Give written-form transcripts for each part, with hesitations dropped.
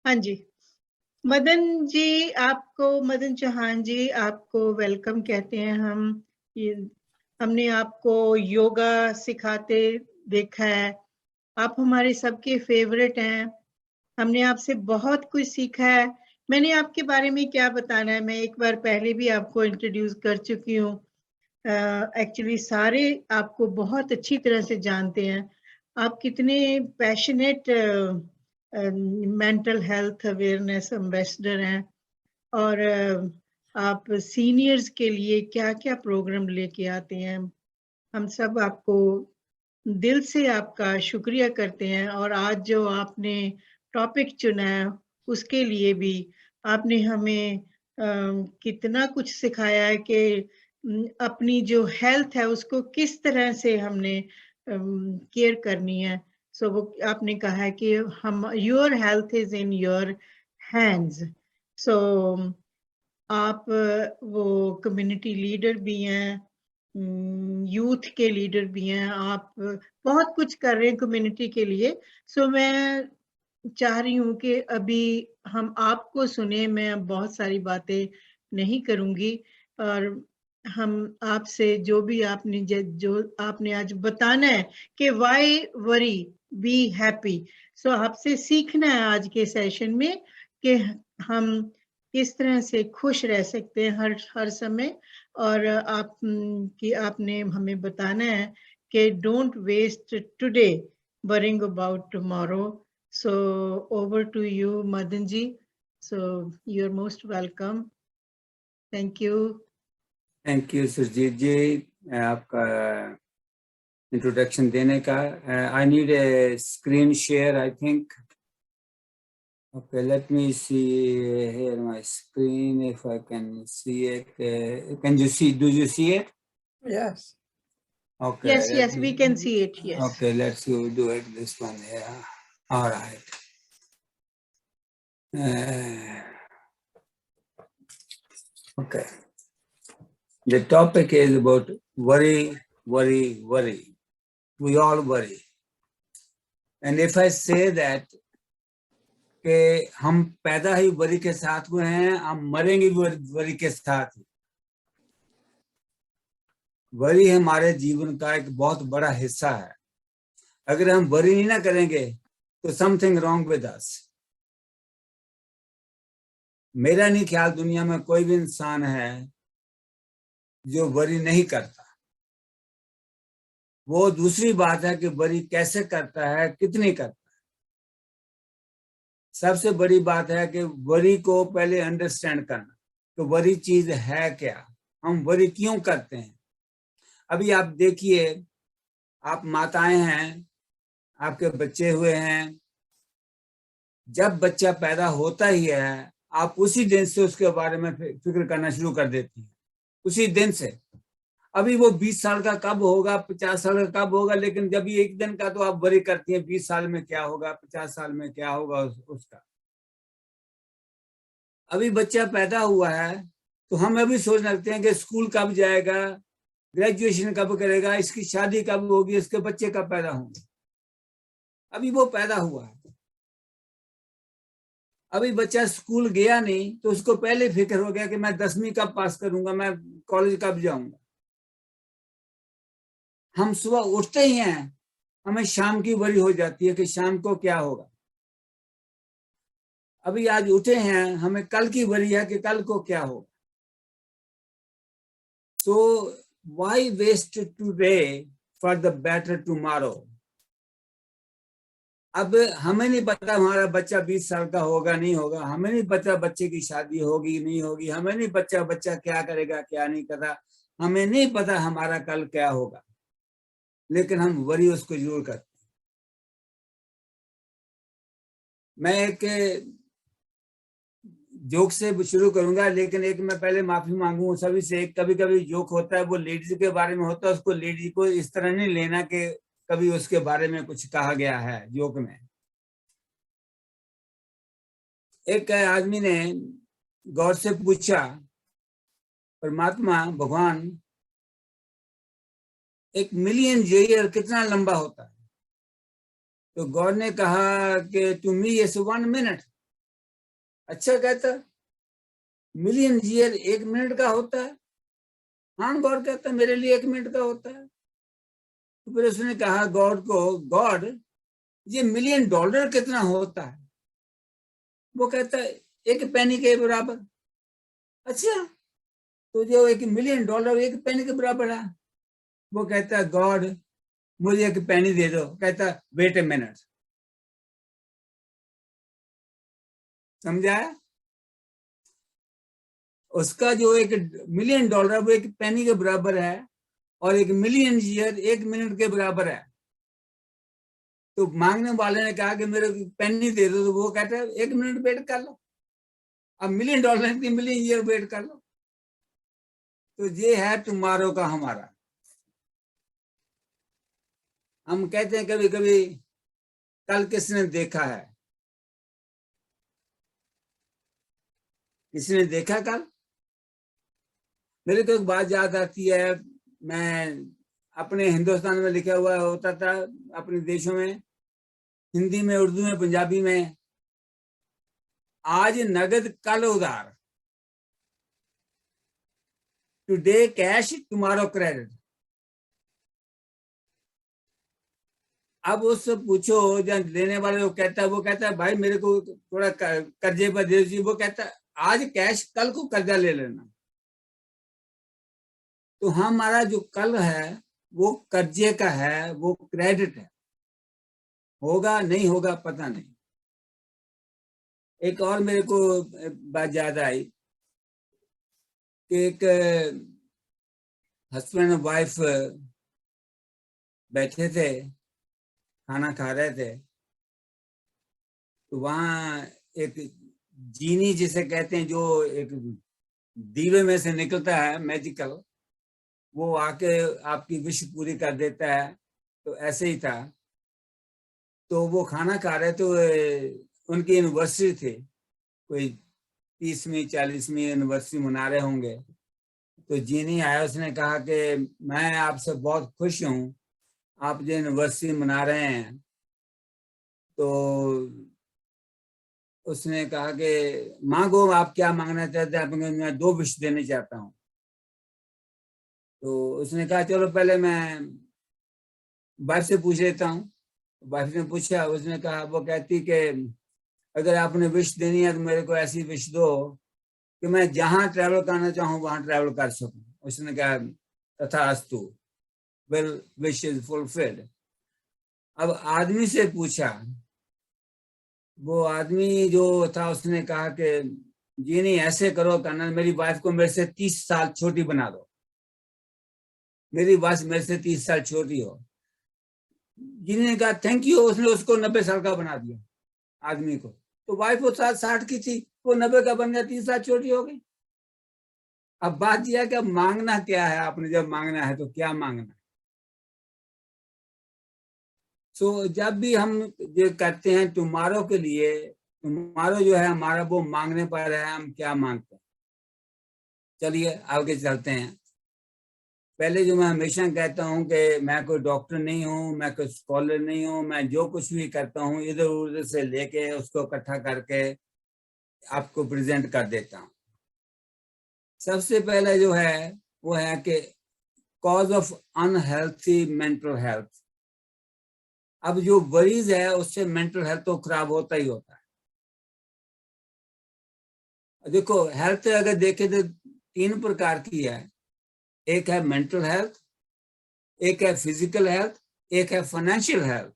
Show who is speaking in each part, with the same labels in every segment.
Speaker 1: हाँ जी। मदन चौहान जी, आपको वेलकम कहते हैं हम। ये हमने आपको योगा सिखाते देखा है। आप हमारे सबके फेवरेट हैं। हमने आपसे बहुत कुछ सीखा है। मैंने आपके बारे में क्या बताना है, मैं एक बार पहले भी आपको इंट्रोड्यूस कर चुकी हूँ। एक्चुअली सारे आपको बहुत अच्छी तरह से जानते हैं। आप कितने passionate mental health awareness ambassador हैं और आप सीनियर्स के लिए क्या-क्या प्रोग्राम लेके आते हैं। हम सब आपको दिल से आपका शुक्रिया करते हैं और आज जो आपने टॉपिक चुना है उसके लिए भी आपने हमें कितना कुछ सिखाया है कि अपनी जो हेल्थ है उसको किस तरह से हमने केयर करनी है। सो वो आपने कहा है कि हम your health is in your hands. So आप वो कम्युनिटी लीडर भी हैं, यूथ के लीडर भी हैं, आप बहुत कुछ कर रहे हैं कम्युनिटी के लिए। सो मैं चाह रही हूँ कि अभी हम आपको सुने, मैं बहुत सारी बातें नहीं करूँगी और हम आपसे जो भी आपने जो आपने आज बताना है कि व्हाई वरी बी हैप्पी। सो आपसे सीखना है आज के सेशन में कि हम किस तरह से खुश रह सकते हैं हर समय और आप कि आपने हमें बताना है कि don't waste today worrying about tomorrow. So over to you, Madan ji. So you're most welcome. Thank you.
Speaker 2: Thank you Surjeet ji, आपका इंट्रोडक्शन देने का। I need a screen share, I think. Okay, let me see here my screen if I can see it. Can you see? Do you see it?
Speaker 3: Yes.
Speaker 2: Okay.
Speaker 1: Yes, we can see it. Yes.
Speaker 2: Okay, let's do it this one. Yeah. All right. Okay. The topic is about worry. We all worry. And if I say that कि हम पैदा ही worry के साथ हुए हैं, हम मरेंगे भी वरी के साथ। वरी हमारे जीवन का एक बहुत बड़ा हिस्सा है। अगर हम वरी नहीं ना करेंगे तो समथिंग रॉन्ग विद अस। मेरा नहीं ख्याल दुनिया में कोई भी इंसान है जो वरी नहीं करता। वो दूसरी बात है कि वरी कैसे करता है, कितनी करता है। सबसे बड़ी बात है कि वरी को पहले अंडरस्टैंड करना कि वरी चीज है क्या, हम वरी क्यों करते हैं। अभी आप देखिए, आप माताएं हैं, आपके बच्चे हुए हैं, जब बच्चा पैदा होता ही है आप उसी दिन से उसके बारे में फिक्र करना शुरू कर देती हैं, उसी दिन से। अभी वो 20 साल का कब होगा, 50 साल का कब होगा, लेकिन जब ये एक दिन का तो आप वरी करती हैं 20 साल में क्या होगा, 50 साल में क्या होगा उसका। अभी बच्चा पैदा हुआ है तो हम अभी सोचने लगते हैं कि स्कूल कब जाएगा, ग्रेजुएशन कब करेगा, इसकी शादी कब होगी, इसके बच्चे कब पैदा होंगे। अभी वो पैदा हुआ है, अभी बच्चा स्कूल गया नहीं तो उसको पहले फिक्र हो गया कि मैं 10वीं कब पास करूंगा, मैं कॉलेज कब जाऊंगा। हम सुबह उठते ही हैं, हमें शाम की वरी हो जाती है कि शाम को क्या होगा। अभी आज उठे हैं, हमें कल की वरी है कि कल को क्या होगा। So why waste today for the better tomorrow? अब हमें नहीं पता हमारा बच्चा 20 साल का होगा नहीं होगा, हमें नहीं पता बच्चे की शादी होगी नहीं होगी, हमें नहीं पता बच्चा क्या करेगा क्या नहीं करेगा, हमें नहीं पता हमारा कल क्या होगा, लेकिन हम वरी उसको जरूर करते हैं। मैं एक जोक से शुरू करूंगा, लेकिन एक मैं पहले माफी मांगू सभी से। कभी कभी जोक होता है वो लेडीज के बारे में होता है, उसको लेडीज को इस तरह नहीं लेना कि कभी उसके बारे में कुछ कहा गया है जोक में। एक आदमी ने गौर से पूछा, परमात्मा भगवान 1 मिलियन ईयर कितना लंबा होता है? तो गौर ने कहा कि टू मी इट्स 1 मिनट। अच्छा कहता, मिलियन ईयर 1 मिनट का होता है। हाँ, गॉड कहता मेरे लिए 1 मिनट का होता है। तो फिर उसने कहा गॉड को, गॉड ये मिलियन डॉलर कितना होता है? वो कहता है 1 पेनी के बराबर। अच्छा, तो जो 1 मिलियन डॉलर 1 पेनी के बराबर है। वो कहता है गॉड मुझे 1 पेनी दे दो। कहता वेट ए मिनट। समझाया? उसका जो 1 मिलियन डॉलर वो 1 पेनी के बराबर है, और 1 मिलियन ईयर 1 मिनट के बराबर है। तो मांगने वाले ने कहा कि मेरे को पेनी दे दो। तो वो कहता है 1 मिनट वेट कर लो, अब मिलियन डॉलर की मिलियन ईयर वेट कर लो। तो ये है टुमारो का हमारा। हम कहते हैं कभी कभी कल किसने देखा है? किसी ने देखा कल? मेरे को एक बात याद आती है, मैं अपने हिंदुस्तान में लिखा हुआ होता था, अपने देशों में, हिंदी में, उर्दू में, पंजाबी में, आज नगद कल उधार, टुडे कैश टुमारो क्रेडिट। अब उससे पूछो, जब लेने वाले वो कहता है भाई मेरे को थोड़ा कर्जे पर दे दीजिए। वो कहता है आज कैश, कल को कर्जा ले लेना। तो हमारा जो कल है वो कर्जे का है, वो क्रेडिट है। होगा नहीं होगा पता नहीं। एक और मेरे को बात याद आई कि एक हस्बैंड और वाइफ बैठे थे, खाना खा रहे थे। तो वहां एक जीनी जिसे कहते हैं, जो एक दीवे में से निकलता है, मैजिकल, वो आके आपकी विश पूरी कर देता है। तो ऐसे ही था। तो वो खाना खा रहे तो उनकी एनिवर्सरी थी, कोई 30वीं 40वीं एनिवर्सरी मना रहे होंगे। तो जीनी आया, उसने कहा कि मैं आपसे बहुत खुश हूँ, आप जो एनिवर्सरी मना रहे हैं। तो उसने कहा कि मांगो, आप क्या मांगना चाहते हैं? मैं 2 विश देने चाहता हूँ। तो उसने कहा चलो पहले मैं वाइफ से पूछ लेता हूँ। वाइफ ने पूछा, उसने कहा, वो कहती कि अगर आपने विश देनी है तो मेरे को ऐसी विश दो कि मैं जहां ट्रैवल करना चाहूँ वहां ट्रैवल कर सकूं। उसने कहा तथास्तु, वेल विश इज फुलफिल्ड। अब आदमी से पूछा, वो आदमी जो था उसने कहा कि जी नहीं, ऐसे करो करना, मेरी वाइफ को मेरे से 30 साल छोटी बना दो। मेरी वाइफ मेरे से 30 साल छोटी हो। जिन्हें ने कहा थैंक यू, उसने उसको 90 साल का बना दिया आदमी को। तो वाइफ वो 60 की थी, वो 90 का बन गया, 30 साल छोटी हो गई। अब बात यह है कि अब मांगना क्या है? आपने जब मांगना है तो क्या मांगना है? सो जब भी हम ये करते हैं टुमारो के लिए, टुमारो जो है हमारा, वो मांगने पर है, हम क्या मांगते हैं। चलिए आगे चलते हैं। पहले जो मैं हमेशा कहता हूँ कि मैं कोई डॉक्टर नहीं हूँ, मैं कोई स्कॉलर नहीं हूँ, मैं जो कुछ भी करता हूँ इधर उधर से लेके उसको इकट्ठा करके आपको प्रेजेंट कर देता हूँ। सबसे पहले जो है वो है कि cause of unhealthy mental health. अब जो वरीज है उससे मेंटल हेल्थ तो खराब होता ही होता है। देखो हेल्थ अगर देखें तो 3 प्रकार की है। एक है मेंटल हेल्थ, एक है फिजिकल हेल्थ, एक है फाइनेंशियल हेल्थ।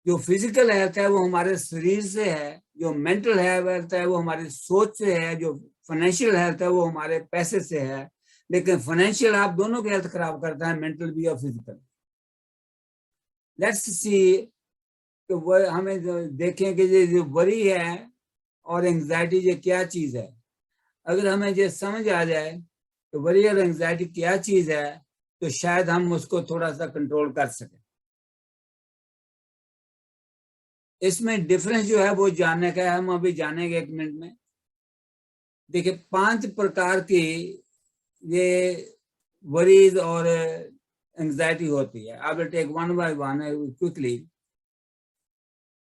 Speaker 2: जो फिजिकल हेल्थ है वो हमारे शरीर से है, जो मेंटल हेल्थ है वो हमारी सोच से है, जो फाइनेंशियल हेल्थ है वो हमारे पैसे से है। लेकिन फाइनेंशियल आप दोनों की हेल्थ खराब करता है, मेंटल भी और फिजिकल। लेट्स सी, तो वो हमें जो देखें कि ये जो वरी है और एंजाइटी ये क्या चीज है। अगर हमें ये समझ आ जाए तो वरी और एंजाइटी क्या चीज है, तो शायद हम उसको थोड़ा सा कंट्रोल कर सकें। इसमें डिफरेंस जो है वो जानने का है, हम अभी जानेंगे 1 मिनट में। देखिए 5 प्रकार की ये वरीज और एंजाइटी होती है। I will take one by one quickly.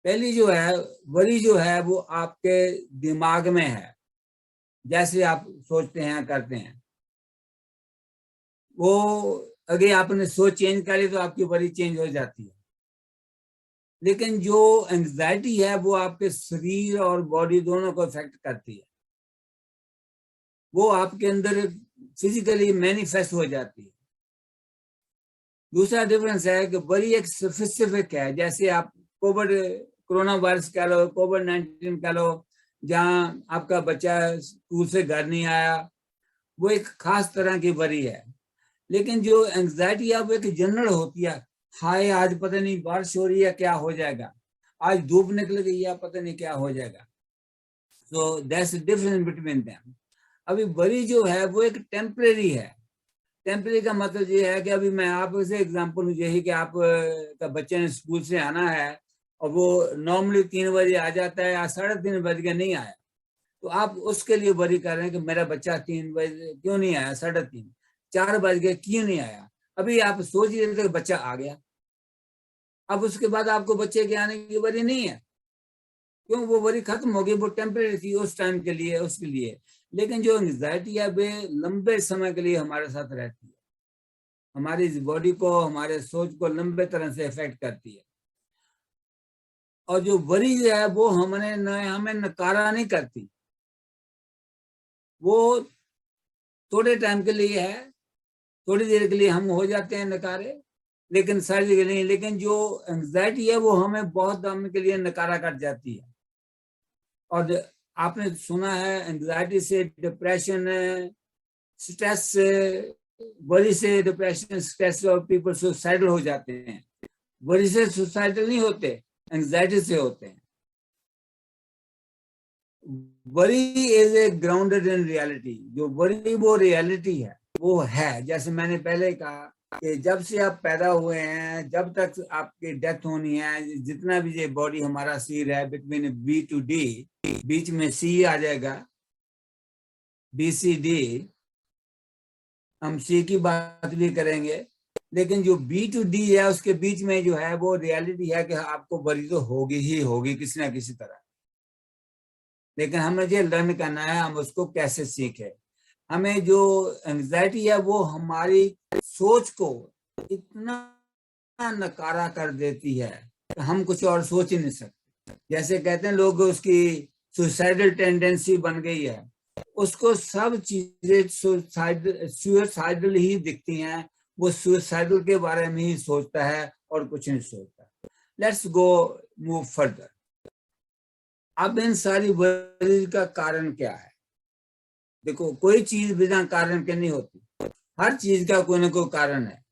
Speaker 2: पहली जो है वरी जो है वो आपके दिमाग में है, जैसे आप सोचते हैं करते हैं, वो अगर आपने सोच चेंज करी तो आपकी वरी चेंज हो जाती है। लेकिन जो एंजाइटी है वो आपके शरीर और बॉडी दोनों को इफेक्ट करती है, वो आपके अंदर फिजिकली मैनिफेस्ट हो जाती है। दूसरा डिफरेंस है कि वरी एक स्पेसिफिक है, जैसे आप कोरोना वायरस कह लो, कोविड-19 कह लो, जहां आपका बच्चा स्कूल से घर नहीं आया, वो एक खास तरह की वरी है। लेकिन जो एंजाइटी है वो एक जनरल होती है, हाय आज पता नहीं बारिश हो रही है क्या हो जाएगा, आज धूप निकल गई है पता नहीं क्या हो जाएगा। So that's the difference between them. अभी वरी जो है वो एक टेम्परेरी है। टेम्परेरी का मतलब ये है कि अभी मैं आपसे एग्जांपल यही कि आप का बच्चे ने स्कूल से आना है और वो नॉर्मली 3 बजे आ जाता है, आज 3:30 बज के नहीं आया, तो आप उसके लिए वरी कर रहे हैं कि मेरा बच्चा 3 बजे क्यों नहीं आया, 3:30 4 बज गए क्यों नहीं आया। अभी आप सोच रहे थे कि बच्चा आ गया, अब उसके बाद आपको बच्चे के आने की वरी नहीं है, क्यों, वो वरी खत्म हो गई, वो टेम्परेरी थी उस टाइम के लिए, उसके लिए। लेकिन जो एंग्जाइटी है वे लंबे समय के लिए हमारे साथ रहती है, हमारी बॉडी को, हमारे सोच को लंबे तरह से इफेक्ट करती है। और जो वरी है वो हमें नकारा नहीं करती, वो थोड़े टाइम के लिए है, थोड़ी देर के लिए हम हो जाते हैं नकारे, लेकिन सारी जगह नहीं। लेकिन जो एंग्जाइटी है वो हमें बहुत समय के लिए नकारा कर जाती है। और आपने सुना है एंग्जाइटी से डिप्रेशन, स्ट्रेस से, वरी से डिप्रेशन स्ट्रेस और पीपल सुसाइडल हो जाते हैं। वरी से सुसाइडल नहीं होते, एंग्जाइटी से होते हैं। Worry is a grounded in reality, जो वरी वो रियलिटी है, वो है। जैसे मैंने पहले कहा कि जब से आप पैदा हुए हैं जब तक आपकी डेथ होनी है, जितना भी ये बॉडी हमारा शरीर है, बिटवीन बी टू डी, बीच में सी आ जाएगा, BCD, हम सी की बात भी करेंगे। लेकिन जो बी टू डी है उसके बीच में जो है वो रियलिटी है कि आपको वरी तो होगी ही होगी किसी ना किसी तरह। लेकिन हमें ये लर्न करना है हम उसको कैसे सीखें। हमें जो एंजाइटी है वो हमारी सोच को इतना नकारा कर देती है कि हम कुछ और सोच ही नहीं सकते। जैसे कहते हैं लोग उसकी सुसाइडल टेंडेंसी बन गई है, उसको सब चीजें सुसाइडल ही दिखती हैं, वो सुसाइडल के बारे में ही सोचता है और कुछ नहीं सोचता। Let's go move further. अब इन सारी वरीज का कारण क्या है? देखो, कोई चीज बिना कारण के नहीं होती, हर चीज का कोई ना कोई कारण है।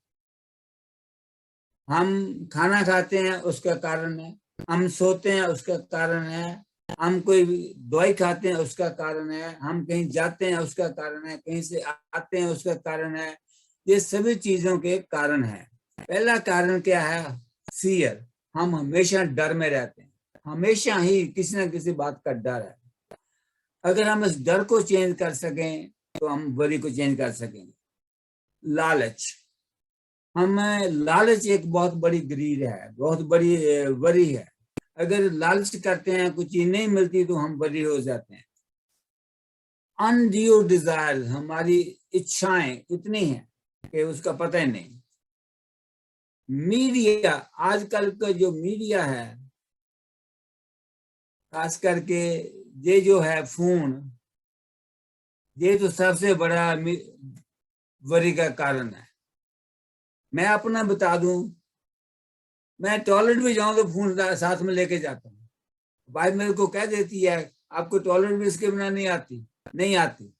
Speaker 2: हम खाना खाते हैं उसका कारण है, हम सोते हैं उसका कारण है, हम कोई दवाई खाते हैं उसका कारण है, हम कहीं जाते हैं उसका कारण है, कहीं से आते हैं उसका कारण है। ये सभी चीजों के कारण है। पहला कारण क्या है? फियर। हम हमेशा डर में रहते हैं, हमेशा ही किसी ना किसी बात का डर है। अगर हम इस डर को चेंज कर सकें तो हम वरी को चेंज कर सकेंगे। लालच, हमें लालच एक बहुत बड़ी ग्रीड है, बहुत बड़ी वरी है। अगर लालच करते हैं, कुछ चीज नहीं मिलती तो हम वरी हो जाते हैं। अनड्यू डिजायर, हमारी इच्छाएं इतनी हैं कि उसका पता ही नहीं। मीडिया, आजकल का जो मीडिया है, खास करके ये जो है फोन, ये तो सबसे बड़ा वरी का कारण है। मैं अपना बता दूं, मैं टॉयलेट भी जाऊं तो फोन साथ में लेके जाता हूँ। भाई मेरे को कह देती है आपको टॉयलेट भी इसके बिना नहीं आती, नहीं आती,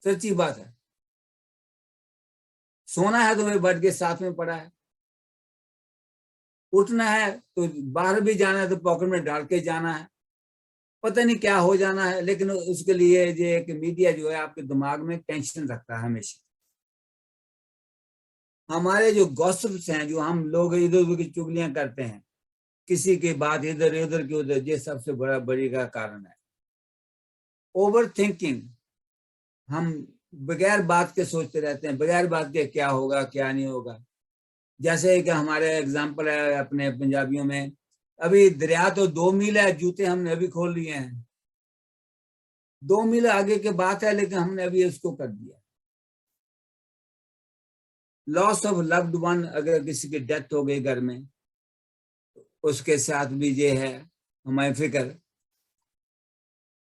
Speaker 2: सच्ची बात है। सोना है तो मेरे बेड के साथ में पड़ा है, उठना है तो बाहर भी जाना है तो पॉकेट में डाल के जाना है, पता नहीं क्या हो जाना है। लेकिन उसके लिए ये कि मीडिया जो है आपके दिमाग में टेंशन रखता है हमेशा। हमारे जो गॉसिप्स हैं, जो हम लोग इधर उधर की चुगलियां करते हैं, किसी की बात इधर उधर की उधर, ये सबसे बड़ा बड़ी का कारण है। ओवर थिंकिंग, हम बगैर बात के सोचते रहते हैं, बगैर बात के क्या होगा क्या नहीं होगा। जैसे कि हमारे एग्जाम्पल है अपने पंजाबियों में, अभी दरिया तो 2 मील है, जूते हमने अभी खोल लिए हैं, 2 मील आगे की बात है, लेकिन हमने अभी इसको कर दिया। लॉस ऑफ लव्ड वन, अगर किसी की डेथ हो गई घर में, उसके साथ भी ये है हमारी फिक्र।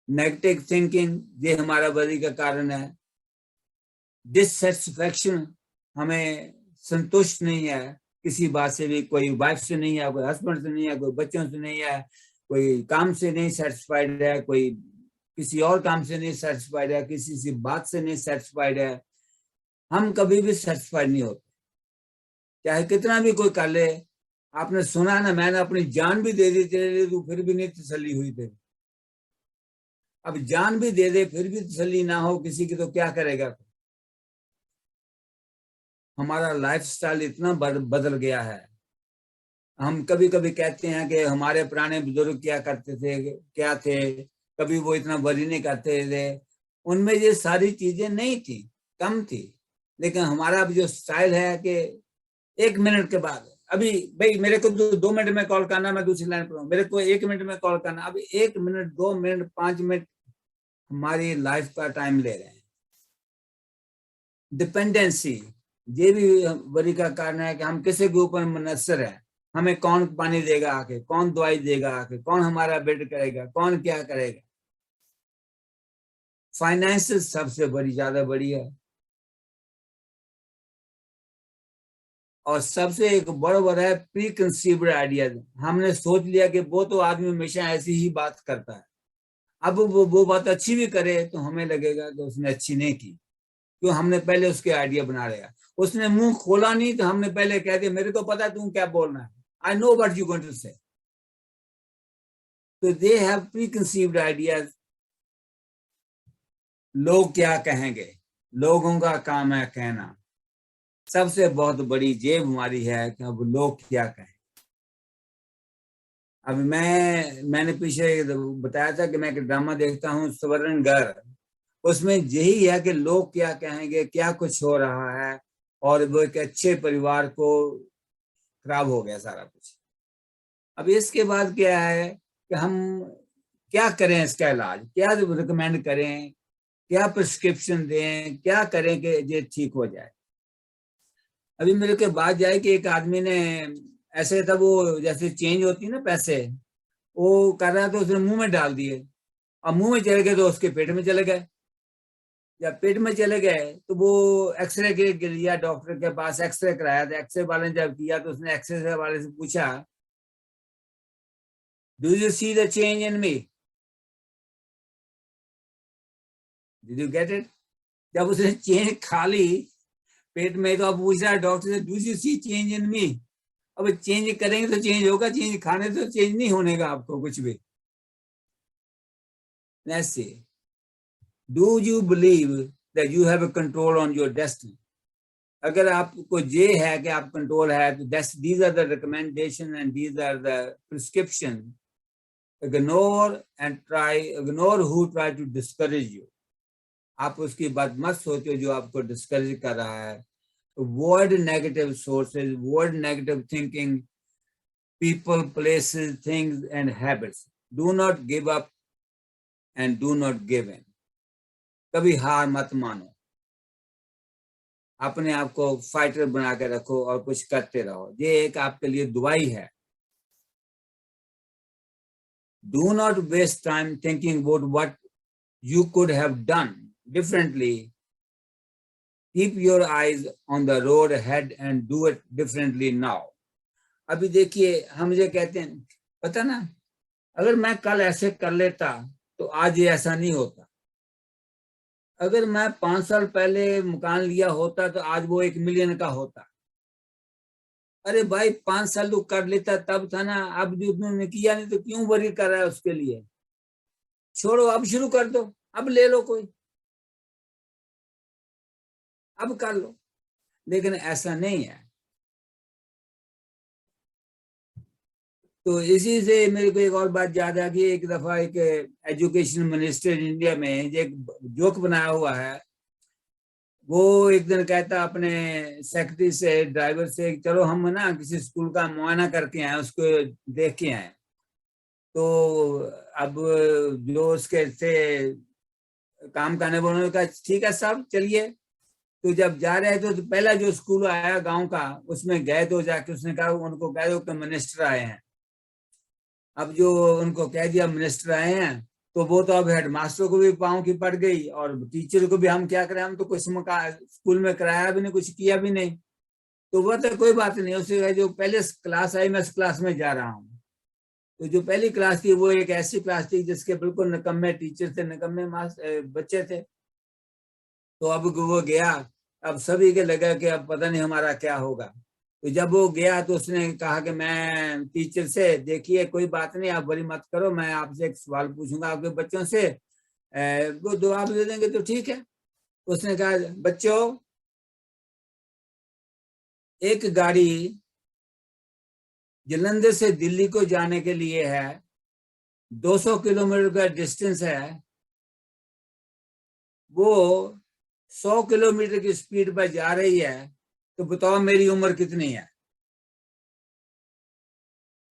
Speaker 2: नेगेटिव थिंकिंग ये हमारा वरी का कारण है। डिससेटिस्फैक्शन, हमें संतुष्ट नहीं है किसी बात से भी, कोई वाइफ से नहीं है, कोई हस्बैंड से नहीं है, कोई बच्चों से नहीं है, कोई काम से नहीं सेटिस्फाइड है, कोई किसी और काम से नहीं सेटिस्फाइड है, किसी सी बात से नहीं सेटिस्फाइड है। हम कभी भी सेटिस्फाइड नहीं होते, चाहे कितना भी कोई कर ले। आपने सुना ना, मैंने अपनी जान भी दे दी तेरे लिए, तू फिर भी नहीं तसल्ली हुई तेरी। अब जान भी दे दे फिर भी तसल्ली ना हो किसी की, तो क्या करेगा। हमारा लाइफस्टाइल इतना बदल गया है। हम कभी कभी कहते हैं कि हमारे पुराने बुजुर्ग क्या करते थे, क्या थे, कभी वो इतना वरी नहीं करते थे। उनमें ये सारी चीजें नहीं थी, कम थी। लेकिन हमारा अब जो स्टाइल है कि 1 मिनट के बाद, अभी भाई मेरे को 2 मिनट में कॉल करना, मैं दूसरी लाइन पर हूँ, मेरे को 1 मिनट में कॉल करना, अभी 1 मिनट 2 मिनट 5 मिनट हमारी लाइफ का टाइम ले रहे हैं। डिपेंडेंसी ये भी वरी का कारण है कि हम किसी के ऊपर मुनस्सर है। हमें कौन पानी देगा आके, कौन दवाई देगा आके, कौन हमारा बेड करेगा, कौन क्या करेगा। फाइनेंस सबसे ज्यादा बड़ी है। और सबसे एक बड़ा है प्री कंसीव्ड आइडिया। हमने सोच लिया कि वो तो आदमी हमेशा ऐसी ही बात करता है। अब वो बात अच्छी भी करे तो हमें लगेगा कि उसने अच्छी नहीं की, क्यों, हमने पहले उसके आइडिया बना लिया। उसने मुंह खोला नहीं तो हमने पहले कह दिया मेरे को पता है तुम क्या बोलना है, I know what you going to say. तो they have preconceived ideas. लोग क्या कहेंगे, लोगों का काम है कहना। सबसे बहुत बड़ी ये बीमारी है कि अब लोग क्या कहें। अब मैंने पीछे बताया था कि मैं एक ड्रामा देखता हूँ स्वर्ण घर, उसमें यही है कि लोग क्या कहेंगे, क्या कुछ हो रहा है, और वो एक अच्छे परिवार को खराब हो गया सारा कुछ। अब इसके बाद क्या है कि हम क्या करें, इसका इलाज क्या रिकमेंड करें, क्या प्रिस्क्रिप्शन दें, क्या करें कि ये ठीक हो जाए। अभी मेरे के बाद जाए कि एक आदमी ने ऐसे था, वो जैसे चेंज होती है ना पैसे, वो कर रहा था, उसने मुंह में डाल दिए और मुंह में चले गए तो उसके पेट में चले गए। जब पेट में चले गए तो वो एक्सरे के लिया, डॉक्टर के पास एक्सरे कराया। तो एक्सरे वाले ने जब किया तो उसने एक्सरे वाले से पूछा, do you see the change in me, did you get it. जब उसने चेंज खा ली पेट में, तो अब पूछ रहा है डॉक्टर से, do you see change in me. अब चेंज करेंगे तो चेंज होगा, चेंज खाने तो चेंज नहीं होने का आपको कुछ भी। Let's see. Do you believe that you have a control on your destiny? अगर आपको ये है कि आप कंट्रोल है, तो these are the recommendation and these are the prescription. Ignore who try to discourage you. आप उसकी बात मत सोचो जो आपको डिस्करेज कर रहा है। Avoid negative sources, avoid negative thinking, people, places, things and habits. Do not give up and do not give in. कभी हार मत मानो, अपने आप को फाइटर बना के रखो और कुछ करते रहो। ये एक आपके लिए दुआई है। Do not waste time thinking about what you could have done differently. Keep your eyes on the road ahead and do it differently now. अभी देखिए, हम ये कहते हैं, पता ना, अगर मैं कल ऐसे कर लेता तो आज ये ऐसा नहीं होता। अगर मैं 5 साल पहले मकान लिया होता तो आज वो 1 मिलियन का होता। अरे भाई 5 साल तो कर लेता तब था ना, अब जो तुमने किया नहीं तो क्यों वरी कर रहा है उसके लिए। छोड़ो, अब शुरू कर दो, अब ले लो कोई, अब कर लो। लेकिन ऐसा नहीं है। तो इसी से मेरे को एक और बात याद आ गई। एक दफा एक एजुकेशन मिनिस्टर इंडिया में एक जोक बनाया हुआ है। वो एक दिन कहता अपने सेक्रेटरी से, ड्राइवर से, चलो हम ना किसी स्कूल का मुआयना करके आए, उसको देख के आए। तो अब जो उसके से काम करने वालों ने कहा ठीक है साहब चलिए। तो जब जा रहे थे तो पहला जो स्कूल आया गांव का, उसमें गए तो जाके उसने कहा उनको कह दो कि मिनिस्टर आए हैं। अब जो उनको कह दिया मिनिस्टर आए हैं, तो वो तो अब हेडमास्टर को भी पाँव की पड़ गई, और टीचर को भी हम क्या करें, हम तो कुछ स्कूल में कराया भी नहीं, कुछ किया भी नहीं। तो वो तो कोई बात नहीं, उसे जो पहले क्लास आई मैं उस क्लास में जा रहा हूँ। तो जो पहली क्लास थी वो एक ऐसी क्लास थी जिसके बिल्कुल निकम्मे टीचर थे, निकम्मे बच्चे थे। तो अब वो गया, अब सभी के लगा कि अब पता नहीं हमारा क्या होगा। तो जब वो गया तो उसने कहा कि मैं टीचर से, देखिए कोई बात नहीं, आप बड़ी मत करो, मैं आपसे एक सवाल पूछूंगा आपके बच्चों से, वो जवाब दे देंगे तो ठीक है। उसने कहा बच्चों, एक गाड़ी जालंधर से दिल्ली को जाने के लिए है, 200 किलोमीटर का डिस्टेंस है, वो 100 किलोमीटर की स्पीड पर जा रही है, तो बताओ मेरी उम्र कितनी है।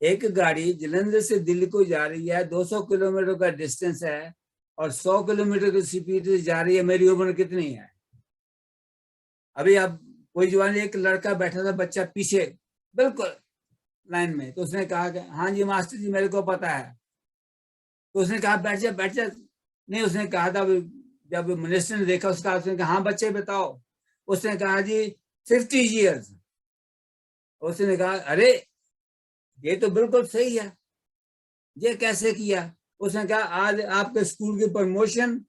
Speaker 2: एक गाड़ी जालंधर से दिल्ली को जा रही है, 200 किलोमीटर का डिस्टेंस है और 100 किलोमीटर की स्पीड से जा रही है, मेरी उम्र कितनी है। अभी अब कोई जवान, एक लड़का बैठा था बच्चा पीछे बिल्कुल लाइन में, तो उसने कहा कि हाँ जी मास्टर जी मेरे को पता है। तो उसने कहा बैठ जा बैठ जा। नहीं, उसने कहा था, जब मिनिस्टर ने देखा उसका, उसने कहा हाँ बच्चे बताओ। उसने कहा जी 50 ईयर्स। उसने कहा अरे ये तो बिल्कुल सही है, ये कैसे किया। उसने कहा आज आपके स्कूल की प्रमोशन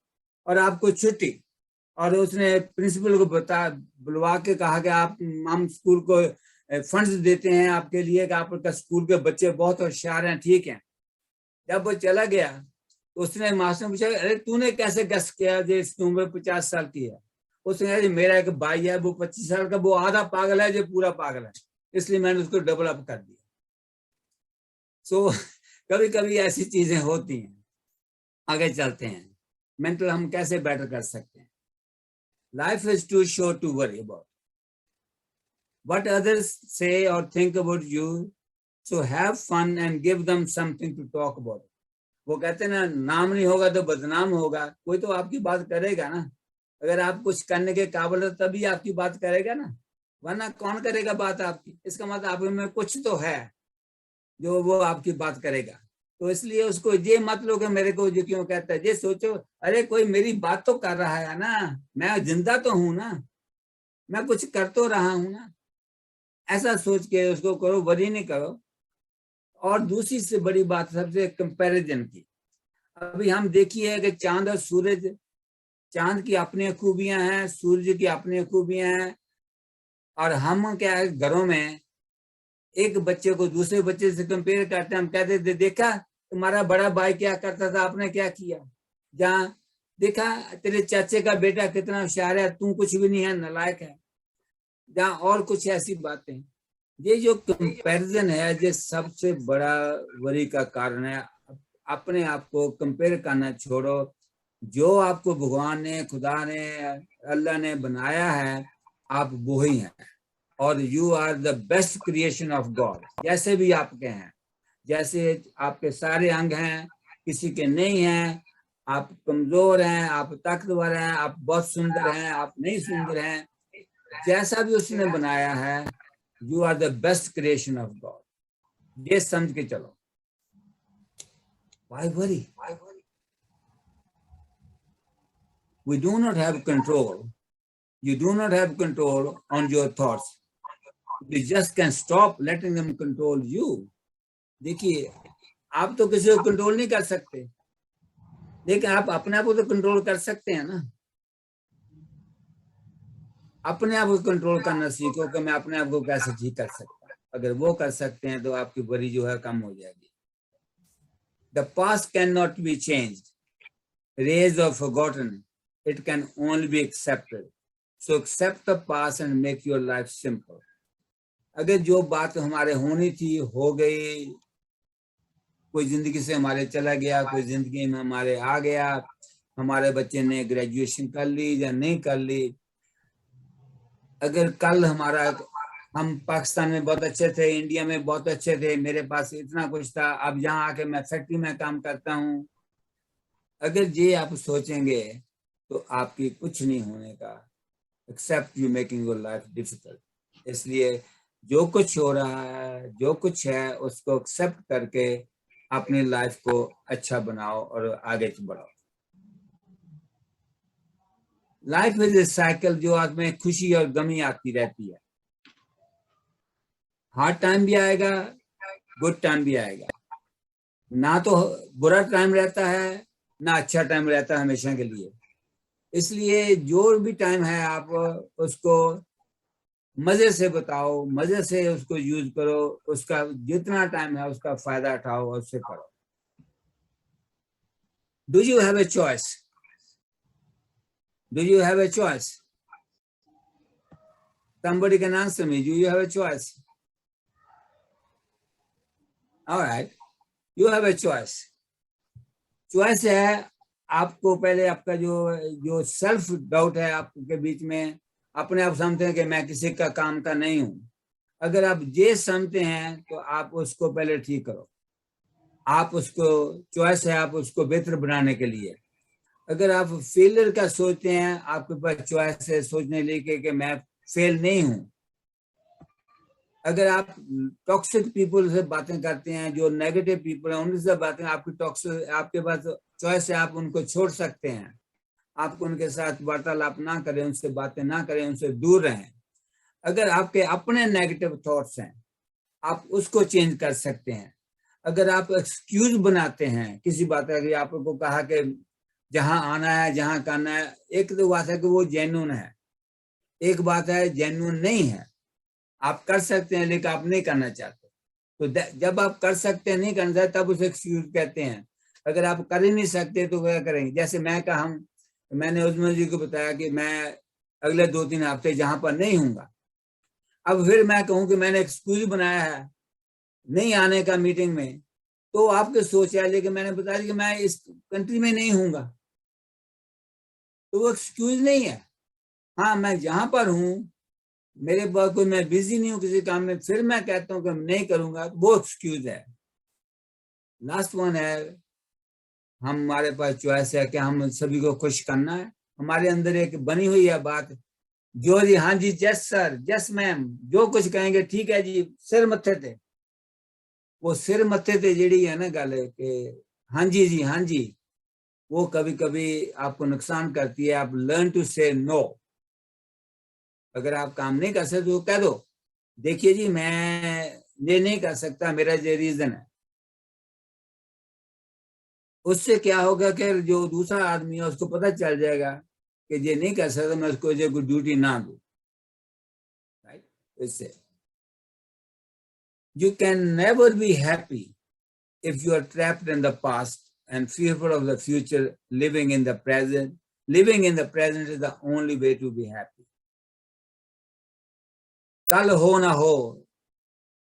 Speaker 2: और आपको छुट्टी। और उसने प्रिंसिपल को बुलवा के कहा कि आप, हम स्कूल को फंड्स देते हैं आपके लिए कि आपका स्कूल के बच्चे बहुत होशियार हैं, ठीक है। जब वो चला गया तो उसने मास्टर पूछा अरे तूने कैसे गेस किया जो इसकी उम्र 50 साल की है। उसने कहा मेरा एक भाई है वो 25 साल का, वो आधा पागल है जो पूरा पागल है, इसलिए मैंने उसको डेवलप कर दिया। सो कभी कभी ऐसी चीजें होती हैं। आगे चलते हैं, मेंटल हम कैसे बेटर कर सकते हैं। Life is too short to worry about what others say or think about you, so have fun and give them something to talk about. वो कहते हैं ना, नाम नहीं होगा तो बदनाम होगा, कोई तो आपकी बात करेगा ना। अगर आप कुछ करने के काबिल हो तभी आपकी बात करेगा ना, वरना कौन करेगा बात आपकी। इसका मतलब आप में कुछ तो है जो वो आपकी बात करेगा। तो इसलिए उसको ये मत लो कि मेरे को जो क्यों कहता है, ये सोचो अरे कोई मेरी बात तो कर रहा है ना, मैं जिंदा तो हूं ना, मैं कुछ कर तो रहा हूं ना। ऐसा सोच के उसको करो, वरी नहीं करो। और दूसरी से बड़ी बात सबसे कंपैरिजन की। अभी हम देखिए कि चांद और सूरज, चांद की अपनी खूबियां हैं, सूरज की अपनी खूबियां हैं, और हम क्या है घरों में एक बच्चे को दूसरे बच्चे से कंपेयर करते हैं। हम कहते थे देखा तुम्हारा बड़ा भाई क्या करता था, आपने क्या किया। जहाँ देखा तेरे चाचे का बेटा कितना होशियार है, तू कुछ भी नहीं है, नालायक है। जहाँ और कुछ ऐसी बातें, ये जो कंपैरिजन है ये सबसे बड़ा वरी का कारण है। अपने आप को कंपेयर करना छोड़ो। जो आपको भगवान ने, खुदा ने, अल्लाह ने बनाया है, आप वो ही हैं, और you are the best creation of God. जैसे भी आपके हैं, जैसे आपके सारे अंग हैं, किसी के नहीं हैं, आप कमजोर हैं, आप ताकतवर हैं, आप बहुत सुंदर हैं, आप नहीं सुंदर हैं, जैसा भी उसने बनाया है, you are the best creation of God. ये समझ के चलो। Why worry? We do not have control. You do not have control on your thoughts. You just can stop letting them control you. देखिए, आप तो किसी को कंट्रोल नहीं कर सकते, लेकिन आप अपने आप को तो कंट्रोल कर सकते हैं ना। अपने आप को कंट्रोल करना सीखो कि मैं अपने आप को कैसे ठीक कर सकता हूँ। अगर वो कर सकते हैं तो आपकी वरी जो है कम हो जाएगी। The past cannot be changed, erased or forgotten. It can only be accepted. So accept the past and make your life simple. अगर जो बात हमारे होनी थी हो गई, कोई जिंदगी से हमारे चला गया, कोई जिंदगी में हमारे आ गया, हमारे बच्चे ने ग्रेजुएशन कर ली या नहीं कर ली, अगर कल हमारा हम पाकिस्तान में बहुत अच्छे थे, इंडिया में बहुत अच्छे थे, मेरे पास इतना कुछ था, अब यहाँ आके मैं फैक्ट्री में काम करता हूँ। अगर ये आप सोचेंगे तो आपकी कुछ नहीं होने का, except you making your life difficult. इसलिए जो कुछ हो रहा है, जो कुछ है, उसको एक्सेप्ट करके अपनी लाइफ को अच्छा बनाओ और आगे बढ़ाओ। लाइफ इज ए साइकिल, जो आदमी खुशी और गमी आती रहती है। हार्ड टाइम भी आएगा, गुड टाइम भी आएगा। ना तो बुरा टाइम रहता है, ना अच्छा टाइम रहता है हमेशा के लिए। इसलिए जो भी टाइम है आप उसको मजे से बताओ, मजे से उसको यूज करो, उसका जितना टाइम है उसका फायदा उठाओ और उससे करो। Do you have a choice? Do you have a choice? Somebody can answer me. Do you have a choice? All right, you have a choice. Choice है आपको। पहले आपका जो जो सेल्फ डाउट है आपके बीच में, अपने आप समझते हैं कि मैं किसी का काम का नहीं हूं। अगर आप ये समझते हैं तो आप उसको पहले ठीक करो। आप उसको, चॉइस है आप उसको बेहतर बनाने के लिए। अगर आप फेलियर का सोचते हैं, आपके पास चॉइस है सोचने लिए कि मैं फेल नहीं हूं। अगर आप टॉक्सिक पीपल से बातें करते हैं, जो नेगेटिव पीपल हैं उनसे बातें, आपकी टॉक्सिक, आपके पास चॉइस है, आप उनको छोड़ सकते हैं। आपको उनके साथ वार्तालाप ना करें, उनसे बातें ना करें, उनसे दूर रहें। अगर आपके अपने नेगेटिव थॉट्स हैं, आप उसको चेंज कर सकते हैं। अगर आप एक्सक्यूज बनाते हैं किसी बात का, अगर आपको कहा कि जहां आना है, जहां करना है, एक तो बात है कि वो जेन्युइन है, एक बात है जेन्युइन नहीं है। आप कर सकते हैं लेकिन आप नहीं करना चाहते। तो जब आप कर सकते हैं, नहीं करना चाहते, तब उसे एक्सक्यूज कहते हैं। अगर आप कर ही नहीं सकते तो क्या करेंगे? जैसे मैंने उजमल जी को बताया कि मैं अगले 2-3 हफ्ते जहां पर नहीं हूंगा। अब फिर मैं कहूं कि मैंने एक्सक्यूज बनाया है नहीं आने का मीटिंग में, तो आपके सोच है, लेकिन मैंने बताया कि मैं इस कंट्री में नहीं हूंगा, तो वो एक्सक्यूज नहीं है। हाँ, मैं जहां पर हूं, मेरे पास कोई, मैं बिजी नहीं हूं किसी काम में, फिर मैं कहता हूं कि मैं नहीं करूंगा, वो एक्सक्यूज है। लास्ट वन है, हमारे पास चॉइस है कि हम सभी को खुश करना है। हमारे अंदर एक बनी हुई है बात, जो जी हाँ जी, जस सर, जस मैम, जो कुछ कहेंगे ठीक है जी, सिर मत्थे थे। वो सिर मत्थे थे जेड़ी है ना गल कि हाँ जी हाँ जी, वो कभी कभी आपको नुकसान करती है। आप लर्न टू से नो। अगर आप काम नहीं कर सकते तो कह दो, देखिए जी मैं ये नहीं कर सकता, मेरा ये रीजन है। उससे क्या होगा कि जो दूसरा आदमी है उसको पता चल जाएगा कि ये नहीं कर सकता, मैं उसको ये कोई ड्यूटी ना दूं। राइट? इससे you can never be happy if you are trapped in the past and fearful of the future. Living in the present is the only way to be happy. कल हो ना हो,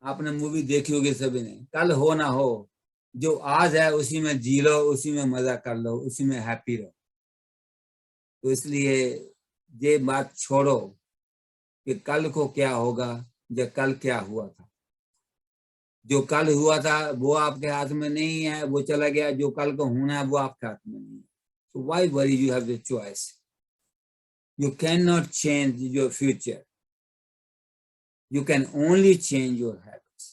Speaker 2: आपने मूवी देखी होगी सभी ने, कल हो ना हो, जो आज है उसी में जी लो, उसी में मजा कर लो, उसी में हैप्पी रहो। तो इसलिए ये बात छोड़ो कि कल को क्या होगा, या कल क्या हुआ था। जो कल हुआ था वो आपके हाथ में नहीं है, वो चला गया। जो कल को होना है वो आपके हाथ में नहीं है। So why worry? You have the choice. You cannot change your future. You can only change your habits,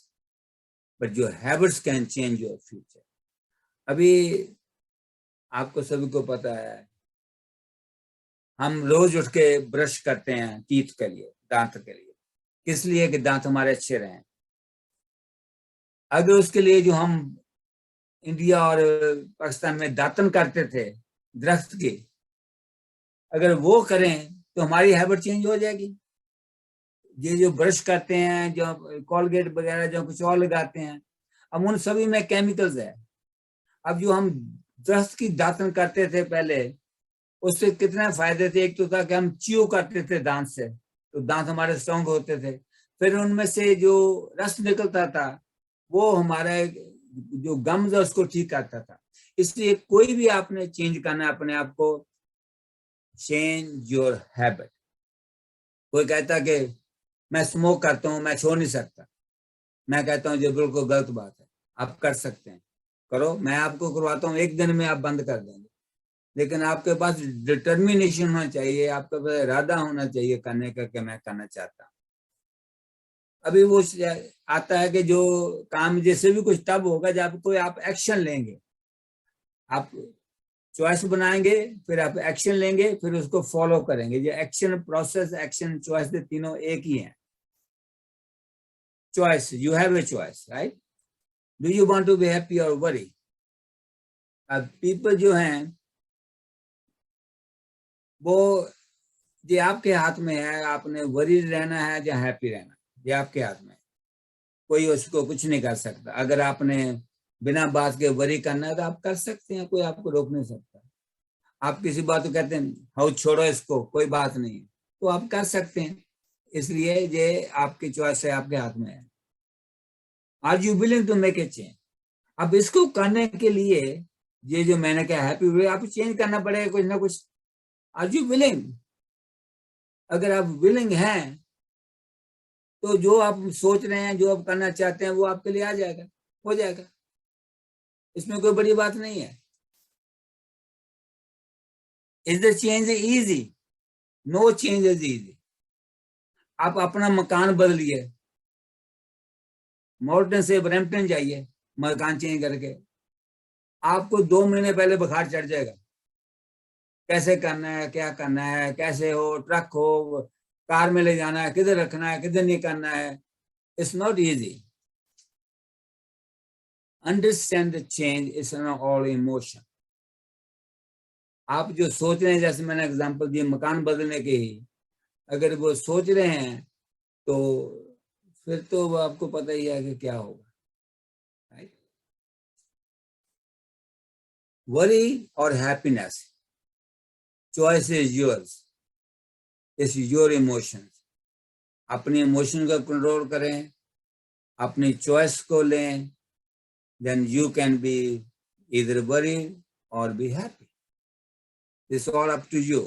Speaker 2: but your habits can change your future. अभी आपको सभी को पता है, हम रोज उठ के ब्रश करते हैं टीथ के लिए, दांत के लिए। किस लिए? कि दांत हमारे अच्छे रहें। अगर उसके लिए जो हम इंडिया और पाकिस्तान में दातन करते थे दरख्त की, अगर वो करें तो हमारी हैबिट चेंज हो जाएगी। ये जो ब्रश करते हैं, जो कॉलगेट वगैरह जो कुछ और लगाते हैं, अब उन सभी में केमिकल्स है। अब जो हम दरख्त की दातन करते थे पहले, उससे कितने फायदे थे। एक तो था कि हम च्यू करते थे दांत से, तो दांत हमारे स्ट्रॉन्ग होते थे। फिर उनमें से जो रस निकलता था वो हमारे जो गम्स है उसको ठीक करता था। इसलिए कोई भी आपने चेंज करना है अपने आप को, चेंज योर हैबिट। कोई कहता कि मैं स्मोक करता हूँ, मैं छोड़ नहीं सकता, मैं कहता हूँ ये बिल्कुल गलत बात है, आप कर सकते हैं, करो, मैं आपको करवाता हूँ, 1 दिन में आप बंद कर देंगे। लेकिन आपके पास डिटर्मिनेशन होना चाहिए, आपके पास इरादा होना चाहिए करने का कि मैं करना चाहता हूँ। अभी वो आता है कि जो काम जैसे भी कुछ तब होगा जब कोई आप एक्शन लेंगे, आप चॉइस बनाएंगे, फिर आप एक्शन लेंगे, फिर उसको फॉलो करेंगे। ये एक्शन प्रोसेस, एक्शन, चॉइस, तीनों एक ही हैं। Choice, you have a choice, right? Do you want to be happy और वरी? अब पीपल जो हैं वो, ये आपके हाथ में है, आपने वरी रहना है या हैप्पी रहना, ये आपके हाथ में है, कोई उसको कुछ नहीं कर सकता। अगर आपने बिना बात के वरी करना है तो आप कर सकते हैं, कोई आपको रोक नहीं सकता। आप किसी बात को कहते हैं हाउ छोड़ो इसको, कोई बात नहीं, तो आप कर सकते हैं। इसलिए ये आपकी चॉइस है, आपके हाथ में है। Are you willing to make a change? अब इसको करने के लिए ये जो मैंने कहा हैप्पी वे, आपको चेंज करना पड़ेगा कुछ ना कुछ। Are you willing? अगर आप विलिंग हैं तो जो आप सोच रहे हैं, जो आप करना चाहते हैं, वो आपके लिए आ जाएगा, हो जाएगा, इसमें कोई बड़ी बात नहीं है। Is the change easy? No change is easy. आप अपना मकान बदलिए, मॉर्टन से ब्रैम्पटन जाइए, मकान चेंज करके, आपको 2 महीने पहले बुखार चढ़ जाएगा। कैसे करना है, क्या करना है, कैसे हो, ट्रक हो, कार में ले जाना है, किधर रखना है, किधर नहीं करना है, it's not easy. Understand the change is not all emotion. आप जो सोच रहे हैं, जैसे मैंने एग्जांपल दिए मकान बदलने के ही, अगर वो सोच रहे हैं तो फिर तो वो आपको पता ही है कि क्या होगा, राइट? वरी और happiness, choice is yours, it's your emotions. अपने इमोशन का कंट्रोल करें, अपनी चॉइस को लें, then you can be either worried or be happy. It's all up to you.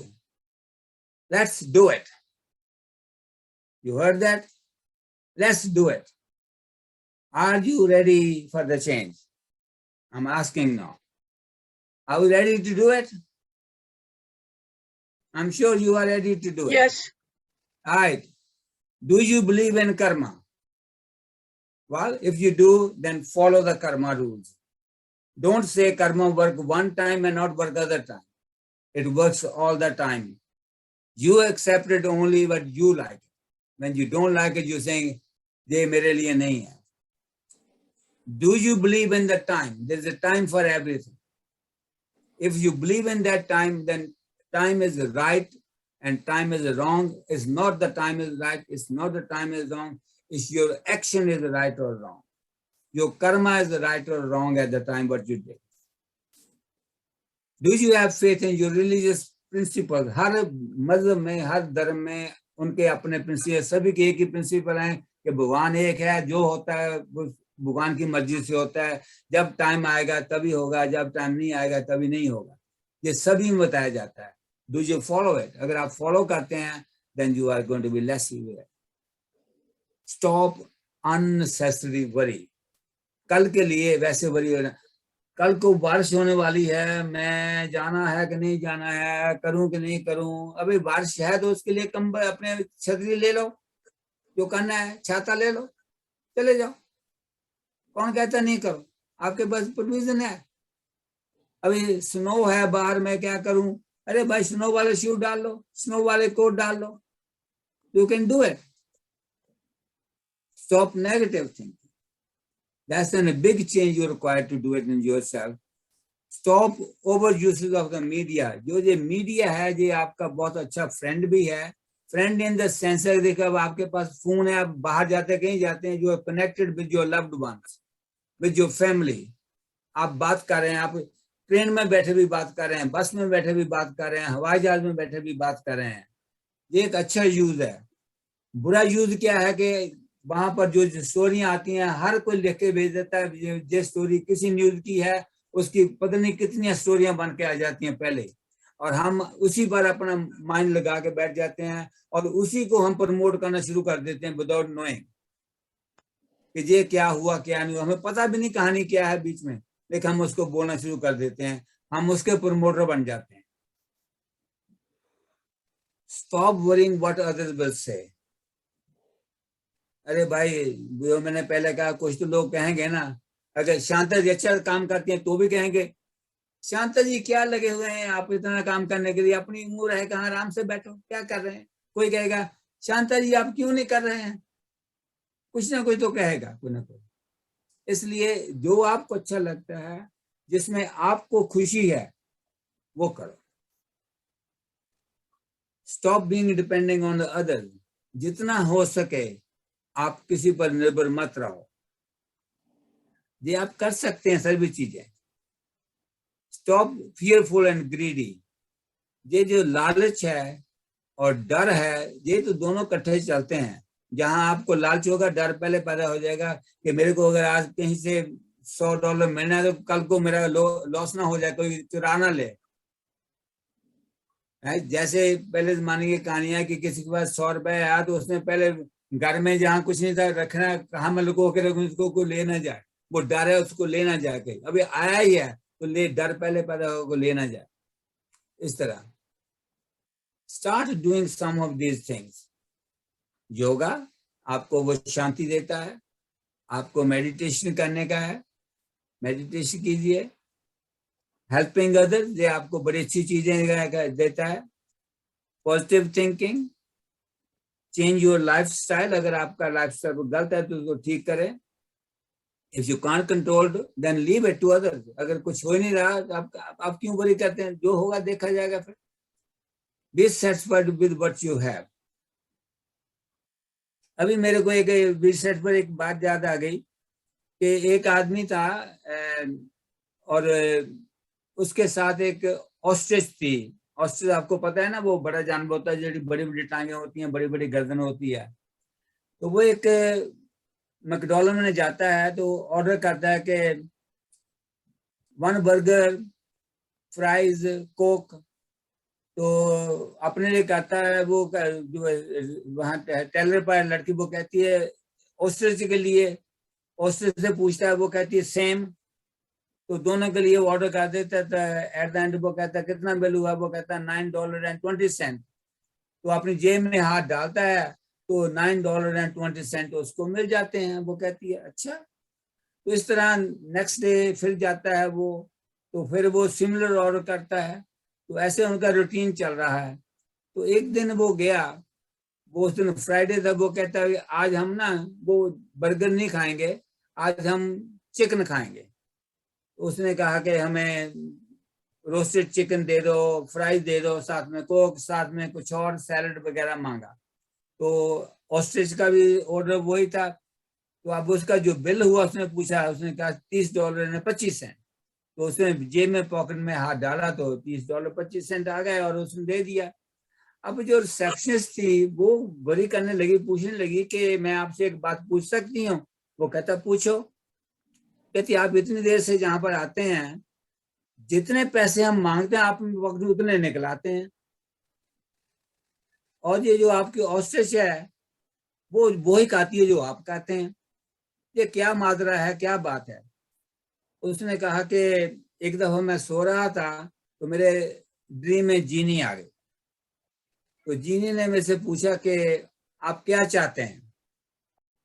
Speaker 2: Let's do it. You heard that? Let's do it. Are you ready for the change? I'm asking now. Are you ready to do it? I'm sure you are ready to do it.
Speaker 3: Yes.
Speaker 2: All right. Do you believe in karma? Well, if you do, then follow the karma rules. Don't say karma work one time and not work other time. It works all the time. You accept it only what you like. When you don't like it, you're saying, "Ye mere liye nahi hai." Do you believe in the time? There's a time for everything. If you believe in that time, then time is right and time is wrong. It's not the time is right. It's not the time is wrong. It's your action is right or wrong. Your karma is right or wrong at the time what you did. Do you have faith in your religious principles? हर मजहब में, हर धर्म में उनके अपने principal, सभी के एक ही principal हैं कि भगवान एक है, जो होता है भगवान की मर्जी से होता है, जब टाइम आएगा तभी होगा, जब टाइम नहीं आएगा तभी नहीं होगा, ये सभी में बताया जाता है। Do you follow it? अगर आप फॉलो करते हैं then you are going to be less aware. Stop unnecessary worry. कल के लिए वैसे वरी होना, कल को बारिश होने वाली है, मैं जाना है कि नहीं जाना है, करूं कि नहीं करूं, अभी बारिश है तो उसके लिए कंबल, अपने छतरी ले लो, जो करना है छाता ले लो, चले जाओ। कौन कहता नहीं करो? आपके पास प्रोविजन है। अभी स्नो है बाहर, मैं क्या करूं? अरे भाई स्नो वाले शूज डाल लो, स्नो वाले कोट डाल लो, you can do it. Stop negative thinking. That's a big change you're required to do it in yourself. Stop over usage of the media. जो ये मीडिया है ये आपका बहुत अच्छा फ्रेंड भी है। फ्रेंड इन द सेंस है, देखो अब आपके पास फोन है, आप बाहर जाते कहीं जाते हैं, जो connected with your loved ones, with your family. आप बात कर रहे हैं, आप ट्रेन में बैठे भी बात कर रहे हैं, बस में बैठे भी बात कर रहे हैं, हवाई जहाज में बैठे भी बात कर रहे हैं। ये एक अच्छा यूज है। बुरा यूज क्या है कि वहां पर जो स्टोरियां आती हैं, हर कोई लिख के भेज देता है। जो स्टोरी किसी न्यूज की है, उसकी पता नहीं कितनी स्टोरियां बन के आ जाती हैं पहले। और हम उसी पर अपना माइंड लगा के बैठ जाते हैं और उसी को हम प्रमोट करना शुरू कर देते हैं विदाउट नोइंग कि ये क्या हुआ क्या नहीं हुआ। हमें पता भी नहीं कहानी क्या है बीच में, लेकिन हम उसको बोलना शुरू कर देते हैं, हम उसके प्रमोटर बन जाते हैं। Stop worrying what others will say. अरे भाई, जो मैंने पहले कहा, कुछ तो लोग कहेंगे ना, अगर शांता जी अच्छा काम करती हैं तो भी कहेंगे शांता जी क्या लगे हुए हैं आप इतना काम करने के लिए, अपनी उम्र है, कहाँ आराम से बैठो, क्या कर रहे हैं। कोई कहेगा शांता जी आप क्यों नहीं कर रहे हैं, कुछ ना कोई तो कहेगा, कोई ना कोई। इसलिए जो आपको अच्छा लगता है, जिसमें आपको खुशी है, वो करो। Stop being depending on the other. जितना हो सके आप किसी पर निर्भर मत रहो। ये आप कर सकते हैं सभी चीजें। Stop fearful and greedy. ये जो लालच है और डर है, ये तो दोनों इकट्ठे चलते हैं। जहां आपको लालच होगा, डर पहले पैदा हो जाएगा कि मेरे को अगर आज कहीं से $100 मिलना है तो कल को मेरा लॉस ना हो जाए, कोई चुरा ना ले। जैसे पहले जमाने की कहानियां कि किसी के पास $100 आया तो उसने पहले घर में जहाँ कुछ नहीं था रखना, कहाँ में लुको के रखूं, उसको कोई ले ना जाए, वो डर है उसको लेना जाके। अभी आया ही है तो डर पहले पैदा होगा, लेना जाए। इस तरह start doing some of these things. Yoga आपको वो शांति देता है, आपको मेडिटेशन करने का है, मेडिटेशन कीजिए। हेल्पिंग अदर्स, ये आपको बड़ी अच्छी चीजें देता है। Positive thinking, change your lifestyle. अगर आपका लाइफस्टाइल गलत है तो उसको ठीक करें। If you can't control then leave it to others. अगर कुछ हो ही नहीं रहा तो आप क्यों वरी करते हैं, जो होगा देखा जाएगा फिर। B satisfied with what you have. अभी मेरे को एक रिसर्च पर एक बात याद आ गई कि एक आदमी था और उसके साथ एक ऑस्ट्रिच थी। ऑस्ट्रिच आपको पता है ना, वो बड़ा जानवर होता है, जो बड़ी बड़ी टांगे होती हैं, बड़ी बड़ी गर्दन होती है। तो वो एक मैकडॉनल्ड में जाता है तो ऑर्डर करता है कि 1 बर्गर, फ्राइज, कोक। तो अपने लिए कहता है वो, जो वहां टेलर पर लड़की वो कहती है ऑस्ट्रिच के लिए, ऑस्ट्रिच से पूछता है, वो कहती है सेम। तो दोनों के लिए ऑर्डर कर देता है। एट द एंड वो कहता है कितना बिल हुआ, वो कहता है $9.20। तो अपनी जेब में हाथ डालता है तो $9.20 उसको मिल जाते हैं। वो कहती है अच्छा। तो इस तरह नेक्स्ट डे फिर जाता है वो, तो फिर वो सिमिलर ऑर्डर करता है। तो ऐसे उनका रूटीन चल रहा है। तो एक दिन वो गया, वो उस दिन फ्राइडे था, वो कहता है आज हम ना वो बर्गर नहीं खाएंगे, आज हम चिकन खाएंगे। उसने कहा कि हमें रोस्टेड चिकन दे दो, फ्राइज दे दो, साथ में कोक, साथ में कुछ और सैलड वगैरह मांगा। तो ऑस्ट्रिच का भी ऑर्डर वही था। तो अब उसका जो बिल हुआ, उसने पूछा, उसने कहा $30.25। तो उसने जेब में पॉकेट में हाथ डाला तो $30.25 आ गए और उसने दे दिया। अब जो रिसेप्शनिस्ट थी वो बड़ी करने लगी, पूछने लगी कि मैं आपसे एक बात पूछ सकती हूँ। वो कहता पूछो। कहती आप इतनी देर से जहां पर आते हैं, जितने पैसे हम मांगते हैं आप वक्त उतने निकलाते हैं, और ये जो आपकी ऑस्ट्रिच है वो ही खाती है जो आप कहते हैं। ये क्या माजरा है, क्या बात है। उसने कहा कि एक दफा मैं सो रहा था तो मेरे ड्रीम में जीनी आ गई। तो जीनी ने मेरे से पूछा कि आप क्या चाहते हैं।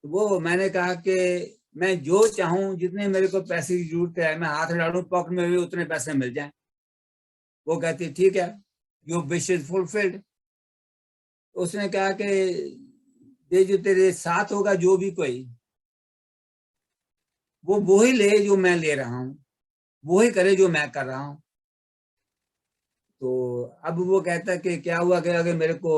Speaker 2: तो वो मैंने कहा कि मैं जो चाहूं, जितने मेरे को पैसे की जरूरत है, मैं हाथ डालूं पॉकेट में भी उतने पैसे मिल जाएं। वो कहती ठीक है, योर विश इज फुलफिल्ड। उसने कहा कि ये जो तेरे साथ होगा जो भी कोई, वो ही ले जो मैं ले रहा हूं, वो ही करे जो मैं कर रहा हूं। तो अब वो कहता कि क्या हुआ कि अगर मेरे को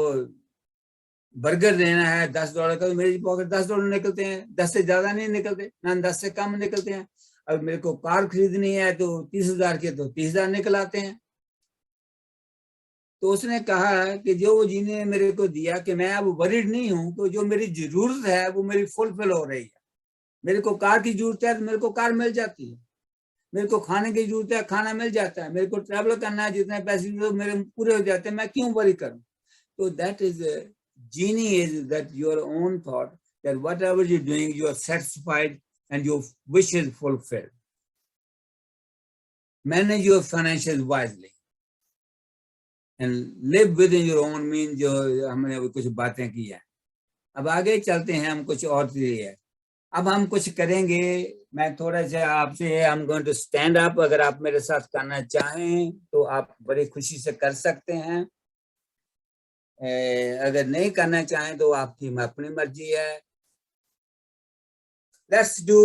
Speaker 2: बर्गर लेना है $10 का, तो मेरी पॉकेट $10 निकलते हैं, 10 से ज्यादा नहीं निकलते, ना 10 से कम निकलते हैं। अब मेरे को कार खरीदनी है तो 30,000 के तो 30,000 निकल आते हैं। तो उसने कहा कि जो वो जीने ने मेरे को दिया कि मैं अब वरीड नहीं हूं, तो जो मेरी जरूरत है वो मेरी फुलफिल हो रही है। मेरे को कार की जरूरत है तो मेरे को कार मिल जाती है, मेरे को खाने की जरूरत है, खाना मिल जाता है, मेरे को ट्रैवल करना है, जितने पैसे मेरे पूरे हो जाते हैं, मैं क्यों वरी करूं? तो that is genie is that your own thought that whatever you're doing, you are satisfied and your wish is fulfilled. Manage your finances wisely and live within your own means. जो हमने अभी कुछ बातें की है, अब आगे चलते हैं, हम कुछ और चीजें है, अब हम कुछ करेंगे। मैं थोड़ा सा आपसे, I am going to stand up. अगर आप मेरे साथ करना चाहें तो आप बड़ी खुशी से कर सकते हैं, अगर नहीं करना चाहें तो आपकी अपनी मर्जी है। Let's do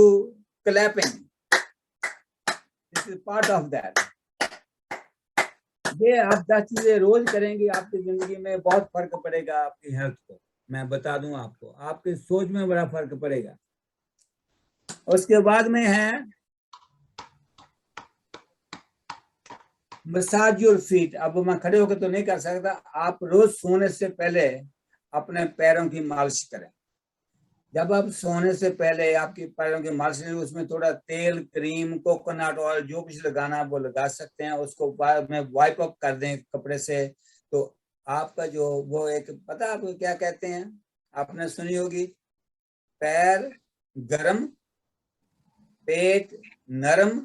Speaker 2: clapping, this is part of that. ये आप 10 चीजें रोज करेंगे, आपकी जिंदगी में बहुत फर्क पड़ेगा। आपकी हेल्थ को मैं बता दूं, आपको आपकी सोच में बड़ा फर्क पड़ेगा। उसके बाद में है मसाज योर फीट। अब मैं खड़े होकर तो नहीं कर सकता, आप रोज सोने से पहले अपने पैरों की मालिश करें। जब आप सोने से पहले आपके पैरों की मालिश करें, उसमें थोड़ा तेल, क्रीम, कोकोनट ऑयल, जो कुछ लगाना वो लगा सकते हैं। उसको बाद में वाइप अप कर दें कपड़े से, तो आपका जो वो एक, पता आपको क्या कहते हैं, आपने सुनी होगी, पैर गरम, पेट नरम,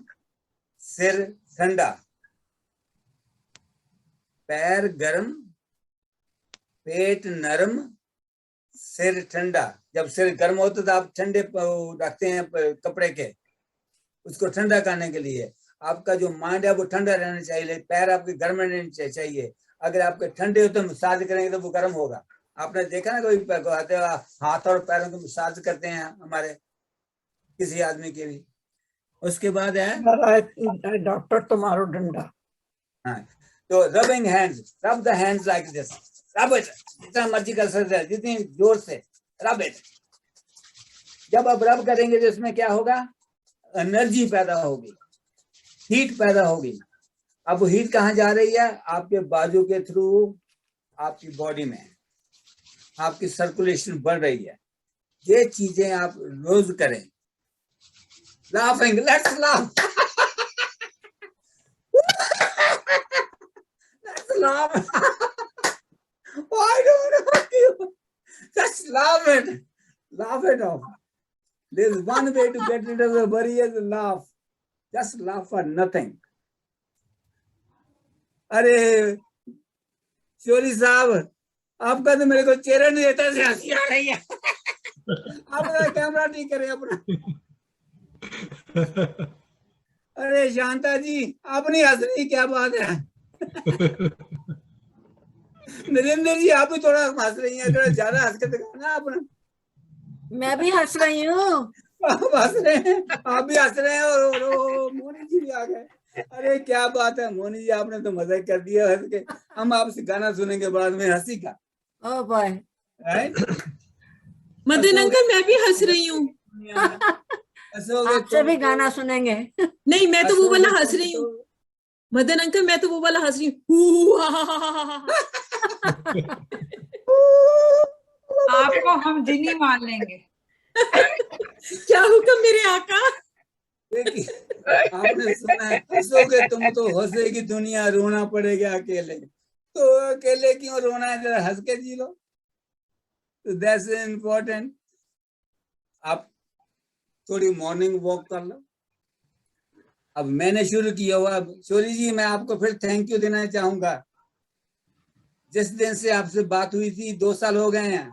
Speaker 2: सिर ठंडा। पैर गरम, पेट नरम, सिर ठंडा। जब सिर गर्म होता है तो आप ठंडे रखते हैं कपड़े के, उसको ठंडा करने के लिए। आपका जो माइंड है वो ठंडा रहना चाहिए, पैर आपके गर्म रहने चाहिए। अगर आपके ठंडे होते तो मसाज करेंगे तो वो गर्म होगा। आपने देखा ना, कोई हाथ और पैरों को मसाज करते हैं हमारे किसी आदमी के भी। उसके बाद है
Speaker 1: डॉक्टर तुम्हारो डंडा।
Speaker 2: हाँ, तो रबिंग हैंड्स, रब the hands like this, rub it, जितना मर्जी कर सकते हैं, जितनी जोर से रब इट। जब आप रब करेंगे तो इसमें क्या होगा, एनर्जी पैदा होगी, हीट पैदा होगी। अब हीट कहाँ जा रही है, आपके बाजू के थ्रू आपकी बॉडी में, आपकी सर्कुलेशन बढ़ रही है। ये चीजें आप रोज करें। Laughing, let's laugh, let's laugh. Why don't you just laugh it off? There's one way to get rid of the worry is laugh. Just laugh for nothing. अरे शोरी साहब, आपका तो मेरे को चेहरा नहीं देता, हंसी आ रही है। आप कैमरा ठीक करें अपना। अरे शांता जी, आप नहीं हंस रही, क्या बात है? नरेंद्र जी, आप भी थोड़ा हंस रही हैं, थोड़ा ज्यादा हंस के दिखाओ ना अपना।
Speaker 3: मैं भी हंस रही हूँ।
Speaker 2: आप हंस रहे हैं, आप भी हंस रहे हैं, और मोनी जी भी आ गए। अरे क्या बात है मोनी जी, आपने तो मजा कर दिया हंस के। हम आपसे गाना सुनेंगे बाद में हंसी का।
Speaker 3: ओ बॉय,
Speaker 4: मदन अंकल, मैं भी हंस रही हूँ।
Speaker 3: आपसे भी गाना सुनेंगे।
Speaker 4: नहीं, मैं तो वो वाला हंस रही हूँ मदन अंकल, मैं तो वो वाला हंस रही हूँ।
Speaker 5: आपको हम जिनी मान लेंगे।
Speaker 4: क्या हुक्म मेरे आका।
Speaker 2: आपने सुना है, हंसोगे तुम तो हंसेगी दुनिया, रोना पड़ेगा अकेले। तो अकेले क्यों रोना है, जरा हंस के जी लो। तो दैट्स इम्पोर्टेंट। आप थोड़ी मॉर्निंग वॉक कर लो। अब मैंने शुरू किया हुआ, शोरी जी मैं आपको फिर थैंक यू देना चाहूंगा। जिस दिन से आपसे बात हुई थी 2 साल हो गए हैं,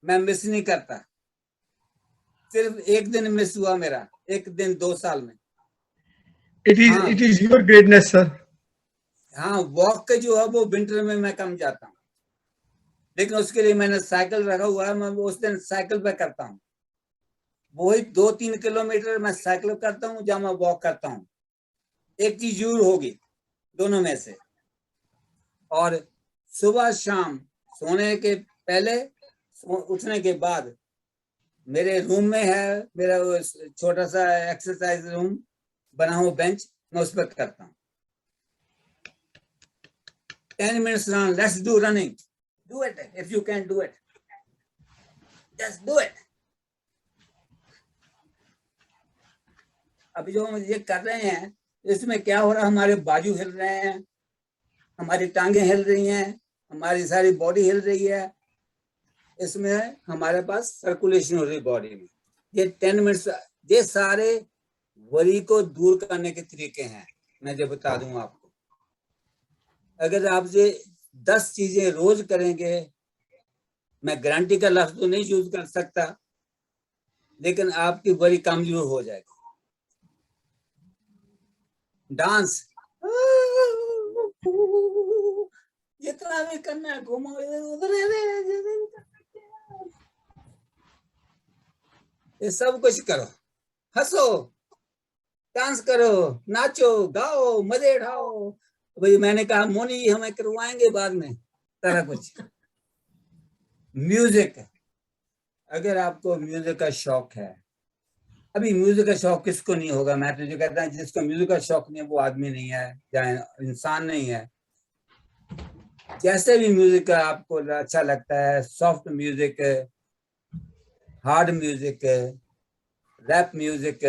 Speaker 2: मैं मिस नहीं करता। सिर्फ एक दिन मिस हुआ मेरा, एक दिन 2 साल में।
Speaker 6: It is your greatness, sir.
Speaker 2: हाँ, वॉक के जो है वो विंटर में मैं कम जाता हूँ, लेकिन उसके लिए मैंने साइकिल रखा हुआ है, मैं उस दिन साइकिल पे करता हूँ। वही 2-3 किलोमीटर मैं साइकिल करता हूँ जहाँ मैं वॉक करता हूँ। एक चीज जरूर होगी दोनों में से। और सुबह शाम सोने के पहले, उठने के बाद, मेरे रूम में है मेरा छोटा सा एक्सरसाइज रूम बना हुआ, बेंच, मैं उस पर करता हूँ। 10 minutes run, let's do running. Do it if you can do it. Just do it. अभी जो हम ये कर रहे हैं इसमें क्या हो रहा है, हमारे बाजू हिल रहे हैं, हमारी टांगे हिल रही हैं, हमारी सारी बॉडी हिल रही है, इसमें हमारे पास सर्कुलेशन हो रही है बॉडी में। ये 10 मिनट्स, ये सारे वरी को दूर करने के तरीके हैं, मैं जो बता दूं आपको। अगर आप ये 10 चीजें रोज करेंगे, मैं गारंटी का लफ्ज तो नहीं यूज कर सकता, लेकिन आपकी वरी कमजोर हो जाएगी। डांस जितना भी करना है, घूमो उधर, ये सब कुछ करो, हंसो, डांस करो, नाचो, गाओ, मजे उठाओ। भाई मैंने कहा मोनी हमें करवाएंगे बाद में सारा कुछ। म्यूजिक, अगर आपको म्यूजिक का शौक है, अभी म्यूजिक का शौक किसको नहीं होगा? मैं तो जो कहता हूँ जिसको म्यूजिक का शौक नहीं है वो आदमी नहीं है या इंसान नहीं है। जैसे भी म्यूजिक का आपको अच्छा लगता है, soft music, hard music, rap music,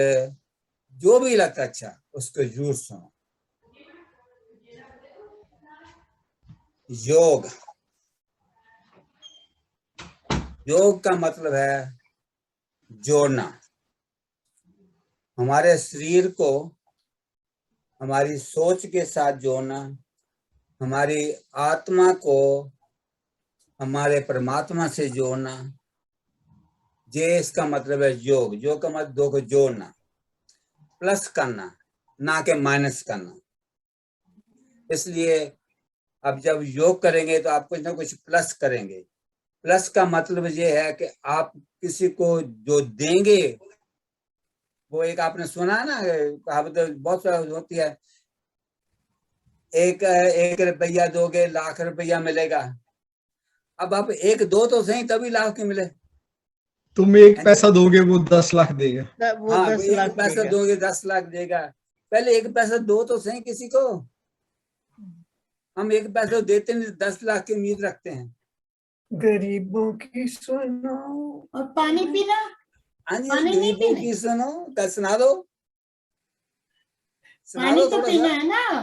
Speaker 2: जो भी लगता है अच्छा, उसको जरूर सुनो। योग, योग का मतलब है जोड़ना, हमारे शरीर को हमारी सोच के साथ जोड़ना, हमारी आत्मा को हमारे परमात्मा से जोड़ना। ये इसका मतलब है योग। योग का मतलब दो को जोड़ना, प्लस करना, ना कि माइनस करना। इसलिए अब जब योग करेंगे तो आप कुछ ना कुछ प्लस करेंगे। प्लस का मतलब ये है कि आप किसी को जो देंगे, वो एक आपने सुना है ना कहावत, बहुत सारा होती है, एक रुपया दोगे लाख रुपया मिलेगा। अब आप एक दो तो सही तभी लाख के मिले।
Speaker 6: तुम एक पैसा दोगे वो 10 लाख देगा।
Speaker 1: वो
Speaker 2: हाँ,
Speaker 1: 10
Speaker 2: एक
Speaker 1: लाख
Speaker 2: पैसा
Speaker 1: देगा।
Speaker 2: दोगे 10 लाख देगा। पहले एक पैसा दो तो सही किसी को। हम एक पैसा देते नहीं, 10 लाख की उम्मीद रखते हैं।
Speaker 5: गरीबों की सुनो।
Speaker 7: और पानी पीना,
Speaker 2: हाँ जी,
Speaker 7: पानी नहीं
Speaker 2: गरीबों
Speaker 7: पीना।
Speaker 2: की सुनो, कल सुना दो, सुना
Speaker 7: पानी
Speaker 2: दो
Speaker 7: तो
Speaker 2: थोड़ा
Speaker 7: पीना
Speaker 2: सा।
Speaker 7: है ना,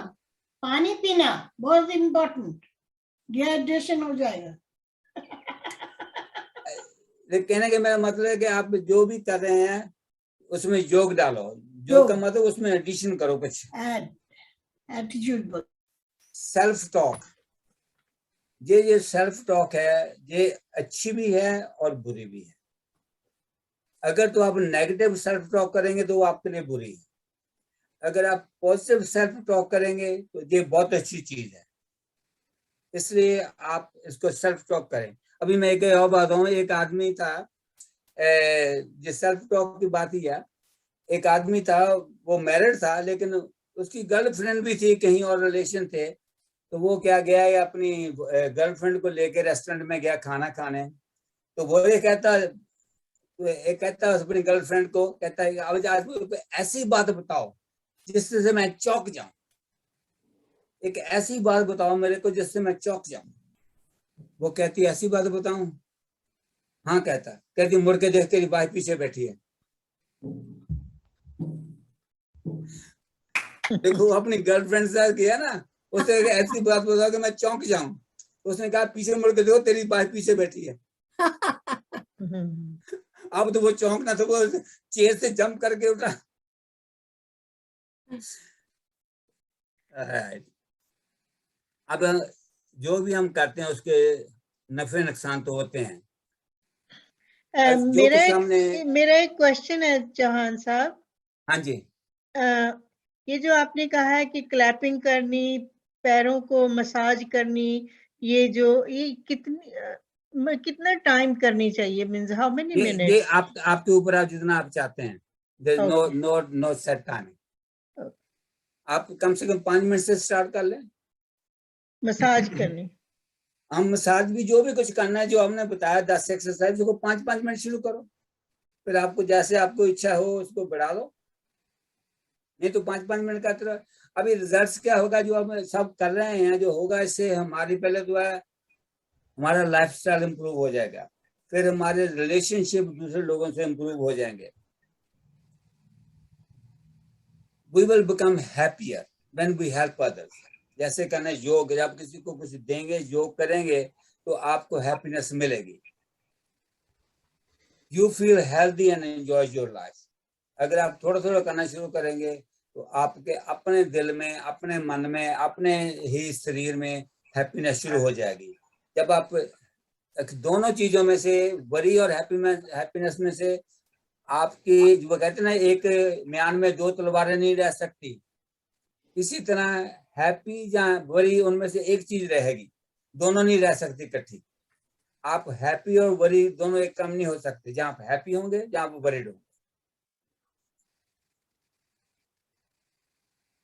Speaker 7: पानी पीना बहुत इम्पोर्टेंट, डिहाइड्रेशन हो जाएगा।
Speaker 2: कहने का मेरा मतलब है कि आप जो भी कर रहे हैं उसमें योग डालो। योग का मतलब उसमें एडिशन करो कुछ।
Speaker 7: एटीट्यूड,
Speaker 2: सेल्फ टॉक, ये सेल्फ टॉक है, ये अच्छी भी है और बुरी भी है। अगर तो आप नेगेटिव सेल्फ टॉक करेंगे तो वो आपके लिए बुरी है, अगर आप पॉजिटिव सेल्फ टॉक करेंगे तो ये बहुत अच्छी चीज है। इसलिए आप इसको सेल्फ टॉक करें। अभी मैं एक और बात हूँ, एक आदमी था, जो सेल्फ टॉक की बात ही है, एक आदमी था, वो मैरिड था, लेकिन उसकी गर्लफ्रेंड भी थी, कहीं और रिलेशन थे। तो वो क्या गया, अपनी गर्लफ्रेंड को लेकर रेस्टोरेंट में गया खाना खाने। तो वो ये कहता अपनी गर्लफ्रेंड को, कहता है अब आज मुझे ऐसी बात बताओ जिससे मैं चौंक जाऊं, एक ऐसी बात बताओ मेरे को जिससे मैं चौंक जाऊं। वो कहती ऐसी बात बताऊं? हाँ कहती मुड़ के देख तेरी वाइफ पीछे बैठी है। देखो अपनी गर्लफ्रेंड से साथ किया ना, उसे ऐसी बात बताओ कि मैं चौंक जाऊं। उसने कहा पीछे मुड़ के देखो तेरी वाइफ पीछे बैठी है। अब तो वो चौंकना था, वो चेयर से जंप करके उठा। अब जो भी हम करते हैं उसके नफे नुकसान तो होते हैं।
Speaker 1: मेरा एक क्वेश्चन है जहान साहब।
Speaker 2: हाँ जी।
Speaker 1: ये जो आपने कहा है कि क्लैपिंग करनी, पैरों को मसाज करनी, ये कितना टाइम करनी चाहिए? Means how many minutes?
Speaker 2: ये आपके ऊपर, आप जितना आप चाहते हैं। There is no set time. आप कम से कम 5 मिनट से स्टार्ट कर लें
Speaker 1: मसाज करनी।
Speaker 2: हम मसाज भी जो भी कुछ करना है, जो हमने बताया 10 एक्सरसाइज को 5-5 मिनट शुरू करो, फिर आपको जैसे आपको इच्छा हो उसको बढ़ा लो, नहीं तो 5-5 मिनट का तरह। अभी रिजल्ट्स क्या होगा जो हम सब कर रहे हैं, जो होगा इससे हमारी पहले तो है हमारा लाइफस्टाइल इंप्रूव हो जाएगा, फिर हमारे रिलेशनशिप दूसरे लोगों से इंप्रूव हो जाएंगे। we will become happier when we help others. जैसे कहना योग, जब किसी को कुछ देंगे, योग करेंगे तो आपको हैप्पीनेस मिलेगी. You feel healthy and enjoy your life. अगर आप थोड़ा थोड़ा करना शुरू करेंगे तो आपके अपने दिल में, अपने मन में, अपने ही शरीर में हैप्पीनेस शुरू हो जाएगी. जब आप दोनों चीजों में से, वरी और हैप्पीनेस में से, आपकी जो कहते हैं ना, एक म्यान में दो तलवारें नहीं रह सकती, इसी तरह हैप्पी जहाँ वरी, उनमें से एक चीज रहेगी, दोनों नहीं रह सकती इकट्ठी. आप हैप्पी और वरी दोनों एक कम नहीं हो सकते. जहाँ आप हैप्पी होंगे, जहाँ आप वरीड होंगे.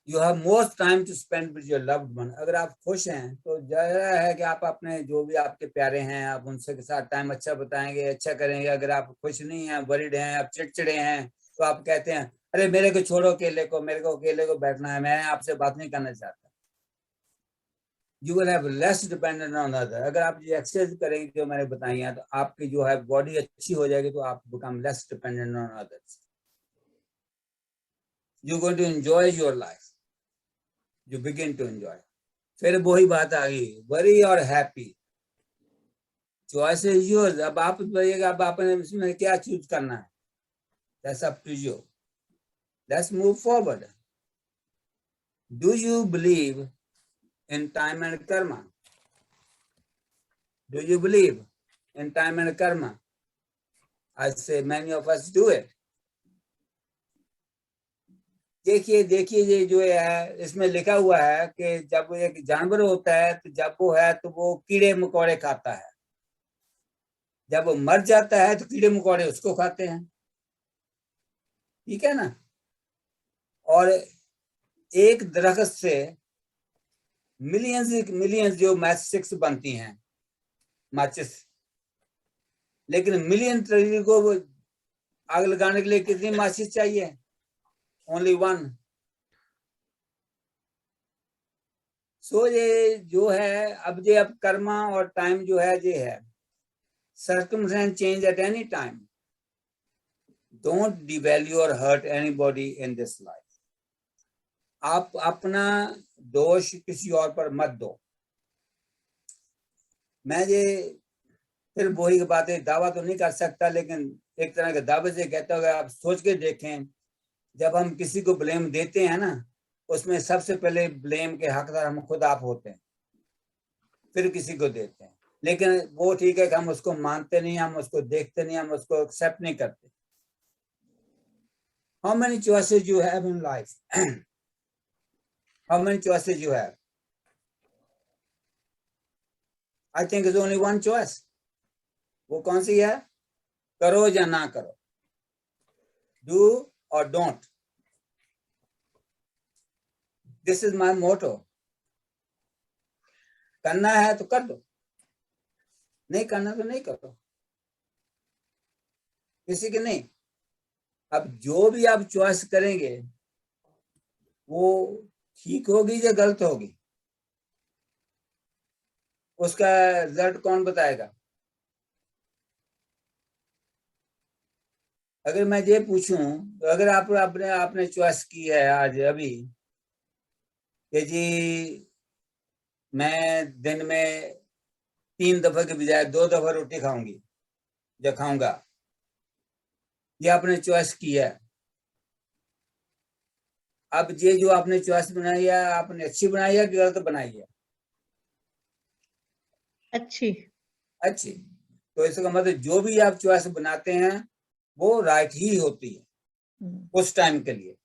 Speaker 2: You have most time to spend with your loved one. अगर आप खुश हैं तो ज़्यादा है कि आप अपने जो भी आपके प्यारे हैं, आप उनसे के साथ टाइम अच्छा बताएंगे, अच्छा करेंगे. अगर आप खुश नहीं हैं, वरीड हैं, आप चिड़चिड़े हैं, तो आप कहते हैं अरे मेरे को छोड़ो, अकेले को, मेरे को अकेले को बैठना है, मैं आपसे बात नहीं करना चाहता. You will have less dependent on others. अगर आप ये एक्सरसाइज करेंगे जो मैंने बताई है, तो आपकी जो है बॉडी अच्छी हो जाएगी, तो आप become less dependent on others. You're going to enjoy your life. You begin to enjoy. फिर वही बात आ गई, वरी और हैप्पी. Choice is yours. अब आप बताइएगा, अब आपने इसमें क्या चूज करना है. That's up to you. Let's move forward. Do you believe in time and karma? Do you believe in time and karma? I say many of us do it. देखिए ये जो है, इसमें लिखा हुआ है कि जब एक जानवर होता है, तो जब वो है तो वो कीड़े मकोड़े खाता है. जब वो मर जाता है तो कीड़े मकोड़े उसको खाते हैं. ठीक है ना. और एक दरख्त से मिलियंस जो मैच स्टिक्स बनती हैं, माचिस, लेकिन मिलियन ट्री को आग लगाने के लिए कितनी माचिस चाहिए? Only one. So ये जो है, अब कर्मा और टाइम जो है, ये है circumstance change at any time. Don't devalue or hurt anybody in this life. आप अपना दोष किसी और पर मत दो. मैं ये फिर वही बातें दावा तो नहीं कर सकता, लेकिन एक तरह के दावे से कहता हूँ, आप सोच के देखें, जब हम किसी को ब्लेम देते हैं ना, उसमें सबसे पहले ब्लेम के हकदार हम खुद आप होते हैं, फिर किसी को देते हैं. लेकिन वो ठीक है कि हम उसको मानते नहीं, हम उसको देखते नहीं, हम उसको एक्सेप्ट नहीं करते. How many choices you have in life? How many choices you have? I think it's only one choice. वो कौन सी है? करो या ना करो. Do or don't. This is my motto. करना है तो कर दो, नहीं करना तो नहीं करो, किसी के नहीं. अब जो भी आप चॉइस करेंगे वो ठीक होगी या गलत होगी, उसका रिजल्ट कौन बताएगा? अगर मैं ये पूछूं, तो अगर आपने चॉइस की है आज अभी कि जी मैं दिन में 3 दफा के बजाय 2 दफा रोटी खाऊंगी या खाऊंगा, ये आपने चॉइस की है. अब ये जो आपने चॉइस बनाई है, आपने अच्छी बनाई है कि गलत बनाई है?
Speaker 1: अच्छी.
Speaker 2: तो इसका मतलब जो भी आप चॉइस बनाते हैं वो राइट ही होती है उस टाइम के लिए.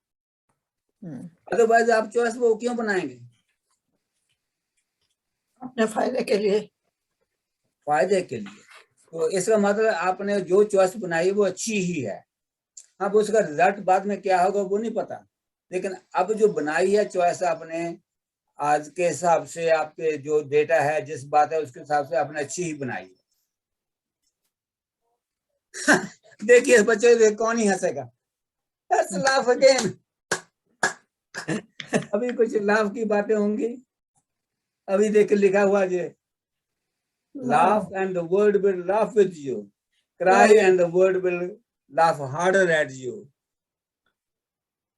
Speaker 2: अदरवाइज आप चॉइस वो क्यों बनाएंगे?
Speaker 5: अपने फायदे के लिए.
Speaker 2: तो इसका मतलब आपने जो चॉइस बनाई वो अच्छी ही है. अब उसका रिजल्ट बाद में क्या होगा वो नहीं पता, लेकिन अब जो बनाई है चॉइस आपने, आज के हिसाब से आपके जो डेटा है, जिस बात है उसके हिसाब से आपने अच्छी ही बनाई है. देखिए बच्चों, कौन ही हंसेगा? Let's laugh again. अभी कुछ लाफ की बातें होंगी. अभी देख लिखा हुआ ये, laugh and the world will laugh with you, cry and the world will laugh harder at you.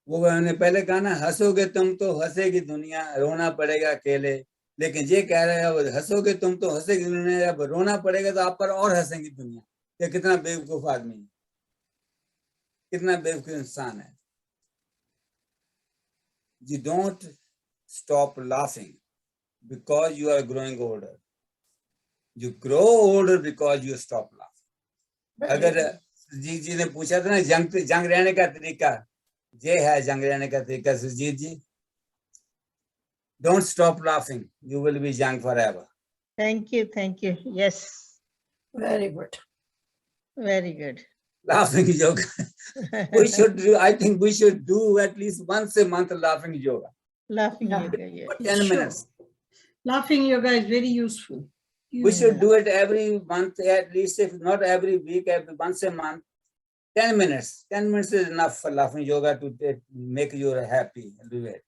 Speaker 2: वो मैंने पहले कहा ना, हंसोगे तुम तो हंसेगी दुनिया, रोना पड़ेगा अकेले। लेकिन ये कह रहे हैं अब हंसोगे तुम तो हंसेगी दुनिया, अब रोना पड़ेगा तो आप पर और हंसेगी दुनिया। ये कितना बेवकूफ आदमी है, कितना बेवकूफ इंसान है। You don't stop laughing because you are growing older. You grow older because you stop laughing. अगर जी ने पूछा था ना जंग रहने का तरीका, ये है जंग रहने का तरीका सुजीत जी। Don't stop laughing. You will be young forever.
Speaker 1: Thank you. Yes,
Speaker 5: Very good.
Speaker 1: very good.
Speaker 2: Laughing yoga. We should do, I think we should do at least once a month laughing yoga.
Speaker 1: Laughing
Speaker 7: Yeah.
Speaker 1: yoga, yes.
Speaker 2: For 10 minutes.
Speaker 7: Laughing yoga is very useful.
Speaker 2: We should do it every month, at least if not every week, once a month. 10 minutes. 10 minutes is enough for laughing yoga to make you happy. Do it.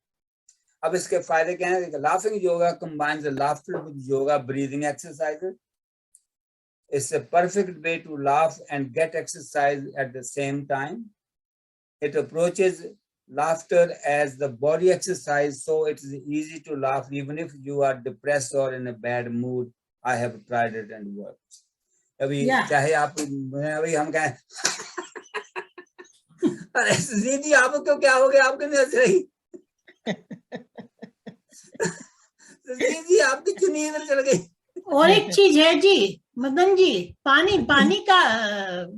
Speaker 2: अब इसके फायदे क्या हैं? Laughing yoga combines the laughter with yoga breathing exercises. It's a perfect way to laugh and get exercise at the same time. It approaches laughter as the body exercise, so it is easy to laugh even if you are depressed or in a bad mood. I have tried it and worked. अभी चाहे आप अभी हम कहें अरे दीदी आपको क्यों क्या हो गया, आप क्यों नहीं हंस रही? दीदी आपकी चुन्नी इधर चल गई।
Speaker 7: और एक चीज है जी मदन जी, पानी का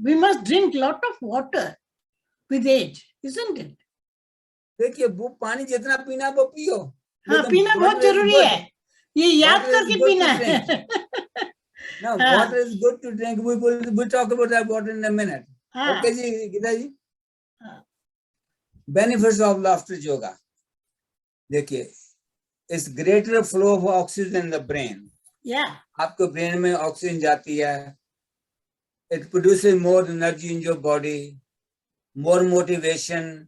Speaker 7: we must drink lot of water with age, isn't it?
Speaker 2: देखिए वो पानी जितना पीना वो पियो।
Speaker 7: हाँ, पीना बहुत जरूरी है, ये याद करके पीना है।
Speaker 2: No, water is good to drink. We'll talk about that water in a minute. Okay ji, Geeta ji. Benefits of laughter yoga. देखिए, it's greater flow of oxygen in the brain.
Speaker 7: Yeah.
Speaker 2: आपको ब्रेन में oxygen जाती है। It produces more energy in your body, more motivation,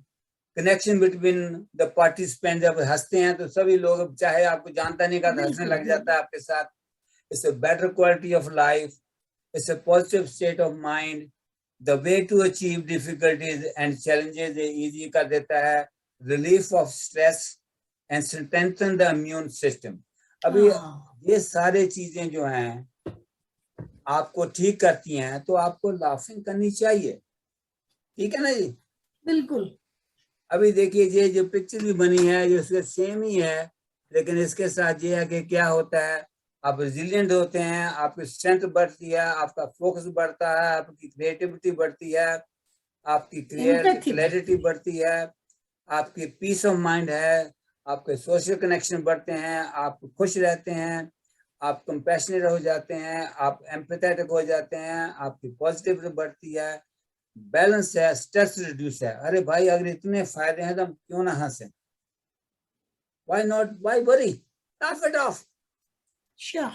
Speaker 2: connection between the participants. जब हंसते हैं तो सभी लोग, चाहे आपको जानता नहीं का हंसने लग जाता है आपके साथ। It's a better quality of life. It's a positive state of mind. The way to achieve difficulties and challenges easy कर देता है. Relief of stress and strengthen the immune system. अभी ये सारे चीजें जो हैं आपको ठीक करती हैं, तो आपको लाफिंग करनी चाहिए। ठीक है ना जी?
Speaker 7: बिल्कुल।
Speaker 2: अभी देखिए ये जो पिक्चर भी बनी है ये उसके सेम ही है, लेकिन इसके साथ ये है कि क्या होता है, आप रिजिलिएंट होते हैं, आपकी स्ट्रेंथ बढ़ती है, आपका फोकस बढ़ता है, आपकी क्रिएटिविटी बढ़ती है, आपकी क्लैरिटी बढ़ती है, आपकी पीस ऑफ माइंड है, आपके सोशल कनेक्शन बढ़ते हैं, आप खुश रहते हैं, आप कंपैशनेट हो जाते हैं, आप एम्पैथेटिक हो जाते हैं, आपकी पॉजिटिविटी बढ़ती है, बैलेंस है, स्ट्रेस रिड्यूस है। अरे भाई अगर इतने फायदे हैं तो हम क्यों ना हंसें? Why not? Why worry? Laugh it off.
Speaker 7: Sure.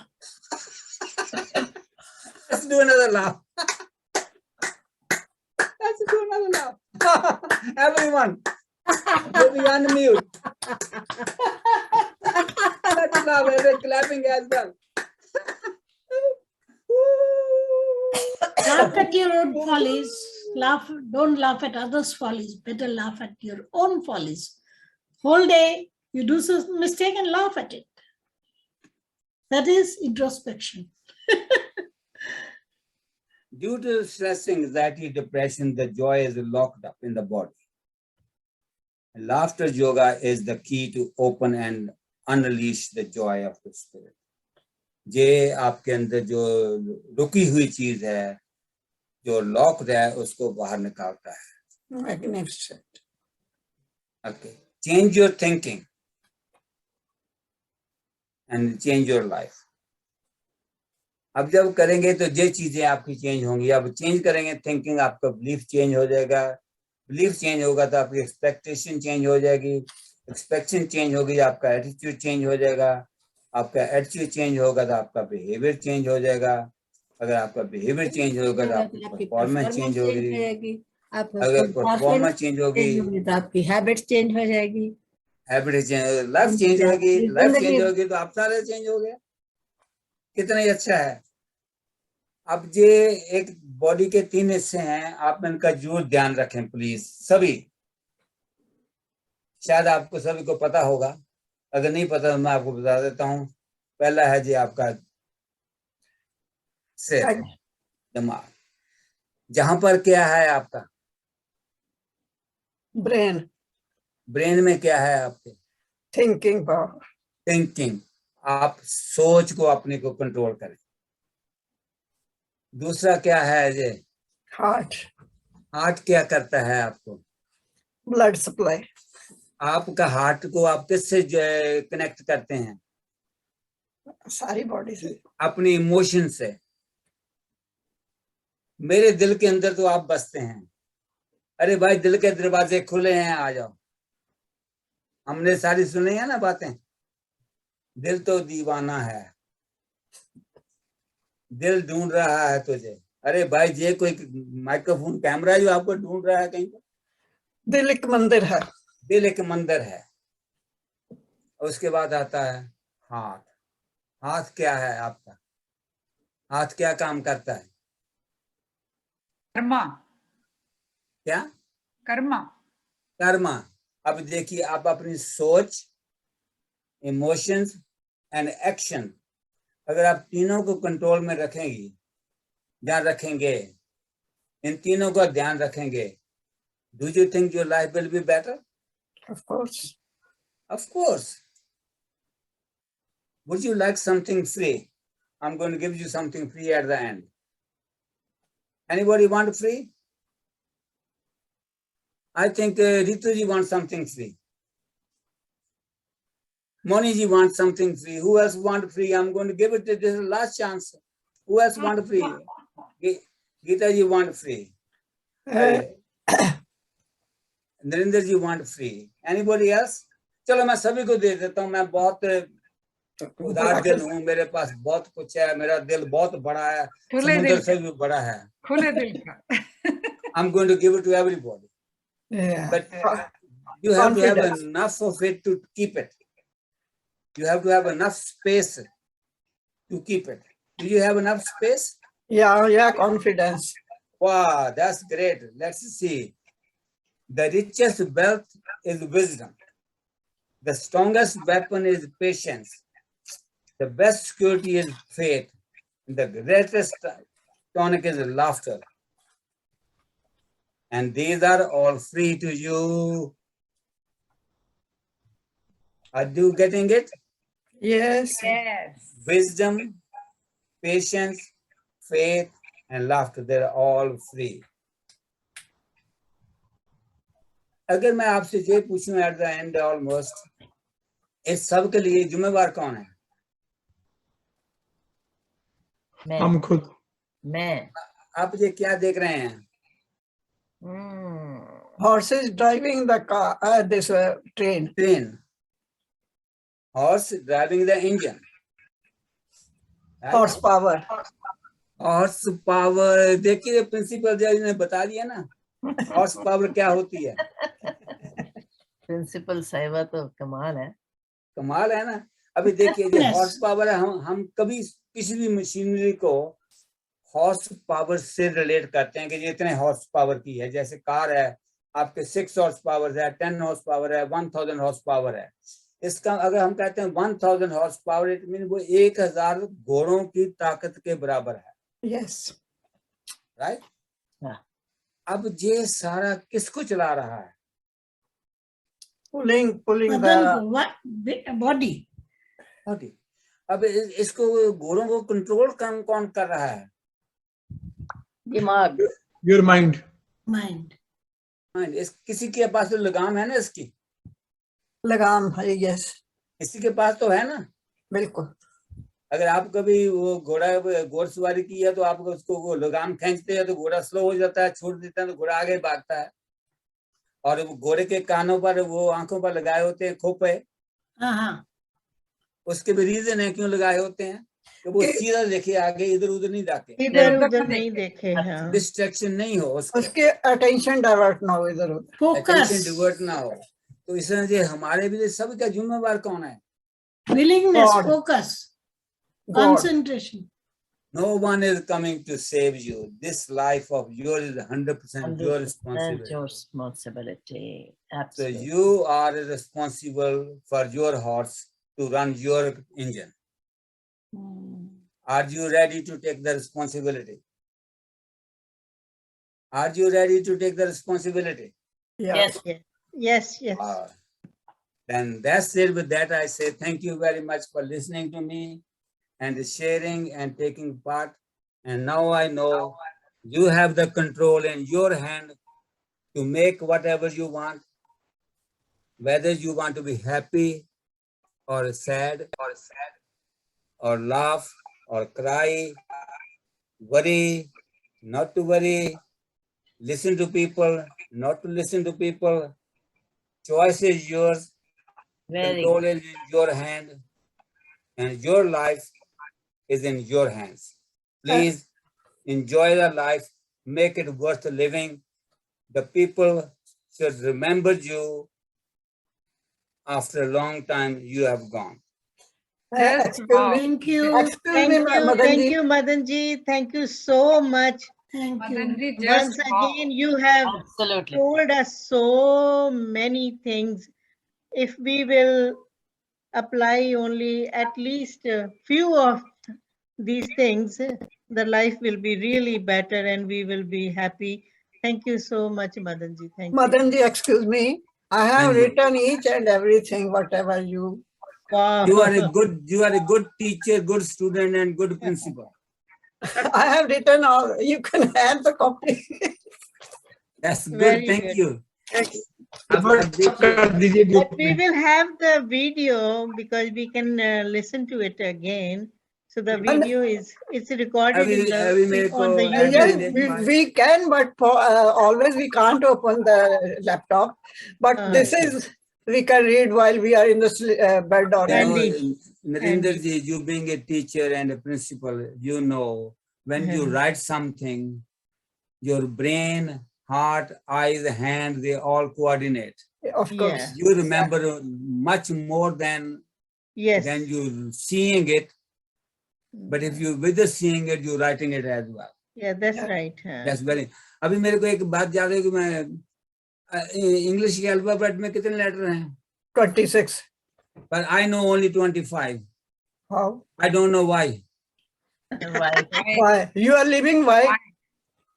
Speaker 2: Let's do another laugh. Let's do another laugh. Everyone, maybe unmute. Let's laugh. We're clapping as well.
Speaker 7: Laugh at your own follies. Don't laugh at others' follies. Better laugh at your own follies. Whole day you do some mistake and laugh at it. That is introspection.
Speaker 2: Due to stress, anxiety, depression, the joy is locked up in the body. Laughter yoga is the key to open and unleash the joy of the spirit. ये आपके अंदर जो रुकी हुई चीज है, जो locked है, उसको बाहर निकालता है।
Speaker 5: Magnificent.
Speaker 2: Okay. Change your thinking and change your life. अब जब करेंगे तो ये चीजें आपकी चेंज होंगी। अब चेंज करेंगे थिंकिंग, आपका बिलीफ चेंज हो जाएगा। बिलीफ चेंज होगा तो आपकी एक्सपेक्टेशन चेंज हो जाएगी। एक्सपेक्टेशन चेंज होगी, आपका एटीट्यूड चेंज हो जाएगा। आपका एटीट्यूड चेंज होगा तो आपका बिहेवियर चेंज हो जाएगा। अगर आपका बिहेवियर चेंज होगा तो आपकी परफॉर्मेंस चेंज होगी। अगर परफॉर्मेंस चेंज होगी
Speaker 3: तो आपकी हैबिट चेंज हो जाएगी।
Speaker 2: हैबिट चेंज, लाइफ चेंज होगी। लाइफ चेंज होगी तो आप सारे चेंज हो गए। कितना ही अच्छा है। अब ये एक बॉडी के 3 हिस्से हैं, आप इनका जरूर ध्यान रखें प्लीज सभी। शायद आपको सभी को पता होगा, अगर नहीं पता तो मैं आपको बता देता हूँ। पहला है जी आपका सिर, दिमाग, जहां पर क्या है आपका
Speaker 5: Brain,
Speaker 2: ब्रेन में क्या है आपके
Speaker 5: thinking power.
Speaker 2: थिंकिंग, आप सोच को अपने को कंट्रोल करें। दूसरा क्या है जी
Speaker 5: Heart,
Speaker 2: हार्ट क्या करता है आपको,
Speaker 5: blood supply.
Speaker 2: आपका हार्ट को आप किससे कनेक्ट करते हैं,
Speaker 5: सारी बॉडी से.
Speaker 2: अपनी इमोशन से। मेरे दिल के अंदर तो आप बसते हैं, अरे भाई दिल के दरवाजे खुले हैं आ जाओ, हमने सारी सुनी है ना बातें। दिल तो दीवाना है, दिल ढूंढ रहा है तुझे। अरे भाई ये कोई माइक्रोफोन कैमरा जो आपको ढूंढ रहा है कहीं पर?
Speaker 5: दिल एक मंदिर है.
Speaker 2: दिल एक मंदिर है। उसके बाद आता है हाथ। हाथ क्या है आपका, हाथ क्या काम करता है,
Speaker 8: कर्मा,
Speaker 2: क्या
Speaker 8: कर्मा,
Speaker 2: कर्मा। अब देखिए आप अपनी सोच, इमोशंस एंड एक्शन, अगर आप तीनों को कंट्रोल में रखेंगी, ध्यान रखेंगे, इन तीनों का ध्यान रखेंगे, do you think your life will be better?
Speaker 5: Of course.
Speaker 2: Of course. Would you like something free? I'm going to give you something free at the end. Anybody want free? I think Rituji wants something free. Moniji wants something free. Who else want free? I'm going to give it to this last chance. Who else want free? Gita ji want free. Narendra ji want free. Anybody else? चलो मैं सभी को दे देता हूँ, मैं बहुत उदार दिल हूँ, मेरे पास बहुत कुछ है, मेरा दिल बहुत बड़ा है, समुद्र से भी बड़ा है।
Speaker 8: खुले दिल का।
Speaker 2: I'm going to give it to everybody.
Speaker 5: Yeah.
Speaker 2: But you have to have enough of it to keep it. You have to have enough space to keep it. Do you have enough space?
Speaker 5: Yeah, confidence.
Speaker 2: Wow, that's great. Let's see. The richest wealth is wisdom. The strongest weapon is patience. The best security is faith. The greatest tonic is laughter. And these are all free to you. Are you getting it?
Speaker 5: Yes.
Speaker 8: Yes.
Speaker 2: Wisdom, patience, faith, and laughter, they're all free. अगर मैं आपसे ये पूछूं at the end almost, इस सब के लिए जिम्मेवार कौन है?
Speaker 6: हम खुद।
Speaker 3: मैं।
Speaker 2: आप ये क्या देख रहे हैं?
Speaker 5: Horses driving the car, this train.
Speaker 2: Train. Horse driving the engine.
Speaker 5: Horse power.
Speaker 2: Horse power, देखिए प्रिंसिपल जज ने बता दिया ना, हॉर्स पावर क्या होती है।
Speaker 3: प्रिंसिपल साहिबा तो कमाल है।
Speaker 2: कमाल है ना। अभी देखिए जो हॉर्स पावर है, हम कभी किसी भी मशीनरी को हॉर्स पावर से रिलेट करते हैं कि ये इतने हॉर्स पावर की है। जैसे कार है, आपके 6 हॉर्स पावर है, 10 हॉर्स पावर है, 1000 हॉर्स पावर है। इसका अगर हम कहते हैं 1000 हॉर्स पावर, इट मीन वो 1000 घोड़ों की ताकत के बराबर है।
Speaker 5: Yes.
Speaker 2: राइट?
Speaker 3: हाँ।
Speaker 2: अब ये सारा किसको चला रहा है?
Speaker 5: Pulling
Speaker 7: the body.
Speaker 2: Okay. अब इसको घोड़ों को कंट्रोल कौन कर रहा है?
Speaker 3: दिमाग।
Speaker 6: Your mind.
Speaker 7: Mind.
Speaker 2: इस किसी के पास तो लगाम है ना, इसकी
Speaker 5: लगाम है। Yes.
Speaker 2: किसी के पास तो है ना।
Speaker 5: बिल्कुल।
Speaker 2: अगर आप कभी वो घोड़सवारी की है तो आप उसको वो लगाम खींचते हैं तो घोड़ा स्लो हो जाता है, छोड़ देता है तो घोड़ा आगे भागता है। और वो घोड़े के कानों पर, वो आंखों पर लगाए होते हैं खोपे।
Speaker 7: हाँ।
Speaker 2: उसके भी रीजन है क्यों लगाए होते हैं कि वो सीधा देखे आगे, इधर उधर नहीं जाके,
Speaker 1: इधर उधर नहीं देखे। हाँ।
Speaker 2: डिस्ट्रैक्शन नहीं हो,
Speaker 5: उसके अटेंशन डाइवर्ट ना हो, इधर उधर
Speaker 2: अटेंशन डिवर्ट ना हो। तो इसलिए हमारे भी सब का जिम्मेवार कौन है?
Speaker 7: Willingness,
Speaker 5: God.
Speaker 7: focus,
Speaker 5: God.
Speaker 7: concentration.
Speaker 2: No one is coming to save you. This life of yours is 100% your
Speaker 3: 100%
Speaker 2: responsibility.
Speaker 3: your responsibility.
Speaker 2: So
Speaker 3: Absolutely.
Speaker 2: you are responsible for your horse to run your engine. Are you ready to take the responsibility? Are you ready to take the responsibility?
Speaker 5: Yeah.
Speaker 3: Yes.
Speaker 1: Yes.
Speaker 2: Then that's it. With that, I say thank you very much for listening to me and sharing and taking part. And now I know you have the control in your hand to make whatever you want, whether you want to be happy or sad or laugh or cry, worry, not to worry, listen to people, not to listen to people. Choice is yours.
Speaker 3: Very
Speaker 2: Control
Speaker 3: good.
Speaker 2: is in your hand, and your life is in your hands. Please enjoy the life, make it worth living. The people should remember you after a long time you have gone.
Speaker 8: Yes,
Speaker 5: Excuse
Speaker 8: wow.
Speaker 5: me.
Speaker 7: Thank you.
Speaker 5: Excuse me, Madan
Speaker 1: Thank
Speaker 5: ji.
Speaker 1: you, Madan ji. Thank you so much.
Speaker 7: Thank
Speaker 8: Madan
Speaker 7: you.
Speaker 8: ji,
Speaker 1: Once
Speaker 8: just wow.
Speaker 1: again, you have
Speaker 3: Absolutely.
Speaker 1: told us so many things. If we will apply only at least a few of these things, the life will be really better and we will be happy. Thank you so much, Madan ji. Thank you.
Speaker 5: Madan ji, excuse me. I have
Speaker 2: Thank you.
Speaker 5: written each and everything, whatever you.
Speaker 1: Wow.
Speaker 2: You are a good teacher, good student, and good principal.
Speaker 5: I have written all. You can have the copy.
Speaker 2: That's good.
Speaker 1: Very
Speaker 2: Thank
Speaker 1: good.
Speaker 2: you.
Speaker 6: अब कर दीजिए group
Speaker 1: But we
Speaker 6: में।
Speaker 1: will have the video because we can listen to it again. So the video it's recorded in on the
Speaker 5: Yes,
Speaker 1: YouTube.
Speaker 5: we can, but always we can't open the laptop. But this is, we can read while we are in the bed or
Speaker 1: Andy.
Speaker 2: Narinder ji, you being a teacher and a principal, you know, when you write something, your brain, heart, eyes, hand, they all coordinate.
Speaker 5: Of course.
Speaker 2: You remember much more than you seeing it. But if you with the seeing it, you're writing it as well.
Speaker 1: Yeah, that's right.
Speaker 2: That's very. अभी मेरे को एक बात याद है कि मैं English के अल्फाबेट में कितने लेटर हैं?
Speaker 5: 26.
Speaker 2: But I know only 25.
Speaker 5: How?
Speaker 2: I don't know why.
Speaker 5: Why? You are living why?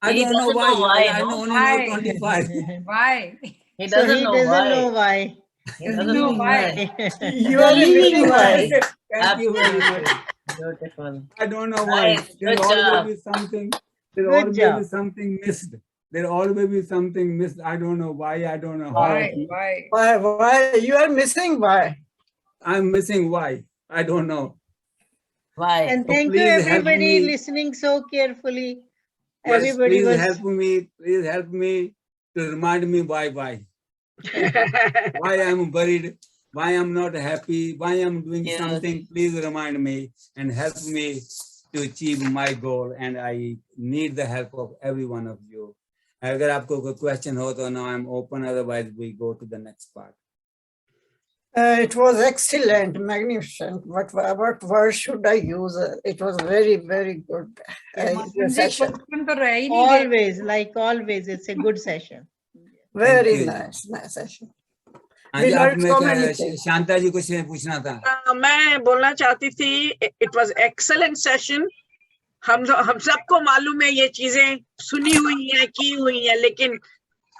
Speaker 2: I don't know why. I only know 25.
Speaker 8: Why?
Speaker 3: He
Speaker 1: So he
Speaker 3: doesn't know
Speaker 1: doesn't know
Speaker 3: why.
Speaker 1: why.
Speaker 3: He doesn't know why.
Speaker 5: You are living why?
Speaker 2: Thank you very much.
Speaker 3: Beautiful.
Speaker 2: I don't know why.
Speaker 3: Nice.
Speaker 2: There
Speaker 3: Good
Speaker 2: always
Speaker 3: job.
Speaker 2: be something. There
Speaker 1: Good
Speaker 2: always
Speaker 1: job.
Speaker 2: be something missed. There always be something missed. I don't know why. I don't know how.
Speaker 8: Why?
Speaker 5: You are missing why?
Speaker 2: I'm missing why. I don't know.
Speaker 3: Why?
Speaker 1: And
Speaker 2: So
Speaker 1: thank you
Speaker 2: please help
Speaker 1: everybody
Speaker 2: me.
Speaker 1: listening so carefully.
Speaker 2: Yes,
Speaker 1: Everybody
Speaker 2: please
Speaker 1: was
Speaker 2: help me. Please help me to remind me why. Why I'm worried. Why I'm not happy. Why I'm doing
Speaker 3: Yes.
Speaker 2: something. Please remind me and help me to achieve my goal. And I need the help of every one of you. अगर आपको कोई question हो तो now I'm open. Otherwise, we go to the next part.
Speaker 5: It was excellent, magnificent. What word should I use? It was very, very good session.
Speaker 8: Question तो रह ही नहीं गए.
Speaker 1: always, like always, it's a good session.
Speaker 5: Very
Speaker 2: you.
Speaker 5: nice session.
Speaker 2: हाँ
Speaker 5: We
Speaker 2: ji,
Speaker 5: learned so many
Speaker 2: आप
Speaker 5: things.
Speaker 2: Shanta जी कुछ पूछना था.
Speaker 9: मैं बोलना चाहती थी, it was excellent session. हम सबको मालूम है ये चीजें सुनी हुई हैं, की हुई हैं, लेकिन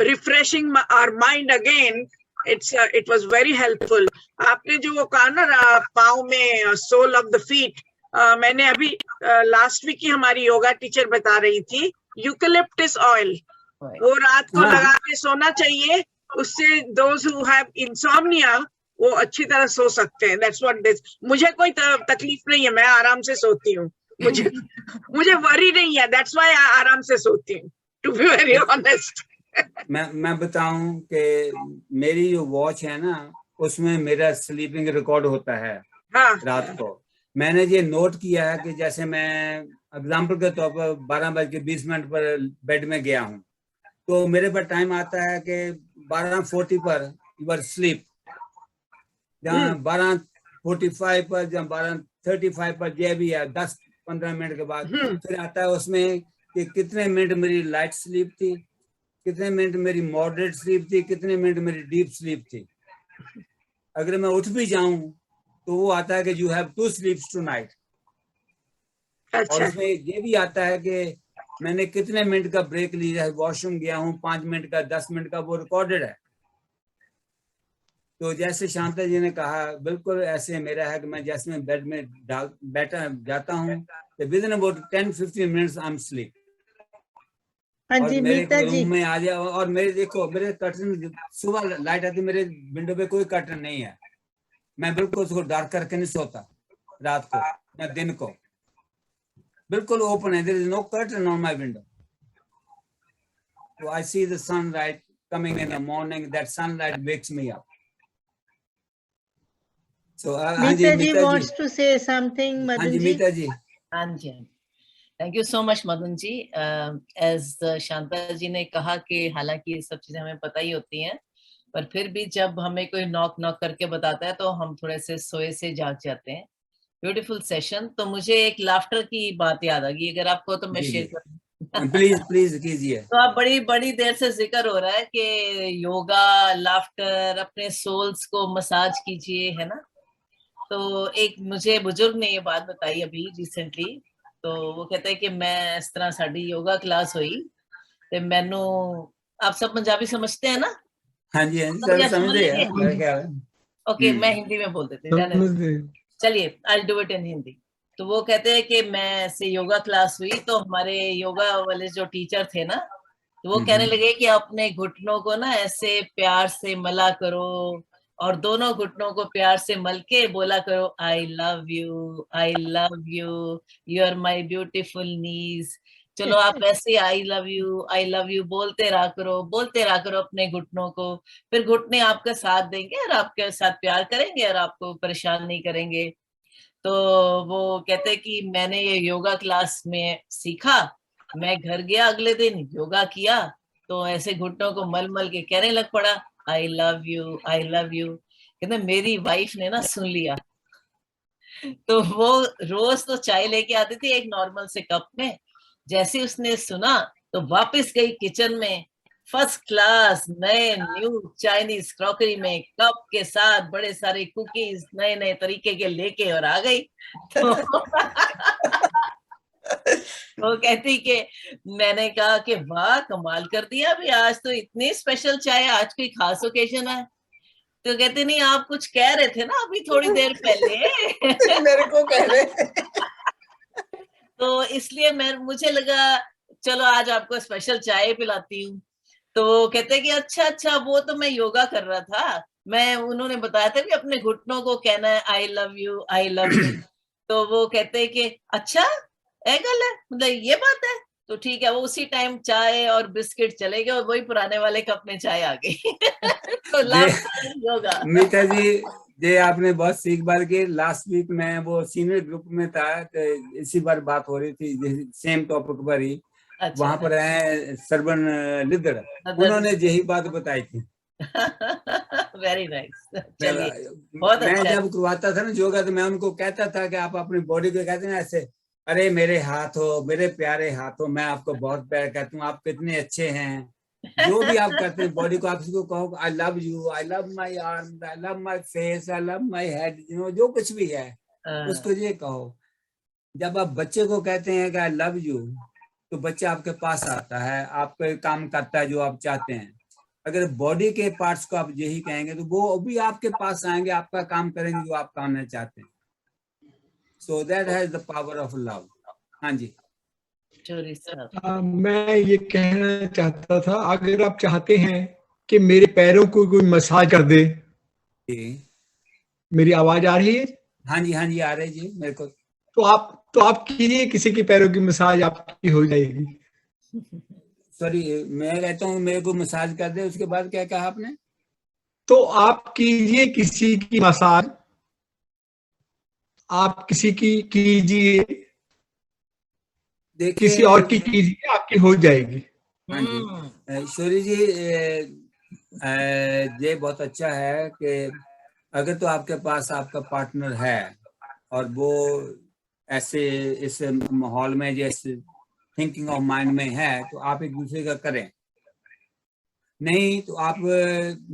Speaker 9: refreshing our mind again, it was very helpful. आपने जो वो कहा ना पाँव में sole of the feet, मैंने अभी last week ही हमारी योगा टीचर बता रही थी, eucalyptus oil, वो रात को लगा के सोना चाहिए, उससे those who have insomnia वो अच्छी तरह सो सकते हैं. That's what this. मुझे कोई तकलीफ नहीं है, मैं आराम से सोती हूँ. मुझे worry नहीं है. That's why आराम से सोती हूँ. To be very honest.
Speaker 2: मैं बताऊं कि मेरी जो वॉच है ना, उसमें मेरा स्लीपिंग रिकॉर्ड होता है. रात को मैंने ये नोट किया है कि जैसे मैं एग्जांपल के तौर पर 12:20 पर बेड में गया हूँ, तो मेरे पर टाइम आता है कि 12:40 पर यूर स्लीप, जहाँ 12:45 पर, जहाँ 12:35 पर, यह भी है 10 15 मिनट के बाद फिर आता है उसमें कि कितने मिनट मेरी लाइट स्लीप थी, कितने मिनट मेरी मॉडरेट स्लीप थी, कितने मिनट मेरी डीप स्लीप थी। अगर मैं उठ भी जाऊं तो वो आता है कि यू हैव 2 स्लीप्स टुनाइट। और
Speaker 9: अच्छा
Speaker 2: उसमें ये भी आता है कि मैंने कितने मिनट का ब्रेक लिया है, वॉशरूम गया हूँ 5 मिनट का, 10 मिनट का, वो रिकॉर्डेड है। तो जैसे शांता जी ने कहा, बिल्कुल ऐसे मेरा है कि मैं जैसे मैं बेड में बैठा जाता हूँ तो with in about 10-15 minutes I am sleep.
Speaker 1: हाँ
Speaker 2: और
Speaker 1: जी
Speaker 2: मेरे
Speaker 1: मीता जी,
Speaker 2: रूम में आ जाओ और मेरे देखो मेरे कर्टन, सुबह लाइट आती, मेरे विंडो पे कोई कर्टन नहीं है, मैं बिल्कुल उसको डार्क करके नहीं सोता रात को या दिन को, बिल्कुल ओपन है, there is no curtain on my window. So I see the sunlight coming in the morning, that sunlight wakes me up. So हाँ जी
Speaker 1: मीता जी
Speaker 2: मीता जी,
Speaker 1: wants to say something,
Speaker 2: हाँ
Speaker 1: मदन
Speaker 2: जी
Speaker 1: जी।
Speaker 2: मीता जी।
Speaker 3: हाँ जी, thank you so much Madan ji. As Shanta ji ने कहा कि हालांकि ये सब चीजें हमें पता ही होती हैं, पर फिर भी जब हमें कोई नॉक करके बताता है तो हम थोड़े से सोए से जाग जाते हैं। Beautiful session. तो मुझे एक लाफ्टर की बात याद आ गई, अगर आपको तो मैं
Speaker 2: जी,
Speaker 3: शेयर
Speaker 2: जी।
Speaker 3: करूँ।
Speaker 2: प्लीज प्लीज कीजिए।
Speaker 3: तो आप बड़ी देर से जिक्र हो रहा है कि योगा, लाफ्टर, अपने सोल्स को मसाज कीजिए, है ना। तो एक मुझे बुजुर्ग ने ये बात बताई अभी रिसेंटली। तो वो कहते हैं कि मैं इस तरह साड़ी योगा क्लास हुई ते मैनू, आप सब पंजाबी समझते हैं ना?
Speaker 2: हाँ जी हाँ जी,
Speaker 3: समझ
Speaker 2: सर समझ
Speaker 3: लगे?
Speaker 2: गए मेरा ख्याल है।
Speaker 3: ओके, मैं हिंदी में बोल देती हूँ, रहने दो। चलिए, I do it in Hindi. तो वो कहते हैं कि मैं ऐसे योगा क्लास हुई तो हमारे योगा वाले जो टीचर थे ना, तो वो कहने लगे कि अपने घुटनों को ना ऐसे प्यार से मला करो और दोनों घुटनों को प्यार से मल के बोला करो, I love you, I love you, you are my beautiful niece. चलो आप ऐसे आई लव यू बोलते रहा करो अपने घुटनों को, फिर घुटने आपका साथ देंगे और आपके साथ प्यार करेंगे और आपको परेशान नहीं करेंगे। तो वो कहते कि मैंने ये योगा क्लास में सीखा, मैं घर गया अगले दिन योगा किया तो ऐसे घुटनों को मल मल के कहने लग पड़ा, आई love you, I love you. कहते मेरी वाइफ ने ना सुन लिया, तो वो रोज तो चाय लेके आती थी एक नॉर्मल से कप में, जैसे उसने सुना तो वापस गई किचन में, फर्स्ट क्लास नए न्यू चाइनीज क्रॉकरी में कप के साथ बड़े सारे कुकीज नए नए तरीके के लेके और आ गई। तो वो कहती कि मैंने कहा कि वाह कमाल कर दिया अभी, आज तो इतनी स्पेशल चाय, आज कोई खास ओकेजन है। तो कहते नहीं आप कुछ कह रहे थे ना अभी थोड़ी देर पहले।
Speaker 5: मेरे को कह रहे।
Speaker 3: तो इसलिए मुझे लगा चलो आज आपको स्पेशल चाय पिलाती हूँ। तो कहते कि अच्छा वो तो मैं योगा कर रहा था, मैं उन्होंने बताया था कि अपने घुटनों को कहना है आई love you, I love you. तो वो कहते कि अच्छा गल है, मतलब ये बात है, तो ठीक है। वो उसी टाइम चाय और बिस्किट चले गए और वही पुराने वाले कप में चाय आ गई। तो योगा।
Speaker 2: मीता जी, ये आपने बहुत सीख बात की। लास्ट वीक मैं वो सीनियर ग्रुप में था तो इसी बार बात हो रही थी सेम टॉपिक पर ही।
Speaker 3: अच्छा,
Speaker 2: वहां पर है सरबन लिदड़, उन्होंने यही बात बताई थी।
Speaker 3: Very nice. चलिए, बहुत
Speaker 2: मैं
Speaker 3: अच्छा।
Speaker 2: जब करवाता था ना योगा तो मैं उनको कहता था कि आप अपनी बॉडी को कहते ना ऐसे, अरे मेरे हाथ हो, मेरे प्यारे हाथ हो, मैं आपको बहुत प्यार करता हूँ, आप कितने अच्छे हैं। जो भी आप करते हैं बॉडी को, आप उसको कहो आई love you, I love my arm, I love my face, I love my head, जो कुछ भी है उसको ये कहो। जब आप बच्चे को कहते हैं कि आई लव यू तो बच्चा आपके पास आता है, आपके काम करता है जो आप चाहते हैं। अगर बॉडी के पार्ट्स को आप यही कहेंगे तो वो भी आपके पास आएंगे, आपका काम करेंगे जो आप करना चाहते हैं। So that has the power of love. हाँ जी,
Speaker 6: मैं ये कहना चाहता था, अगर आप चाहते हैं कि मेरे पैरों को कोई मसाज कर दे, मेरी आवाज आ रही है?
Speaker 2: हाँ जी आ रही जी मेरे को।
Speaker 6: तो आप कीजिए, किसी के पैरों की मसाज आपकी हो जाएगी।
Speaker 2: सॉरी, मैं कहता हूँ मेरे को मसाज कर दे, उसके बाद क्या कहा आपने?
Speaker 6: तो आप कीजिए किसी की मसाज, आप किसी की कीजिए, किसी और की कीजिए, आपकी हो जाएगी।
Speaker 2: हाँ जी शौरी जी, ये बहुत अच्छा है कि अगर तो आपके पास आपका पार्टनर है और वो ऐसे इस माहौल में, जैसे थिंकिंग ऑफ माइंड में है, तो आप एक दूसरे का करें। नहीं तो आप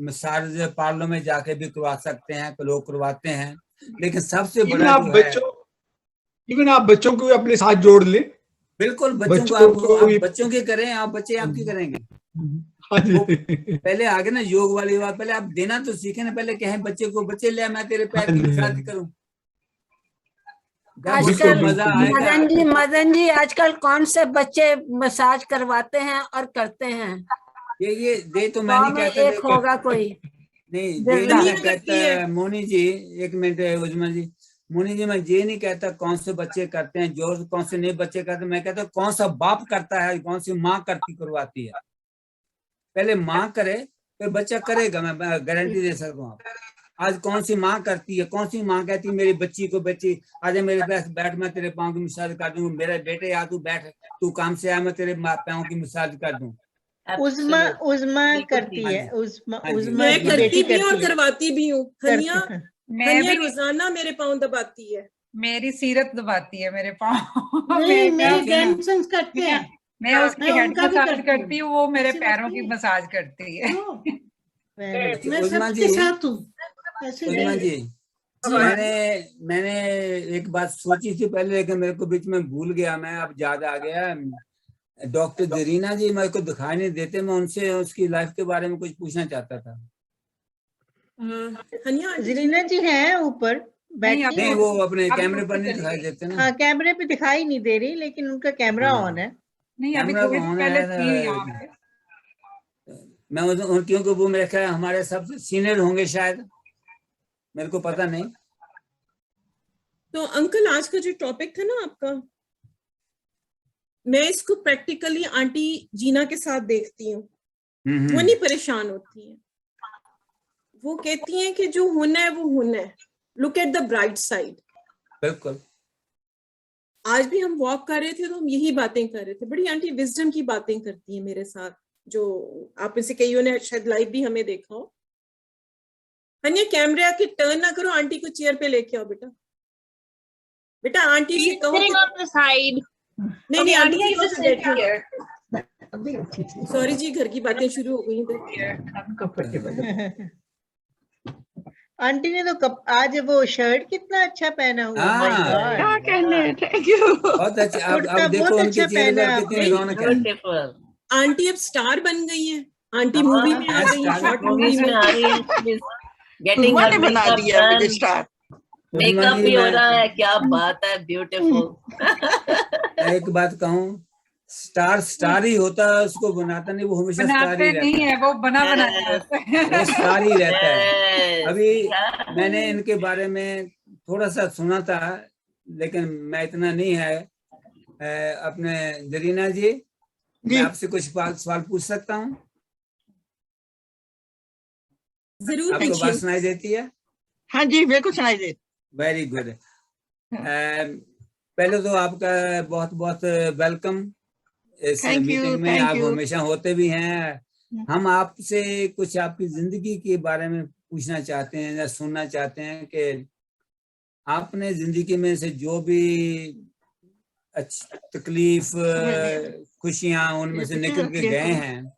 Speaker 2: मसाज पार्लर में जाके भी करवा सकते हैं, लोग करवाते हैं, लेकिन सबसे बड़ा
Speaker 6: आप बच्चों को अपने साथ जोड़ ले।
Speaker 2: बिल्कुल, बच्चों को आप बच्चों के करें, आप बच्चे आपकी करेंगे। पहले आगे ना योग वाली बात, पहले आप देना तो सीखे ना, पहले कहें बच्चे को, बच्चे ले मैं तेरे पैर की मसाज करूं।
Speaker 5: आजकल मदन जी आजकल कौन से बच्चे मसाज करवाते हैं और करते हैं?
Speaker 2: ये दे तो मैं नहीं कहता,
Speaker 5: एक होगा कोई
Speaker 2: नहीं, दे नहीं कहता मोनी जी, एक मिनट उजमा जी, मोनी जी मैं ये नहीं कहता कौन से बच्चे करते हैं, जो कौन से नहीं बच्चे करते, मैं कहता कौन सा बाप करता है, कौन सी माँ करवाती है। पहले माँ करे फिर बच्चा करेगा, मैं गारंटी दे सकता हूँ। आज कौन सी माँ करती है, कौन सी माँ कहती है मेरी बच्ची को, बच्ची आज मेरे पास बैठ, मैं तेरे पाँव की मसाज कर दूं, मेरे बेटे या तू बैठ, तू काम से आया, मैं तेरे पाँव की मसाज कर दूं।
Speaker 1: उज़मा करती है, उज़मा
Speaker 4: मैं करती भी हूँ और करवाती भी हूँ। हनिया
Speaker 8: मैं
Speaker 4: रोजाना मेरे पाँव दबाती है,
Speaker 8: मेरी सीरत दबाती है मेरे पाँव।
Speaker 7: मेरे ग्रैंडसन्स करते हैं,
Speaker 8: मैं उसकी हेड मसाज करती हूँ, वो मेरे पैरों की मसाज करती है।
Speaker 7: मैं सबके साथ हूँ।
Speaker 2: उजमा जी, मैंने एक बात सोची थी पहले, लेकिन मेरे को बीच में भूल गया मैं, अब याद आ गया। डॉक्टर जरीना जी मेरे को दिखाई नहीं देते, मैं उनसे उसकी लाइफ के बारे में कुछ पूछना चाहता था।
Speaker 1: जरीना जी हैं ऊपर बैठी?
Speaker 2: नहीं, वो अपने कैमरे पर नहीं दिखाई देते ना।
Speaker 1: हाँ, कैमरे पे दिखाई नहीं दे रही, लेकिन उनका कैमरा ऑन है।
Speaker 8: नहीं, अभी थोड़ी पहले थी यहाँ पे।
Speaker 2: मैं क्योंकि वो मेरे ख्याल हमारे सबसे सीनियर होंगे शायद, मेरे को पता नहीं।
Speaker 4: तो अंकल आज का जो टॉपिक था ना आपका, मैं इसको प्रैक्टिकली आंटी जीना के साथ देखती हूँ। वो नहीं परेशान होती है, वो कहती हैं कि जो होना है वो होना है, look at the bright side.
Speaker 2: बिल्कुल।
Speaker 4: आज भी हम वॉक कर रहे थे तो हम यही बातें कर रहे थे, बड़ी आंटी विजडम की बातें करती है मेरे साथ, जो आप इसे कईयों ने शायद लाइव भी हमें देखा हो। हनिया कैमरा की टर्न ना करो, आंटी को चेयर पे लेके आओ बेटा। बेटा आंटी से कहो नहीं आंटी सॉरी जी, घर की बातें शुरू हो गई इधर।
Speaker 1: आंटी ने तो आज वो शर्ट कितना अच्छा पहना हुआ है।
Speaker 9: क्या कहने, थैंक यू।
Speaker 2: बहुत अच्छा, अब देखो उनके चेहरे पर कितनी रौनक है।
Speaker 4: आंटी अब स्टार बन गई है, आंटी मूवी में आ गई है, शॉर्ट मूवी में आ रही है।
Speaker 3: गेटिंग हर
Speaker 9: बना दिया मुझे स्टार,
Speaker 3: मेकअप भी हो रहा है, क्या बात है, ब्यूटीफुल।
Speaker 2: एक बात कहूँ, स्टार ही होता है, उसको बनाता नहीं, वो हमेशा स्टार ही रहता
Speaker 8: है, वो बना
Speaker 2: वो स्टार ही रहता है। अभी मैंने इनके बारे में थोड़ा सा सुना था, लेकिन मैं इतना नहीं है। अपने जरीना जी, मैं आपसे कुछ सवाल पूछ सकता हूँ?
Speaker 4: जरूर।
Speaker 2: आपको बात सुनाई देती है?
Speaker 9: हाँ जी, बिल्कुल सुनाई देती।
Speaker 2: Very good. पहले तो आपका बहुत बहुत वेलकम इस मीटिंग में। आप हमेशा होते भी हैं। हम आपसे कुछ आपकी जिंदगी के बारे में पूछना चाहते हैं या सुनना चाहते हैं कि आपने जिंदगी में से जो भी अच्छी तकलीफ, खुशियां उनमें से निकल के गए हैं,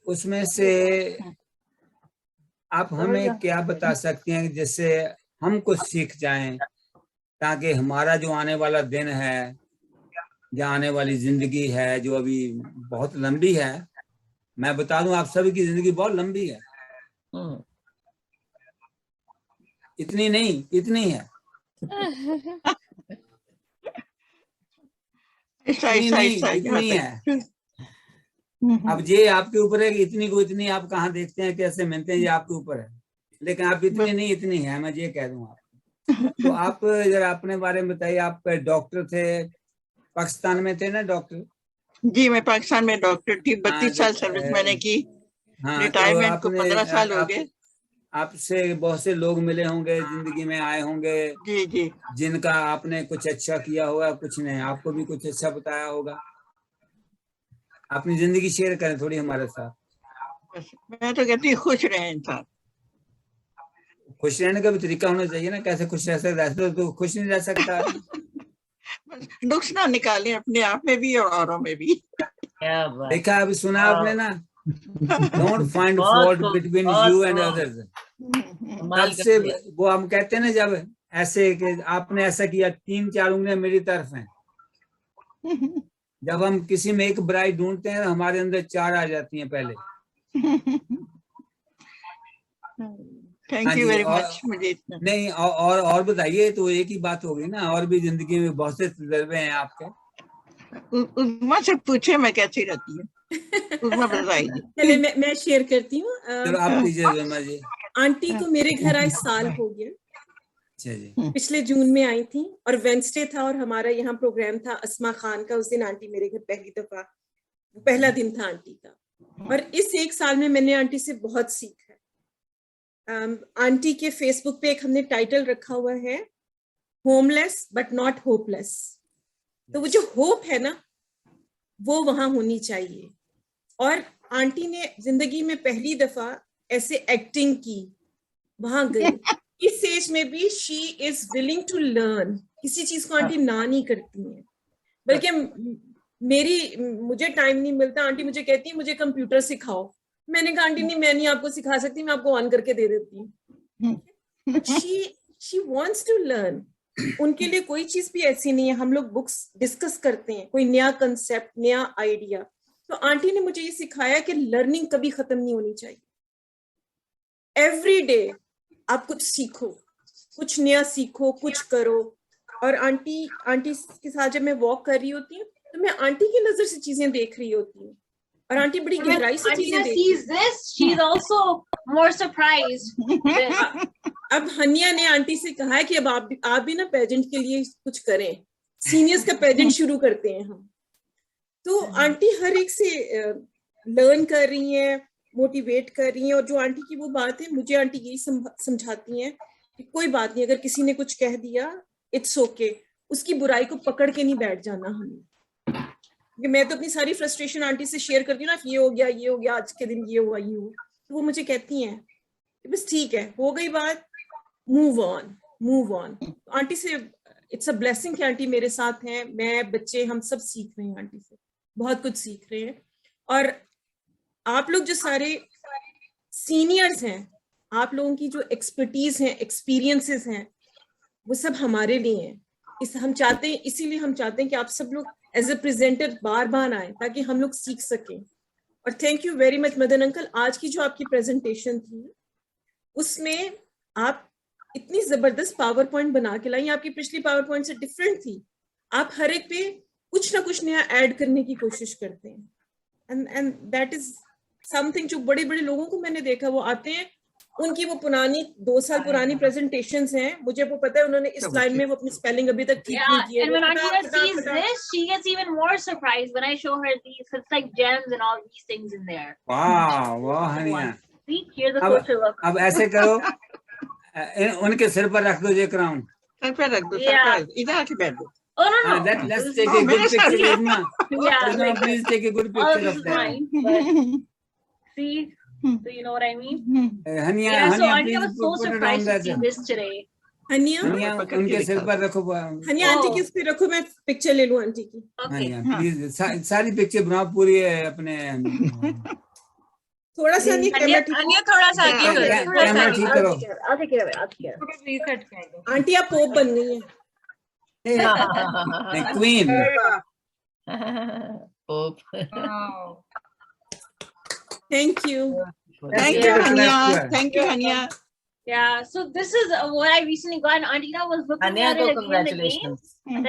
Speaker 2: उसमें से आप हमें क्या बता सकते हैं जिससे हम कुछ सीख जाएं, ताकि हमारा जो आने वाला दिन है, जो आने वाली जिंदगी है, जो अभी बहुत लंबी है, मैं बता दूं आप सभी की जिंदगी बहुत लंबी है, इतनी नहीं, इतनी है, इतनी है। अब ये आपके ऊपर है कि इतनी को इतनी आप कहाँ देखते हैं, कैसे मिलते हैं, ये आपके ऊपर है। लेकिन आप इतनी नहीं, इतनी है, मैं ये कह दूं आपको। तो आप जरा अपने बारे में बताइए। आप डॉक्टर थे, पाकिस्तान में थे ना डॉक्टर?
Speaker 9: जी, मैं पाकिस्तान में डॉक्टर थी, 32 साल सर्विस मैंने की। रिटायरमेंट को 15 साल हो गए।
Speaker 2: आपसे बहुत से लोग मिले होंगे, जिंदगी में आए होंगे,
Speaker 9: जी जी,
Speaker 2: जिनका आपने कुछ अच्छा किया होगा, कुछ नहीं, आपको भी कुछ अच्छा बताया होगा। अपनी जिंदगी शेयर करें थोड़ी हमारे साथ।
Speaker 9: मैं तो कहती हूँ खुश रहे इंसान।
Speaker 2: खुश रहने का भी तरीका होना चाहिए ना, कैसे खुश रह सकता है, तो खुश नहीं रह सकता।
Speaker 5: नुक्स ना निकालें अपने आप में भी और औरों में भी।
Speaker 3: क्या बात।
Speaker 2: देखा, अभी सुना आपने ना, डोंट फाइंड
Speaker 3: बहुत
Speaker 2: फॉल्ट
Speaker 3: खूब,
Speaker 2: बिटवीन
Speaker 3: बहुत
Speaker 2: यू एंड
Speaker 3: खूब।
Speaker 2: अदर्स।
Speaker 3: कमाल
Speaker 2: तब
Speaker 3: कर
Speaker 2: से
Speaker 3: दिया।
Speaker 2: वो हम कहते हैं ना, जब ऐसे कि आपने ऐसा किया, 3-4 उंगलियां मेरी तरफ हैं। जब हम किसी में एक बुराई ढूंढते हैं, हमारे अंदर 4 आ जाती हैं पहले।
Speaker 5: Thank you very much. मुझे
Speaker 2: नहीं, और बताइए, तो एक ही बात हो गई ना, और भी जिंदगी में बहुत से तजर्बे हैं आपके।
Speaker 5: उस्मा से पूछे मैं कैसी रहती हूँ, उस्मा बताइए।
Speaker 4: चलिए मैं शेयर करती हूँ।
Speaker 2: चलो आप कीजिए जमा जी।
Speaker 4: आंटी को मेरे घर आए साल हो गया।
Speaker 2: अच्छा जी।
Speaker 4: पिछले जून में आई थी और वेडनेसडे था और हमारा यहाँ प्रोग्राम था अस्मा खान का। उस दिन आंटी मेरे घर पहली दफा, पहला दिन था आंटी का। और इस 1 साल में मैंने आंटी से बहुत सीखा है। आंटी के फेसबुक पे एक हमने टाइटल रखा हुआ है, होमलेस बट नॉट होपलेस। तो वो जो होप है ना, वो वहां होनी चाहिए। और आंटी ने जिंदगी में पहली दफा ऐसे एक्टिंग की, वहां गई। इस एज में भी she is willing to learn. किसी चीज को आंटी ना नहीं करती हैं। बल्कि मुझे टाइम नहीं मिलता, आंटी मुझे कहती है मुझे कंप्यूटर सिखाओ। मैंने कहा आंटी नहीं, मैं नहीं आपको सिखा सकती, मैं आपको ऑन करके दे देती हूँ। But she wants to learn. उनके लिए कोई चीज भी ऐसी नहीं है। हम लोग बुक्स डिस्कस करते हैं, कोई नया कंसेप्ट, नया आइडिया। तो आंटी ने मुझे ये सिखाया कि लर्निंग कभी खत्म नहीं होनी चाहिए। एवरी डे आप कुछ सीखो, कुछ नया सीखो, कुछ करो। और आंटी के साथ जब मैं वॉक कर रही होती हूँ तो मैं आंटी की नजर से चीजें देख रही होती हूँ और आंटी बड़ी गहराई से चीजें देखती है। अब हनिया ने आंटी से कहा है कि अब आप भी ना पेजेंट के लिए कुछ करें, सीनियर्स का पेजेंट शुरू करते हैं हम। तो आंटी हर एक से लर्न कर रही हैं, मोटिवेट कर रही हैं। और जो आंटी की वो बात है, मुझे आंटी यही समझाती हैं कि कोई बात नहीं, अगर किसी ने कुछ कह दिया इट्स ओके, उसकी बुराई को पकड़ के नहीं बैठ जाना हमें। क्योंकि मैं तो अपनी सारी फ्रस्ट्रेशन आंटी से शेयर करती हूँ ना, ये हो गया आज के दिन, ये हुआ, तो वो मुझे कहती हैं बस ठीक है, हो गई बात, मूव ऑन। आंटी से इट्स अ ब्लेसिंग कि आंटी मेरे साथ हैं। मैं, बच्चे, हम सब सीख रहे हैं आंटी से, बहुत कुछ सीख रहे हैं। और आप लोग जो सारे सीनियर्स हैं, आप लोगों की जो एक्सपर्टीज है, एक्सपीरियंसेस हैं, वो सब हमारे लिए हैं। हम चाहते हैं, इसीलिए हम चाहते हैं कि आप सब लोग एज ए प्रेजेंटर बार बार आए ताकि हम लोग सीख सकें। और thank you very much Madan uncle, आज की जो आपकी प्रेजेंटेशन थी उसमें आप इतनी जबरदस्त पावर पॉइंट बना के लाई। आपकी पिछली पावर पॉइंट से डिफरेंट थी। आप हर एक पे कुछ ना कुछ नया ऐड करने की कोशिश करते हैं। एंड दैट इज समथिंग जो बड़े बड़े लोगों को मैंने देखा, वो आते हैं, उनकी वो पुरानी 2 साल पुरानी प्रेजेंटेशंस हैं, मुझे वो पता है उन्होंने इस लाइन में वो अपनी स्पेलिंग अभी तक ठीक नहीं की है।
Speaker 10: And when Auntie sees this, she gets even more surprised when I show her these. It's like gems and all these things in there.
Speaker 2: वाह Haniyeh.
Speaker 10: See, here's a closer look.
Speaker 2: अब ऐसे करो, उनके सिर पर रख दो ये क्राउन।
Speaker 5: सर पर रख दो, इधर आके बैठ दो।
Speaker 10: Oh no.
Speaker 2: Let's take a good picture, Isma.
Speaker 10: Yeah.
Speaker 2: Please take a good picture of that.
Speaker 10: Fine, but see, do you know what I mean?
Speaker 2: Hania,
Speaker 10: So Auntie
Speaker 2: please
Speaker 10: was so
Speaker 2: put it on
Speaker 10: surprised to
Speaker 2: that.
Speaker 10: see this today.
Speaker 4: Haniyeh
Speaker 2: उनके सिर पर रखो।
Speaker 4: Haniyeh aunty की उस पे रखो, मैं picture ले लूं आंटी की।
Speaker 2: हनिया प्लीज सारी पिक्चर बनाओ पूरी है अपने।
Speaker 4: थोड़ा सा नहीं,
Speaker 8: अन्य थोड़ा सा आगे करो,
Speaker 2: कैमरा ठीक करो।
Speaker 8: रीसेट कर दो।
Speaker 4: आंटी आप पोप बन गई हैं।
Speaker 2: Queen.
Speaker 4: Thank you
Speaker 5: Haniyeh.
Speaker 10: Yeah, so this is what I recently got, and Auntie was looking at it again.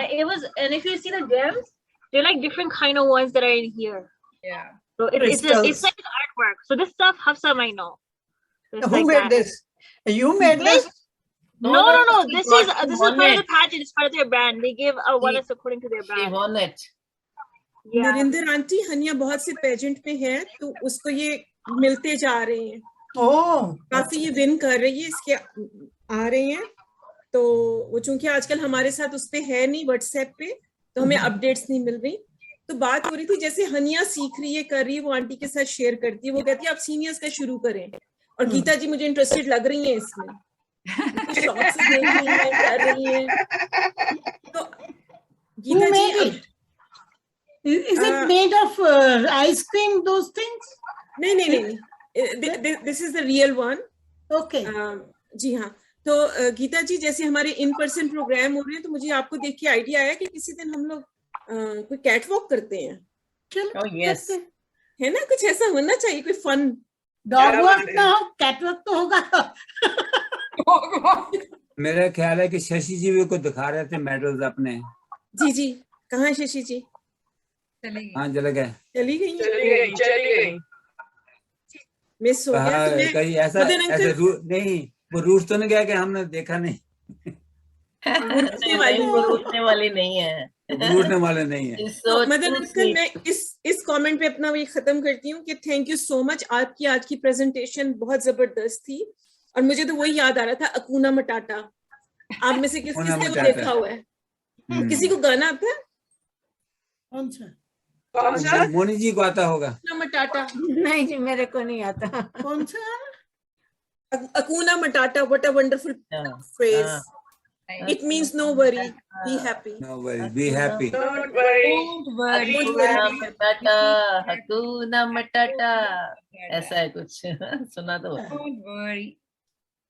Speaker 10: It was, and if you see the gems, they're like different kind of ones that are in here.
Speaker 8: Yeah.
Speaker 10: So it's like artwork. So this stuff Hafsa might know. So
Speaker 5: who made this? You made this?
Speaker 10: No. This is part of the pageant. It's part of their brand. They give one is according to their brand.
Speaker 3: She won it.
Speaker 4: Narendra aunty, Haniyeh बहुत से pageant में है तो उसको ये मिलते जा रहे हैं। काफी ये विन कर रही है, इसके आ रहे हैं। तो वो चूंकि आजकल हमारे साथ उस पे है नहीं, व्हाट्सएप पे, तो हमें अपडेट्स नहीं मिल रही। तो बात हो रही थी जैसे हनिया सीख रही है, कर रही है, वो आंटी के साथ शेयर करती है। वो कहती है आप सीनियर्स का शुरू करें, और गीता जी मुझे इंटरेस्टेड लग रही है इसमें। शौक से देख रही है, कर रही है। तो
Speaker 7: Who
Speaker 4: Gita
Speaker 7: made
Speaker 4: ji
Speaker 7: it? Is it made of ice cream, those things?
Speaker 4: नहीं, this is the real one.
Speaker 7: Okay.
Speaker 4: जी हाँ। तो गीता जी, जैसे हमारे इन पर्सन प्रोग्राम हो रहे हैं, तो मुझे आपको देख के आइडिया आया कि किसी दिन हम लोग कोई कैट वॉक करते हैं।
Speaker 7: चलो,
Speaker 3: yes.
Speaker 7: करते हैं।
Speaker 4: है ना, कुछ ऐसा होना चाहिए, कोई फन।
Speaker 7: डॉग वॉक ना हो, कैट वॉक तो होगा।
Speaker 2: मेरा ख्याल है कि शशि जी भी को दिखा रहे थे मेडल्स अपने।
Speaker 4: जी, कहाँ है शशि जी?
Speaker 2: हाँ, चले गए।
Speaker 4: चली गई। मिस हो गया। तो मैं
Speaker 2: कहीं ऐसा नहीं, वो रूठ तो नहीं गया कि हमने देखा नहीं।
Speaker 4: रूठने वाली
Speaker 3: नहीं है।
Speaker 2: रूठने वाले नहीं है।
Speaker 4: तो मदन अंकल, मैं इस कमेंट पे अपना वही खत्म करती हूँ कि थैंक यू सो मच। आपकी आज की प्रेजेंटेशन बहुत जबरदस्त थी, और मुझे तो वही याद आ रहा था, अकूना मटाटा। आप में से किसने वो देखा हुआ है? किसी को गाना आता है?
Speaker 7: कौन सा?
Speaker 2: मोनी जी को आता होगा।
Speaker 4: मटाटा?
Speaker 5: नहीं जी, मेरे को नहीं आता।
Speaker 7: कौन सा?
Speaker 4: Hakuna matata, what a wonderful phrase. It means no worry, be happy.
Speaker 2: No worry, be happy.
Speaker 9: Don't worry.
Speaker 3: hakuna matata, ऐसा है कुछ। सुना तो।
Speaker 8: Don't worry,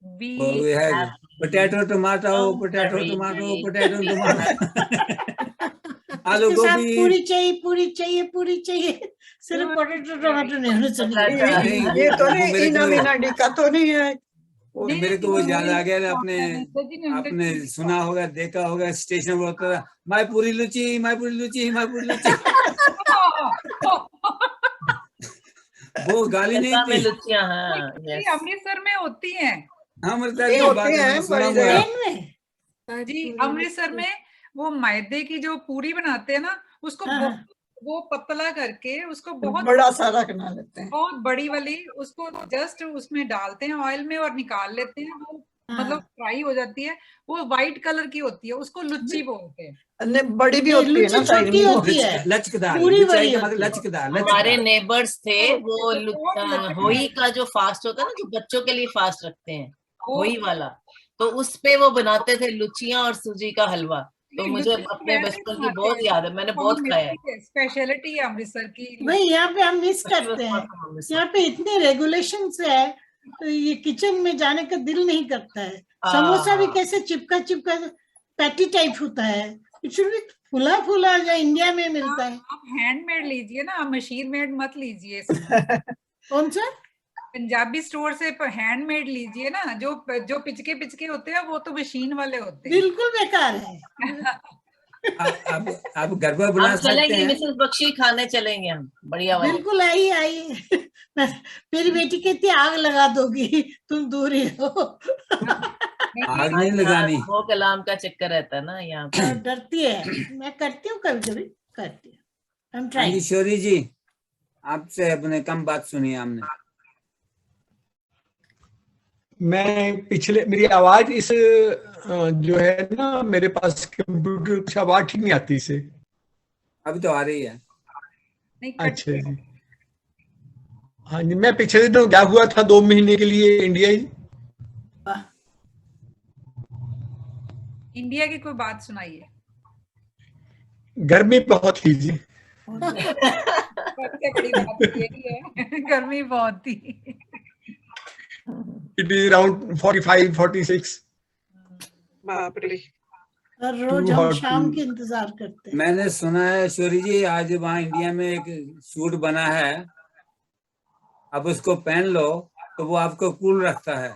Speaker 8: be
Speaker 2: happy. Potato, tomato, potato, tomato, potato, tomato. आलू गोभी।
Speaker 7: पूरी चाहिए। सिर्फ पोटैटो टमाटो नहीं होना चाहिए।
Speaker 5: ये तो नहीं, इनामिनाडी का तो नहीं है।
Speaker 2: मेरे को वो याद आ गया, आपने सुना होगा, देखा होगा, स्टेशन पर होता था, माय पूरी लुची, माय पूरी लुची, माय पूरी लुची। वो गाली नहीं थी।
Speaker 3: लुचियां, हाँ,
Speaker 8: अमृतसर में होती हैं।
Speaker 4: जी,
Speaker 8: अमृतसर में वो मैदे की जो पूरी बनाते हैं ना, उसको वो पतला करके उसको बहुत
Speaker 5: बड़ा सारा बना लेते हैं,
Speaker 8: बहुत बड़ी वाली, उसको जस्ट उसमें डालते हैं ऑयल में और निकाल लेते हैं। वो मतलब फ्राई हो जाती है, वो व्हाइट कलर की होती है, उसको लुच्ची बोलते हैं।
Speaker 5: बड़ी भी होती है ना,
Speaker 7: छोटी होती है,
Speaker 2: लचकदार। लचकदार।
Speaker 3: हमारे नेबर्स थे, वो होई का जो फास्ट होता है ना, जो बच्चों के लिए फास्ट रखते हैं, होई वाला, तो उस पे वो बनाते थे लुचियां और सूजी का हलवा। तो मुझे अपने बचपन की बहुत याद है, मैंने बहुत खाया है।
Speaker 8: स्पेशलिटी है अमृतसर की।
Speaker 7: वही यहाँ पे हम मिस करते हैं। यहाँ पे इतने रेगुलेशंस है, तो ये किचन में जाने का दिल नहीं करता है। समोसा भी कैसे चिपका पैटी टाइप होता है, फुला फुला जो इंडिया में मिलता है।
Speaker 8: आप हैंडमेड लीजिए ना, मशीन मेड मत लीजिए।
Speaker 7: कौन सा?
Speaker 8: पंजाबी स्टोर से हैंडमेड लीजिए ना, जो पिचके होते हैं, वो तो मशीन वाले होते हैं।
Speaker 7: बिल्कुल बेकार है।
Speaker 2: आप घर पर बना सकते हैं।
Speaker 3: मिसेस बख्शी खाने चलेंगे हम, बढ़िया वाले।
Speaker 7: बिल्कुल आइए। मेरी बेटी कहती आग लगा दोगी, तुम दूर ही हो।
Speaker 2: आग नहीं लगानी।
Speaker 3: वो कलाम का चक्कर रहता है ना यहाँ पे।
Speaker 7: डरती है। मैं करती हूँ, कभी करती हूँ।
Speaker 2: ईश्वरी जी, आपसे अपने कम बात सुनी हमने।
Speaker 6: मैं मेरी आवाज इस जो है ना, मेरे पास कंप्यूटर की आवाज ठीक नहीं आती इसे।
Speaker 2: अभी तो आ रही है।
Speaker 6: अच्छा जी, हाँ जी। मैं पिछले दिनों गया हुआ था 2 महीने के लिए इंडिया ही।
Speaker 8: इंडिया की कोई बात सुनाइए।
Speaker 6: गर्मी बहुत थी जी।
Speaker 8: सबसे बड़ी बात यही है, गर्मी बहुत थी।
Speaker 6: It is around 45-46.
Speaker 9: बाप रे।
Speaker 7: रोज हम शाम के इंतजार करते हैं।
Speaker 2: मैंने सुना है शौरी जी, आज वहाँ इंडिया में एक सूट बना है, अब उसको पहन लो तो वो आपको कूल रखता है।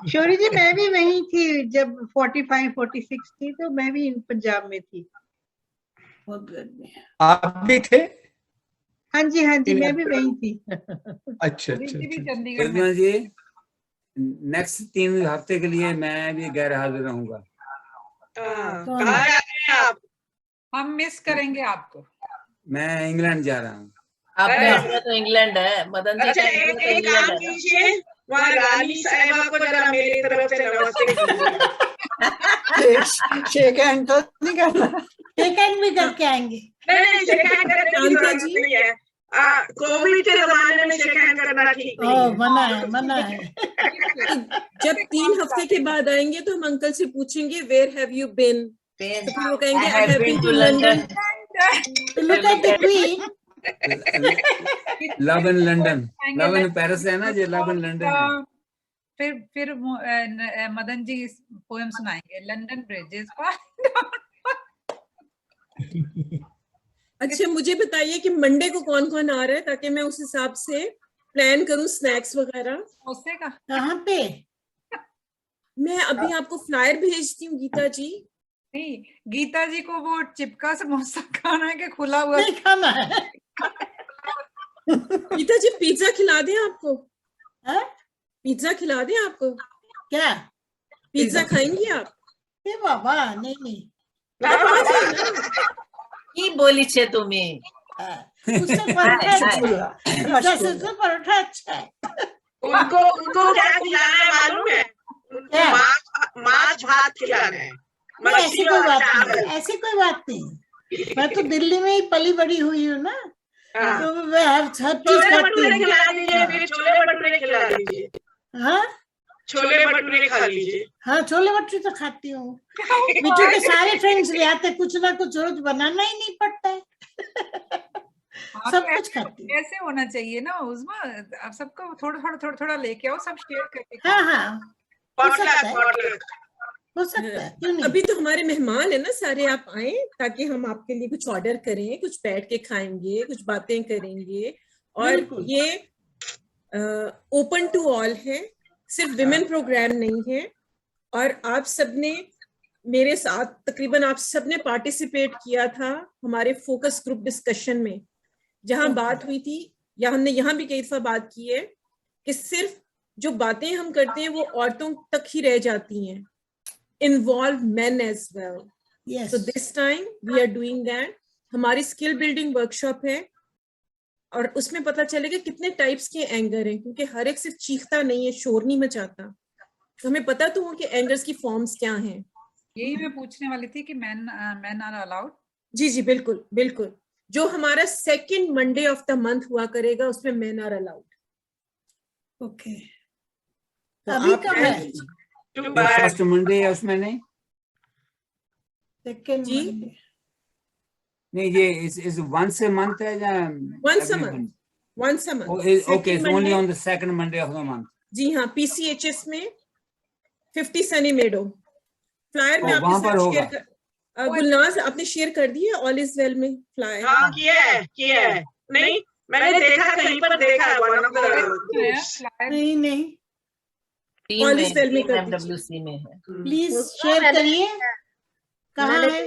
Speaker 1: शौरी जी, मैं भी वहीं थी जब 45-46 थी, तो मैं भी पंजाब में थी।
Speaker 7: बहुत गर्मी है।
Speaker 6: आप भी थे?
Speaker 1: हाँ जी, मैं भी वहीं थी।
Speaker 6: अच्छा।
Speaker 2: चंद्रमा जी, नेक्स्ट 3 हफ्ते के लिए मैं भी गैर हाजिर रहूंगा।
Speaker 9: आप?
Speaker 8: हम मिस करेंगे आपको।
Speaker 2: मैं इंग्लैंड जा रहा हूँ।
Speaker 3: आपका तो इंग्लैंड है मदन जी।
Speaker 9: अच्छा, एक काम कीजिए, वहाँ रानी साहिबा को जरा मेरी तरफ से नमस्ते।
Speaker 5: शेक हैंड तो नहीं करना।
Speaker 7: शेक हैंड भी करके आएंगे।
Speaker 9: नहीं, शेक हैंड करने की जरूरत नहीं है। कोविड के जमाने में शेक हैंड करना ठीक नहीं है।
Speaker 7: मना है।
Speaker 4: जब 3 हफ्ते के बाद आएंगे तो हम अंकल से पूछेंगे वेयर हैव यू बीन, तो फिर वो कहेंगे I have been to London.
Speaker 7: Look at the Queen.
Speaker 2: Love in London, love in Paris है ना, ये लव इन लंदन है।
Speaker 8: फिर मदन जी पोएम सुनाएंगे, लंदन ब्रिजेस पर।
Speaker 4: अच्छा मुझे बताइए कि मंडे को कौन कौन आ रहा है, ताकि मैं उस हिसाब से प्लान करूं स्नैक्स वगैरह।
Speaker 8: उससे का
Speaker 7: कहाँ पे?
Speaker 4: मैं अभी आपको फ्लायर भेजती हूँ गीता जी।
Speaker 8: नहीं, गीता जी को वो चिपका समोसा खाना है कि खुला हुआ
Speaker 7: नहीं खाना है।
Speaker 4: गीता जी पिज्जा खिला दें आपको?
Speaker 7: है?
Speaker 4: पिज्जा खिला दें आपको?
Speaker 7: क्या
Speaker 4: पिज्जा खाएंगी आप?
Speaker 7: ए बाबा नहीं
Speaker 3: की बोली छे तुम्हें?
Speaker 7: उससे परोठा अच्छा है।
Speaker 9: उनको क्या खिलाना है मालूम है? उनको माछ भात खिलाना है।
Speaker 7: ऐसी कोई बात नहीं। मैं तो दिल्ली में ही पली बड़ी हुई हूँ ना, तो मैं हर चीज खाती हूँ।
Speaker 9: छोले भटूरे खिला दीजिए।
Speaker 7: हाँ
Speaker 9: छोले भटूरे खा लीजिए।
Speaker 7: हाँ छोले भटूरे तो खाती हूँ। मिठू के सारे फ्रेंड्स ले आते, कुछ ना कुछ रोज बनाना ही नहीं पड़ता है। सब कुछ खाती हूँ।
Speaker 8: ऐसे होना चाहिए ना उसमें, अब सबको थोड़ा लेके आओ, सब शेयर करके।
Speaker 7: हाँ हो सकता है, क्यों नहीं?
Speaker 4: अभी तो हमारे मेहमान है ना सारे, आप आए ताकि हम आपके लिए कुछ ऑर्डर करें, कुछ बैठ के खाएंगे, कुछ बातें करेंगे। और ये ओपन टू ऑल है, सिर्फ विमेन प्रोग्राम नहीं है। और आप सबने मेरे साथ तकरीबन आप सबने पार्टिसिपेट किया था हमारे फोकस ग्रुप डिस्कशन में, जहां बात हुई थी, या हमने यहाँ भी कई दफा बात की है कि सिर्फ जो बातें हम करते हैं वो औरतों तक ही रह जाती हैं, involve men as well.
Speaker 7: Yes.
Speaker 4: So this time we are doing that. हमारी स्किल बिल्डिंग वर्कशॉप है और उसमें पता चलेगा कितने टाइप्स के एंगर हैं, क्योंकि हर एक सिर्फ चीखता नहीं है, शोर नहीं मचाता। तो हमें पता तो हो कि एंगर्स की फॉर्म्स क्या हैं।
Speaker 8: यही मैं पूछने वाली थी कि men are allowed।
Speaker 4: जी बिल्कुल बिल्कुल। जो हमारा second Monday of the month हुआ करेगा उसमें men are allowed।
Speaker 7: ओके
Speaker 4: तो
Speaker 7: अभी
Speaker 4: आप
Speaker 7: कब है?
Speaker 2: फर्स्ट मंडे है उसमें नहीं?
Speaker 7: सेकंड
Speaker 4: जी
Speaker 2: नहीं, ये इस once a month है या
Speaker 4: once a month? Once a month.
Speaker 2: Okay, it's only on the second Monday of the month.
Speaker 4: जी हाँ, PCHS में 50 सनी मेडो फ्लायर में
Speaker 2: वहां पर होगा।
Speaker 4: गुलनाज आपने शेयर कर दी है ऑल इज वेल में फ्लायर?
Speaker 9: हाँ किया है। नहीं मैंने देखा, कहीं पर देखा है one of the
Speaker 7: नहीं
Speaker 4: ऑल इज वेल में कर
Speaker 3: MWC में है।
Speaker 7: प्लीज शेयर करिए कहाँ है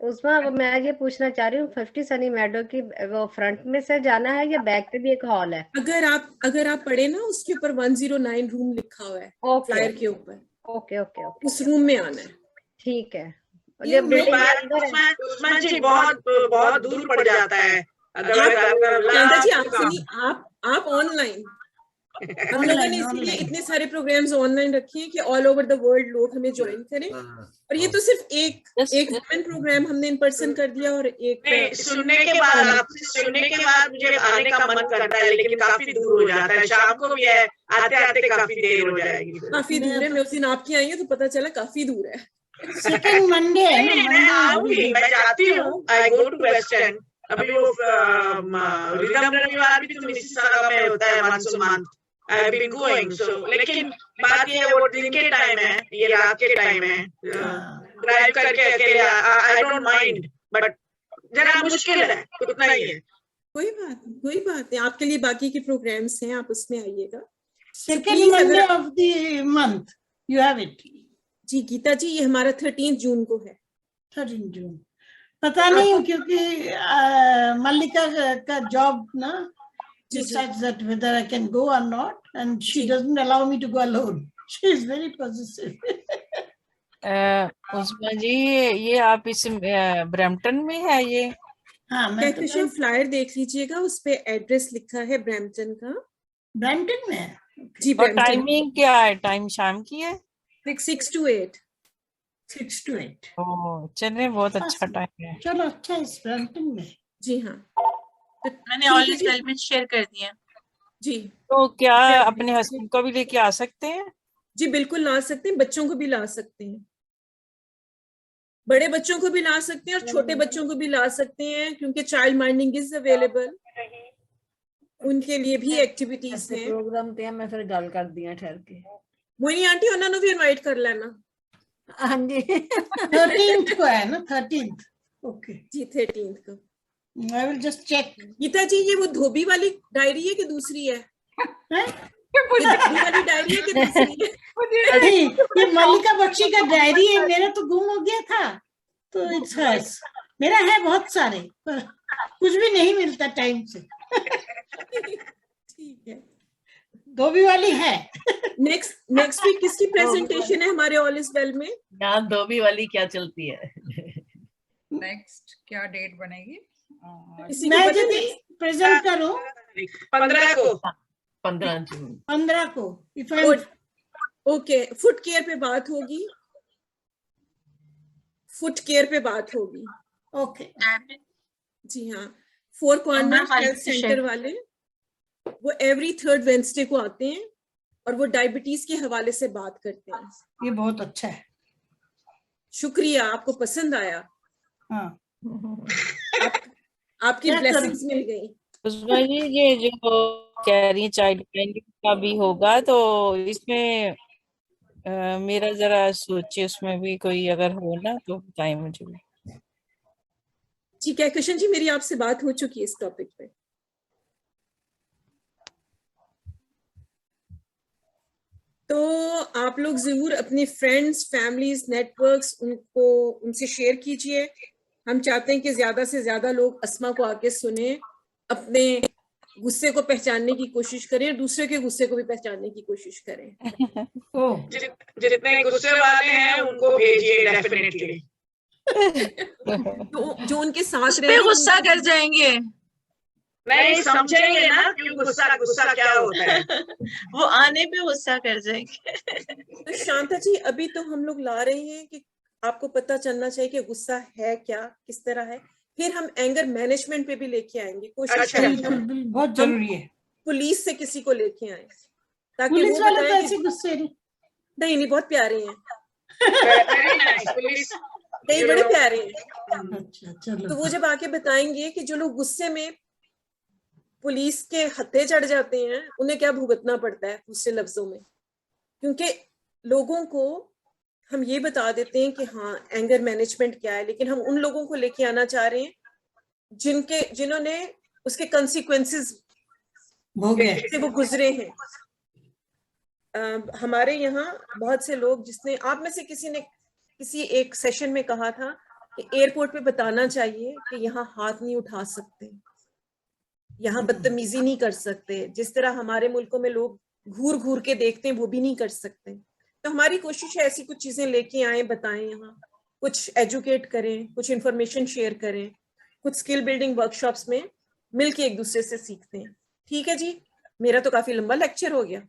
Speaker 11: उसमें। मैं ये पूछना चाह रही हूँ 50 सनी मेडो की वो फ्रंट में से जाना है या बैक पे भी एक हॉल है?
Speaker 4: अगर आप पढ़े ना उसके ऊपर 109 रूम लिखा हुआ है फ्लायर के ऊपर।
Speaker 11: ओके
Speaker 4: उस रूम में आना है।
Speaker 11: ठीक है।
Speaker 9: ये उसमें जी बहुत दूर पड़ जाता है।
Speaker 4: आप ऑनलाइन, हम लोगों ने इसलिए इतने सारे प्रोग्राम्स ऑनलाइन रखे हैं कि ऑल ओवर द वर्ल्ड लोग हमें ज्वाइन करें। और ये तो सिर्फ एक वुमेन प्रोग्राम हमने इन पर्सन कर दिया। और एक
Speaker 9: सुनने के बाद मुझे आने का मन करता है, लेकिन काफी दूर हो जाता है। शाम को भी है, आते आते काफी देर हो जाएगी।
Speaker 4: काफी दूर है। मैं उस दिन आपकी आई हूँ तो पता चला काफी दूर है।
Speaker 7: सेकंड मंडे
Speaker 9: मैं आऊंगी, मैं जाती हूँ। आई गो टू वेस्ट एंड। अभी वो रिदम रविवार भी तो मिसिसागा में होता है once a month. I've been going, so लेकिन बात ये वो दिन के टाइम है, ये रात के टाइम है। ड्राइव करके अकेले I don't mind, but जरा मुश्किल है, उतना ही है।
Speaker 4: कोई बात नहीं। आपके लिए बाकी के प्रोग्राम्स हैं, आप उसमें आइएगा।
Speaker 7: Second Monday of the month you have it.
Speaker 4: जी गीता जी, ये हमारा 13 जून को है।
Speaker 7: 13 जून पता नहीं, क्योंकि मल्लिका का जॉब ना decides that whether I can go or not, and she doesn't allow me to go alone. She is very possessive.
Speaker 12: उस्मा जी ये आप इस ब्रैम्पटन में है ये?
Speaker 4: हाँ, मैं तो फ्लायर देख लीजिएगा, उस पे एड्रेस लिखा है ब्रैम्पटन का।
Speaker 7: ब्रैम्पटन में
Speaker 4: जी।
Speaker 12: और टाइमिंग क्या है? टाइम शाम की है
Speaker 4: 6 to 8।
Speaker 7: 6 to 8।
Speaker 12: ओह चलिए, बहुत अच्छा टाइम है।
Speaker 7: चलो अच्छा है ब्रैम्पटन में।
Speaker 4: जी हाँ।
Speaker 12: मैंने ऑल इज वेल में शेयर कर दिया
Speaker 4: जी।
Speaker 12: तो क्या अपने हस्बैंड को भी लेके आ सकते हैं?
Speaker 4: जी बिल्कुल ला सकते हैं, बच्चों को भी ला सकते हैं, बड़े बच्चों को भी ला सकते हैं और छोटे बच्चों को भी ला सकते हैं, क्योंकि चाइल्ड माइंडिंग इज अवेलेबल, उनके लिए भी एक्टिविटीज हैं।
Speaker 11: प्रोग्राम ते मैं फिर गल कर दिया ठहर के।
Speaker 4: मोहिनी आंटी उन्होंने भी इनवाइट कर लेना।
Speaker 11: हाँ जी
Speaker 7: 13th को है ना, 13th। ओके
Speaker 4: जी 13th को।
Speaker 7: I will just check.
Speaker 4: Geeta ji ये वो धोबी वाली डायरी है कि दूसरी है? ये धोबी वाली डायरी है कि दूसरी है?
Speaker 7: नहीं, ये मल्लिका बख्शी का डायरी है, मेरा तो गुम हो गया था, तो इट्स हर्स। मेरा है बहुत सारे, पर कुछ भी नहीं मिलता टाइम से।
Speaker 4: ठीक है,
Speaker 7: धोबी वाली है।
Speaker 4: नेक्स्ट वीक किसकी प्रेजेंटेशन है हमारे ऑल इज वेल में?
Speaker 3: यहाँ धोबी वाली क्या चलती है?
Speaker 8: नेक्स्ट क्या डेट बनेगी?
Speaker 7: मैं यदि प्रेजेंट करूं
Speaker 9: 15 को
Speaker 3: 15
Speaker 7: को
Speaker 4: ओके, फुट केयर पे बात होगी, फुट केयर पे बात होगी।
Speaker 7: ओके
Speaker 4: जी हाँ, 4 कॉर्नर हेल्थ सेंटर वाले वो एवरी 3rd वेडनेसडे को आते हैं और वो डायबिटीज के हवाले से बात करते हैं।
Speaker 7: ये बहुत अच्छा है,
Speaker 4: शुक्रिया, आपको पसंद आया।
Speaker 7: हाँ।
Speaker 4: आपकी ब्लेसिंग्स मिल गई।
Speaker 12: उस्मा जी ये जो कह रही है चाइल्ड माइंडिंग का भी होगा, तो इसमें मेरा जरा सोचिए, उसमें भी कोई अगर हो ना तो बताएं मुझे भी।
Speaker 4: जी क्या कृष्ण जी, मेरी आपसे बात हो चुकी है इस टॉपिक पे। तो आप लोग जरूर अपने फ्रेंड्स, फैमिलीज, नेटवर्क्स उनसे शेयर कीजिए। हम चाहते हैं कि ज्यादा से ज्यादा लोग अस्मा को आके सुने, अपने गुस्से को पहचानने की कोशिश करें, दूसरे के गुस्से को भी पहचानने की कोशिश करें।
Speaker 9: जितने गुस्से वाले हैं उनको भेजिए डेफिनेटली।
Speaker 4: जो उनके साथ
Speaker 12: पे गुस्सा कर जाएंगे,
Speaker 9: नहीं समझेंगे ना कि गुस्सा क्या होता है।
Speaker 12: वो आने पे गुस्सा कर जाएंगे।
Speaker 4: तो शांता जी, अभी तो हम लोग ला रहे हैं कि आपको पता चलना चाहिए कि गुस्सा है क्या, किस तरह है, फिर हम एंगर मैनेजमेंट पे भी लेके आएंगे। कोशिश करेंगे
Speaker 7: बहुत जरूरी है
Speaker 4: पुलिस से किसी को लेके आए, ताकि
Speaker 7: पुलिस
Speaker 4: वो
Speaker 7: वाले तो
Speaker 4: बताएं
Speaker 7: ऐसे गुस्से
Speaker 4: नहीं बहुत प्यारे हैं,
Speaker 9: पुलिस
Speaker 4: कई बड़े प्यारे हैं।
Speaker 7: अच्छा चलो।
Speaker 4: तो वो जब आके बताएंगे कि जो लोग गुस्से में पुलिस के हत्थे चढ़ जाते हैं उन्हें क्या भुगतना पड़ता है दूसरे लफ्जों में, क्योंकि लोगों को हम ये बता देते हैं कि हाँ एंगर मैनेजमेंट क्या है, लेकिन हम उन लोगों को लेके आना चाह रहे हैं जिन्होंने उसके कंसिक्वेंसेस से वो गुजरे हैं। हमारे यहाँ बहुत से लोग, जिसने आप में से किसी ने किसी एक सेशन में कहा था कि एयरपोर्ट पे बताना चाहिए कि यहाँ हाथ नहीं उठा सकते, यहाँ बदतमीजी नहीं कर सकते, जिस तरह हमारे मुल्कों में लोग घूर घूर के देखते हैं वो भी नहीं कर सकते। तो हमारी कोशिश है ऐसी कुछ चीजें लेके आए, बताएं, यहाँ कुछ एजुकेट करें, कुछ इंफॉर्मेशन शेयर करें, कुछ स्किल बिल्डिंग वर्कशॉप्स में मिलके एक दूसरे से सीखते हैं। ठीक है जी, मेरा तो काफी लंबा लेक्चर हो गया।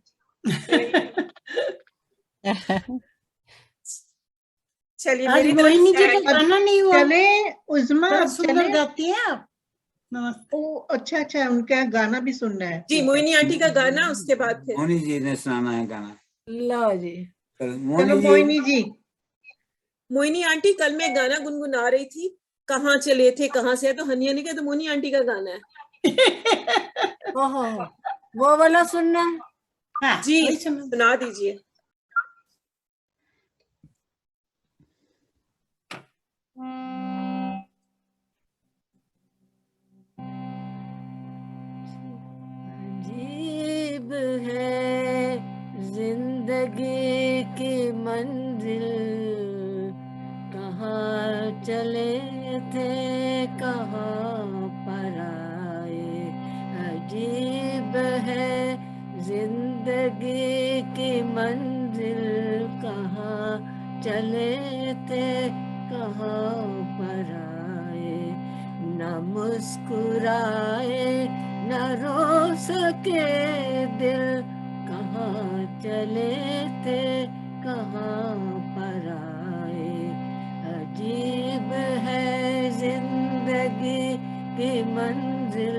Speaker 4: चलिए मेरी
Speaker 7: मोहिनी जी का गाना नहीं हुआ।
Speaker 1: चले उस्मा,
Speaker 7: बहुत
Speaker 1: आप
Speaker 7: सुंदर
Speaker 1: चले।
Speaker 7: गाती हैं आप।
Speaker 1: ओ अच्छा, उनका गाना भी सुनना है
Speaker 4: जी, मोहिनी आंटी का गाना, उसके बाद फिर
Speaker 2: मोहिनी जी ने सुनाना है गाना।
Speaker 11: लो जी,
Speaker 1: चलो मोहिनी जी।
Speaker 4: मोहिनी आंटी कल मैं गाना गुनगुना रही थी, कहाँ चले थे कहाँ से, तो हनी हनी का तो मोहिनी आंटी का गाना है।
Speaker 11: ओहो वो वाला सुनना।
Speaker 7: हाँ,
Speaker 4: जी सुना दीजिए।
Speaker 11: अजीब है जिंदगी की मंजिल, कहाँ चले थे कहाँ पर आए। अजीब है जिंदगी की मंजिल, कहाँ चले थे कहाँ पर आए। न मुस्कुराए न रो सके दिल, कहाँ चले थे कहाँ पर आए। अजीब है जिंदगी की मंजिल,
Speaker 13: मंजिल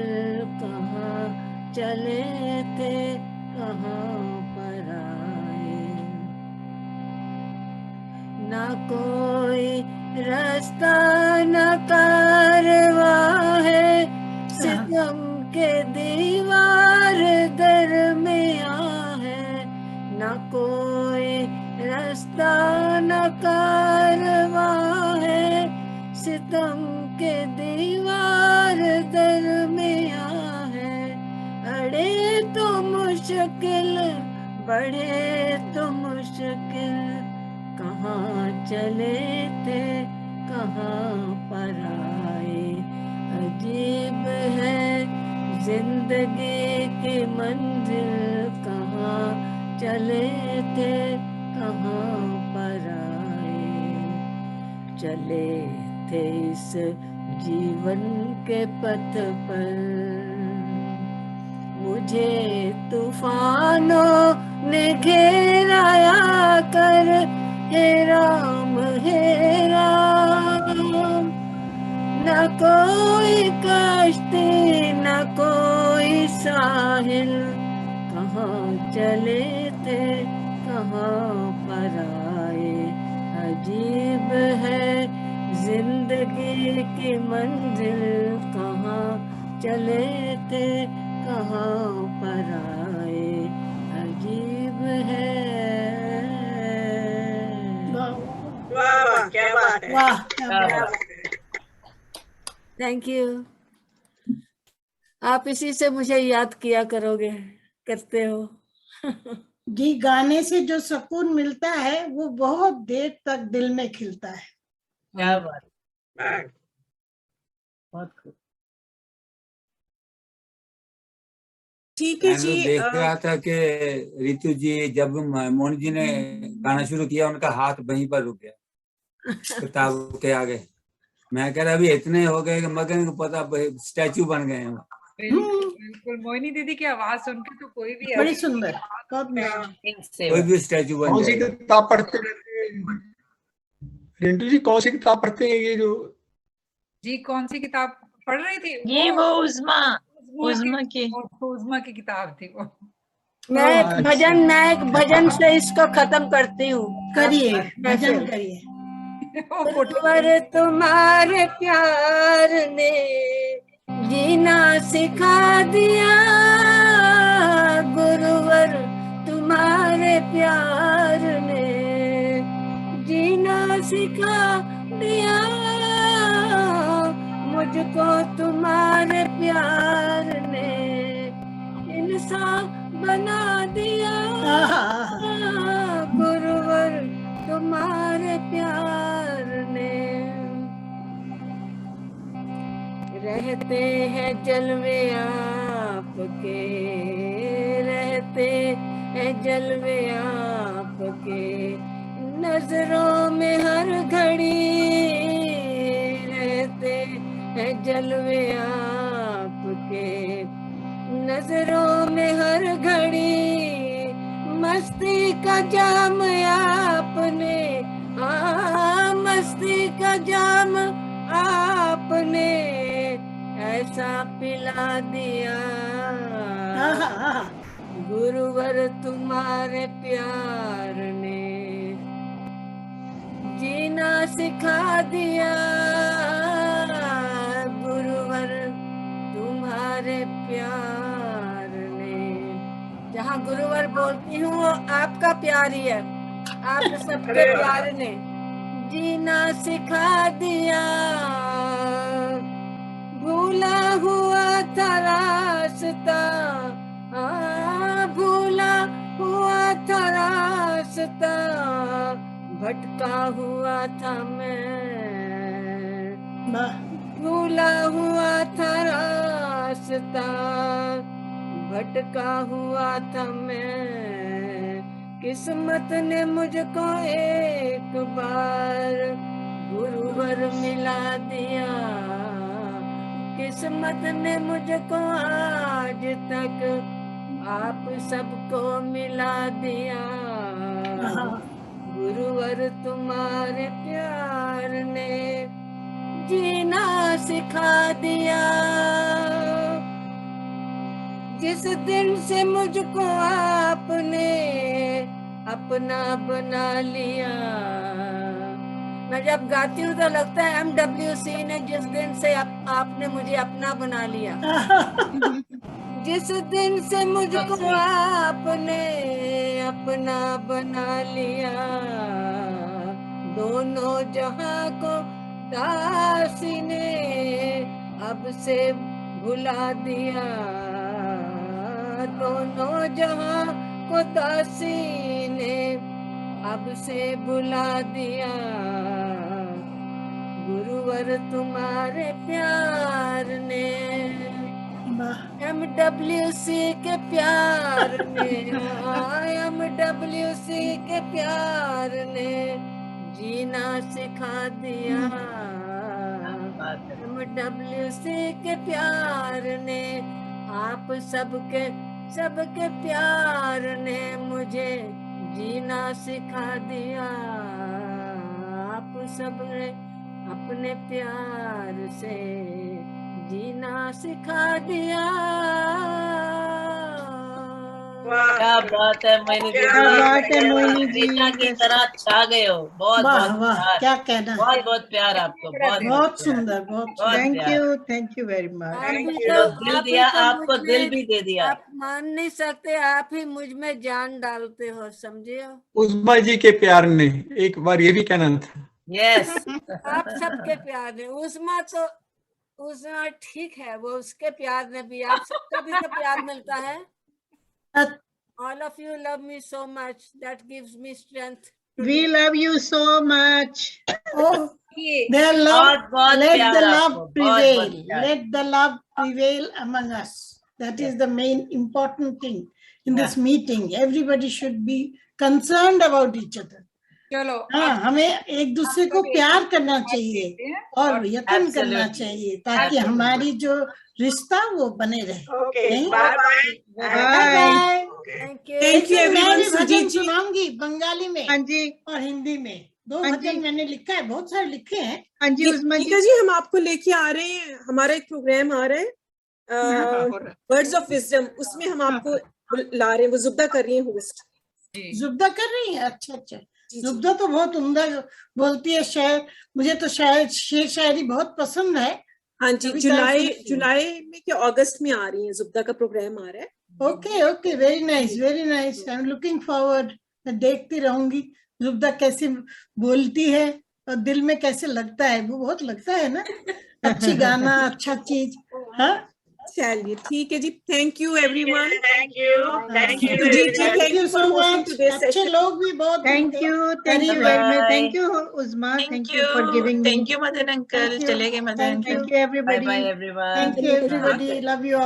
Speaker 13: कहाँ चले थे कहाँ पर आए। ना कोई रास्ता न कारवा है, सितम के दीवार दरमियां है। न कोई रास्ता न कारवा है, सितम के दीवार दरमियां है। अड़े तो मुश्किल बढ़े तो मुश्किल, कहाँ चले थे कहाँ पर आए। अजीब है जिंदगी की मंजिल, कहाँ चले थे कहाँ पर आए। चले थे इस जीवन के पथ पर, मुझे तूफानों ने घेराया कर, हे राम हे राम। न कोई कश्ती न कोई साहिल, कहाँ चले थे कहाँ पर आए। अजीब है जिंदगी की मंजिल, कहाँ चले थे कहाँ पर आए। अजीब है।
Speaker 9: वाह क्या बात है।
Speaker 7: वाह क्या बात है।
Speaker 13: Thank you. आप इसी से मुझे याद किया करोगे, करते हो।
Speaker 7: जी, गाने से जो सुकून मिलता है वो बहुत देर तक दिल में खिलता है।
Speaker 3: क्या बात,
Speaker 4: बहुत खूब। ठीक है
Speaker 2: मैं
Speaker 4: जी।
Speaker 2: देख रहा था कि रितु जी जब मोहन जी ने गाना शुरू किया उनका हाथ वहीं पर रुक गया किताब के आगे। मैं कह रहा अभी इतने हो गए कि मगन को पता स्टैचू बन गए हैं।
Speaker 8: बिल्कुल मोहिनी दीदी की आवाज सुन के तो कोई भी
Speaker 7: बड़ी सुंदर, बहुत
Speaker 2: कोई भी स्टैचू बन
Speaker 6: कौन सी
Speaker 2: जाएगा।
Speaker 6: किताब पढ़ते हैं रिंटू जी? कौन सी किताब पढ़ते हैं ये जो?
Speaker 8: जी कौन सी किताब पढ़ रही थी?
Speaker 3: ये वो उज़्मा
Speaker 8: की किताब थी वो।
Speaker 13: मैं एक भजन से इसको खत्म करती हूँ।
Speaker 7: करिए, भजन करिए।
Speaker 13: गुरुवर तुम्हारे प्यार ने जीना सिखा दिया, गुरुवर तुम्हारे प्यार ने जीना सिखा दिया। मुझको तुम्हारे प्यार ने इंसान बना दिया, गुरुवर तुम्हारे प्यार ने। रहते हैं जलवे आपके, रहते हैं जलवे आपके, नजरों में हर घड़ी रहते हैं जलवे आपके, नजरों में हर घड़ी। मस्ती का जाम आपने, मस्ती का जाम आपने ऐसा पिला दिया, गुरुवर तुम्हारे प्यार ने जीना सिखा दिया, गुरुवर तुम्हारे प्यार ने। जहाँ गुरुवर बोलती हूँ वो आपका प्यार ही है, आप सबके प्यार ने जीना सिखा दिया। भूला हुआ था रास्ता, भूला हुआ था रास्ता, भटका हुआ था मैं, भूला हुआ था रास्ता, भटका हुआ था मैं। किस्मत ने मुझको एक बार गुरुवर मिला दिया, किस्मत ने मुझको आज तक आप सबको मिला दिया, गुरुवर तुम्हारे प्यार ने जीना सिखा दिया। जिस दिन से मुझको आपने अपना बना लिया। मैं जब गाती हूँ तो लगता है MWC ने जिस दिन से आपने मुझे अपना बना लिया। जिस दिन से मुझको आपने अपना बना लिया, दोनों जहां को दासी ने अब से भुला दिया। दोनों जहां को दासी ने अब से भुला दिया। गुरुवर तुम्हारे प्यार ने, MWC के प्यार ने, MWC के प्यार ने जीना सिखा दिया। MWC के प्यार ने, आप सबके प्यार ने मुझे जीना सिखा दिया। आप सबने अपने प्यार से जीना सिखा दिया।
Speaker 3: क्या बात है मोहिनी जी,
Speaker 1: क्या बात है मोहिनी जी,
Speaker 3: रीता की तरह छा गए हो। बहुत
Speaker 7: वाह
Speaker 3: बहुत
Speaker 7: वाह,
Speaker 3: प्यार,
Speaker 7: क्या कहना है।
Speaker 3: बहुत बहुत प्यार आपको, बहुत
Speaker 7: बहुत सुंदर, बहुत
Speaker 3: बहुत
Speaker 1: थैंक यू वेरी मच।
Speaker 3: दिल दिया आपको, दिल भी दे दिया।
Speaker 13: आप मान नहीं सकते, आप ही मुझ में जान डालते हो, समझे हो।
Speaker 6: उस्मा जी के प्यार ने, एक बार ये भी कहना था।
Speaker 3: यस
Speaker 13: आप सबके प्यार ने, उस्मा तो उसमें ठीक है, वो उसके प्यार ने भी, आप सबका भी तो प्यार मिलता है। All of you love me so much, that gives me strength.
Speaker 1: We love you so much.
Speaker 7: Oh, their love,
Speaker 3: बहुत
Speaker 7: let
Speaker 3: प्यार
Speaker 7: the
Speaker 3: आपको,
Speaker 7: love
Speaker 3: बहुत
Speaker 7: prevail.
Speaker 3: प्यार।
Speaker 7: Let the love prevail among us. That is the main important thing in this meeting. Everybody should be concerned about each other.
Speaker 8: चलो
Speaker 7: हाँ, हमें एक दूसरे को प्यार करना चाहिए और यत्न करना चाहिए ताकि हमारी जो रिश्ता वो बने रहे। बाय।
Speaker 4: थैंक यू
Speaker 7: मैं भी
Speaker 4: एवरीवन।
Speaker 7: भजन सुनाऊंगी बंगाली में
Speaker 1: हाँ जी
Speaker 7: और हिंदी में। दो
Speaker 1: हाँ जी।
Speaker 7: भजन मैंने लिखा है, बहुत सारे लिखे हैं।
Speaker 1: हाँ जी उस्मा
Speaker 4: गीता जी, हम आपको लेके आ रहे हैं, हमारा एक प्रोग्राम आ रहा है वर्ड्स ऑफ विजडम, उसमें हम आपको ला रहे हैं। वो जुब्दा कर रही है होस्ट।
Speaker 7: जुब्दा कर रही है? अच्छा अच्छा। जुब्दा तो बहुत उम्दा बोलती है शायर। मुझे तो शायर शेर शायरी बहुत पसंद है।
Speaker 4: हाँ जी, जुलाई में क्या अगस्त में आ रही है, जुब्दा का प्रोग्राम आ रहा है।
Speaker 7: Okay okay, very nice very nice. I am looking forward. मैं देखती रहूंगी जुब्दा कैसी बोलती है और दिल में कैसे लगता है। वो बहुत लगता है ना, अच्छी गाना, अच्छा चीज। हाँ
Speaker 4: चलिए ठीक है जी, thank you everyone.
Speaker 9: Thank you
Speaker 7: thank you so much. अच्छे लोग भी बहुत।
Speaker 1: Thank you very much. Thank you Usma, thank you for giving me.
Speaker 12: Thank you Madan uncle. चले गए Madan uncle.
Speaker 1: Thank you everybody.
Speaker 3: Bye bye everyone.
Speaker 7: Thank you everybody, love you.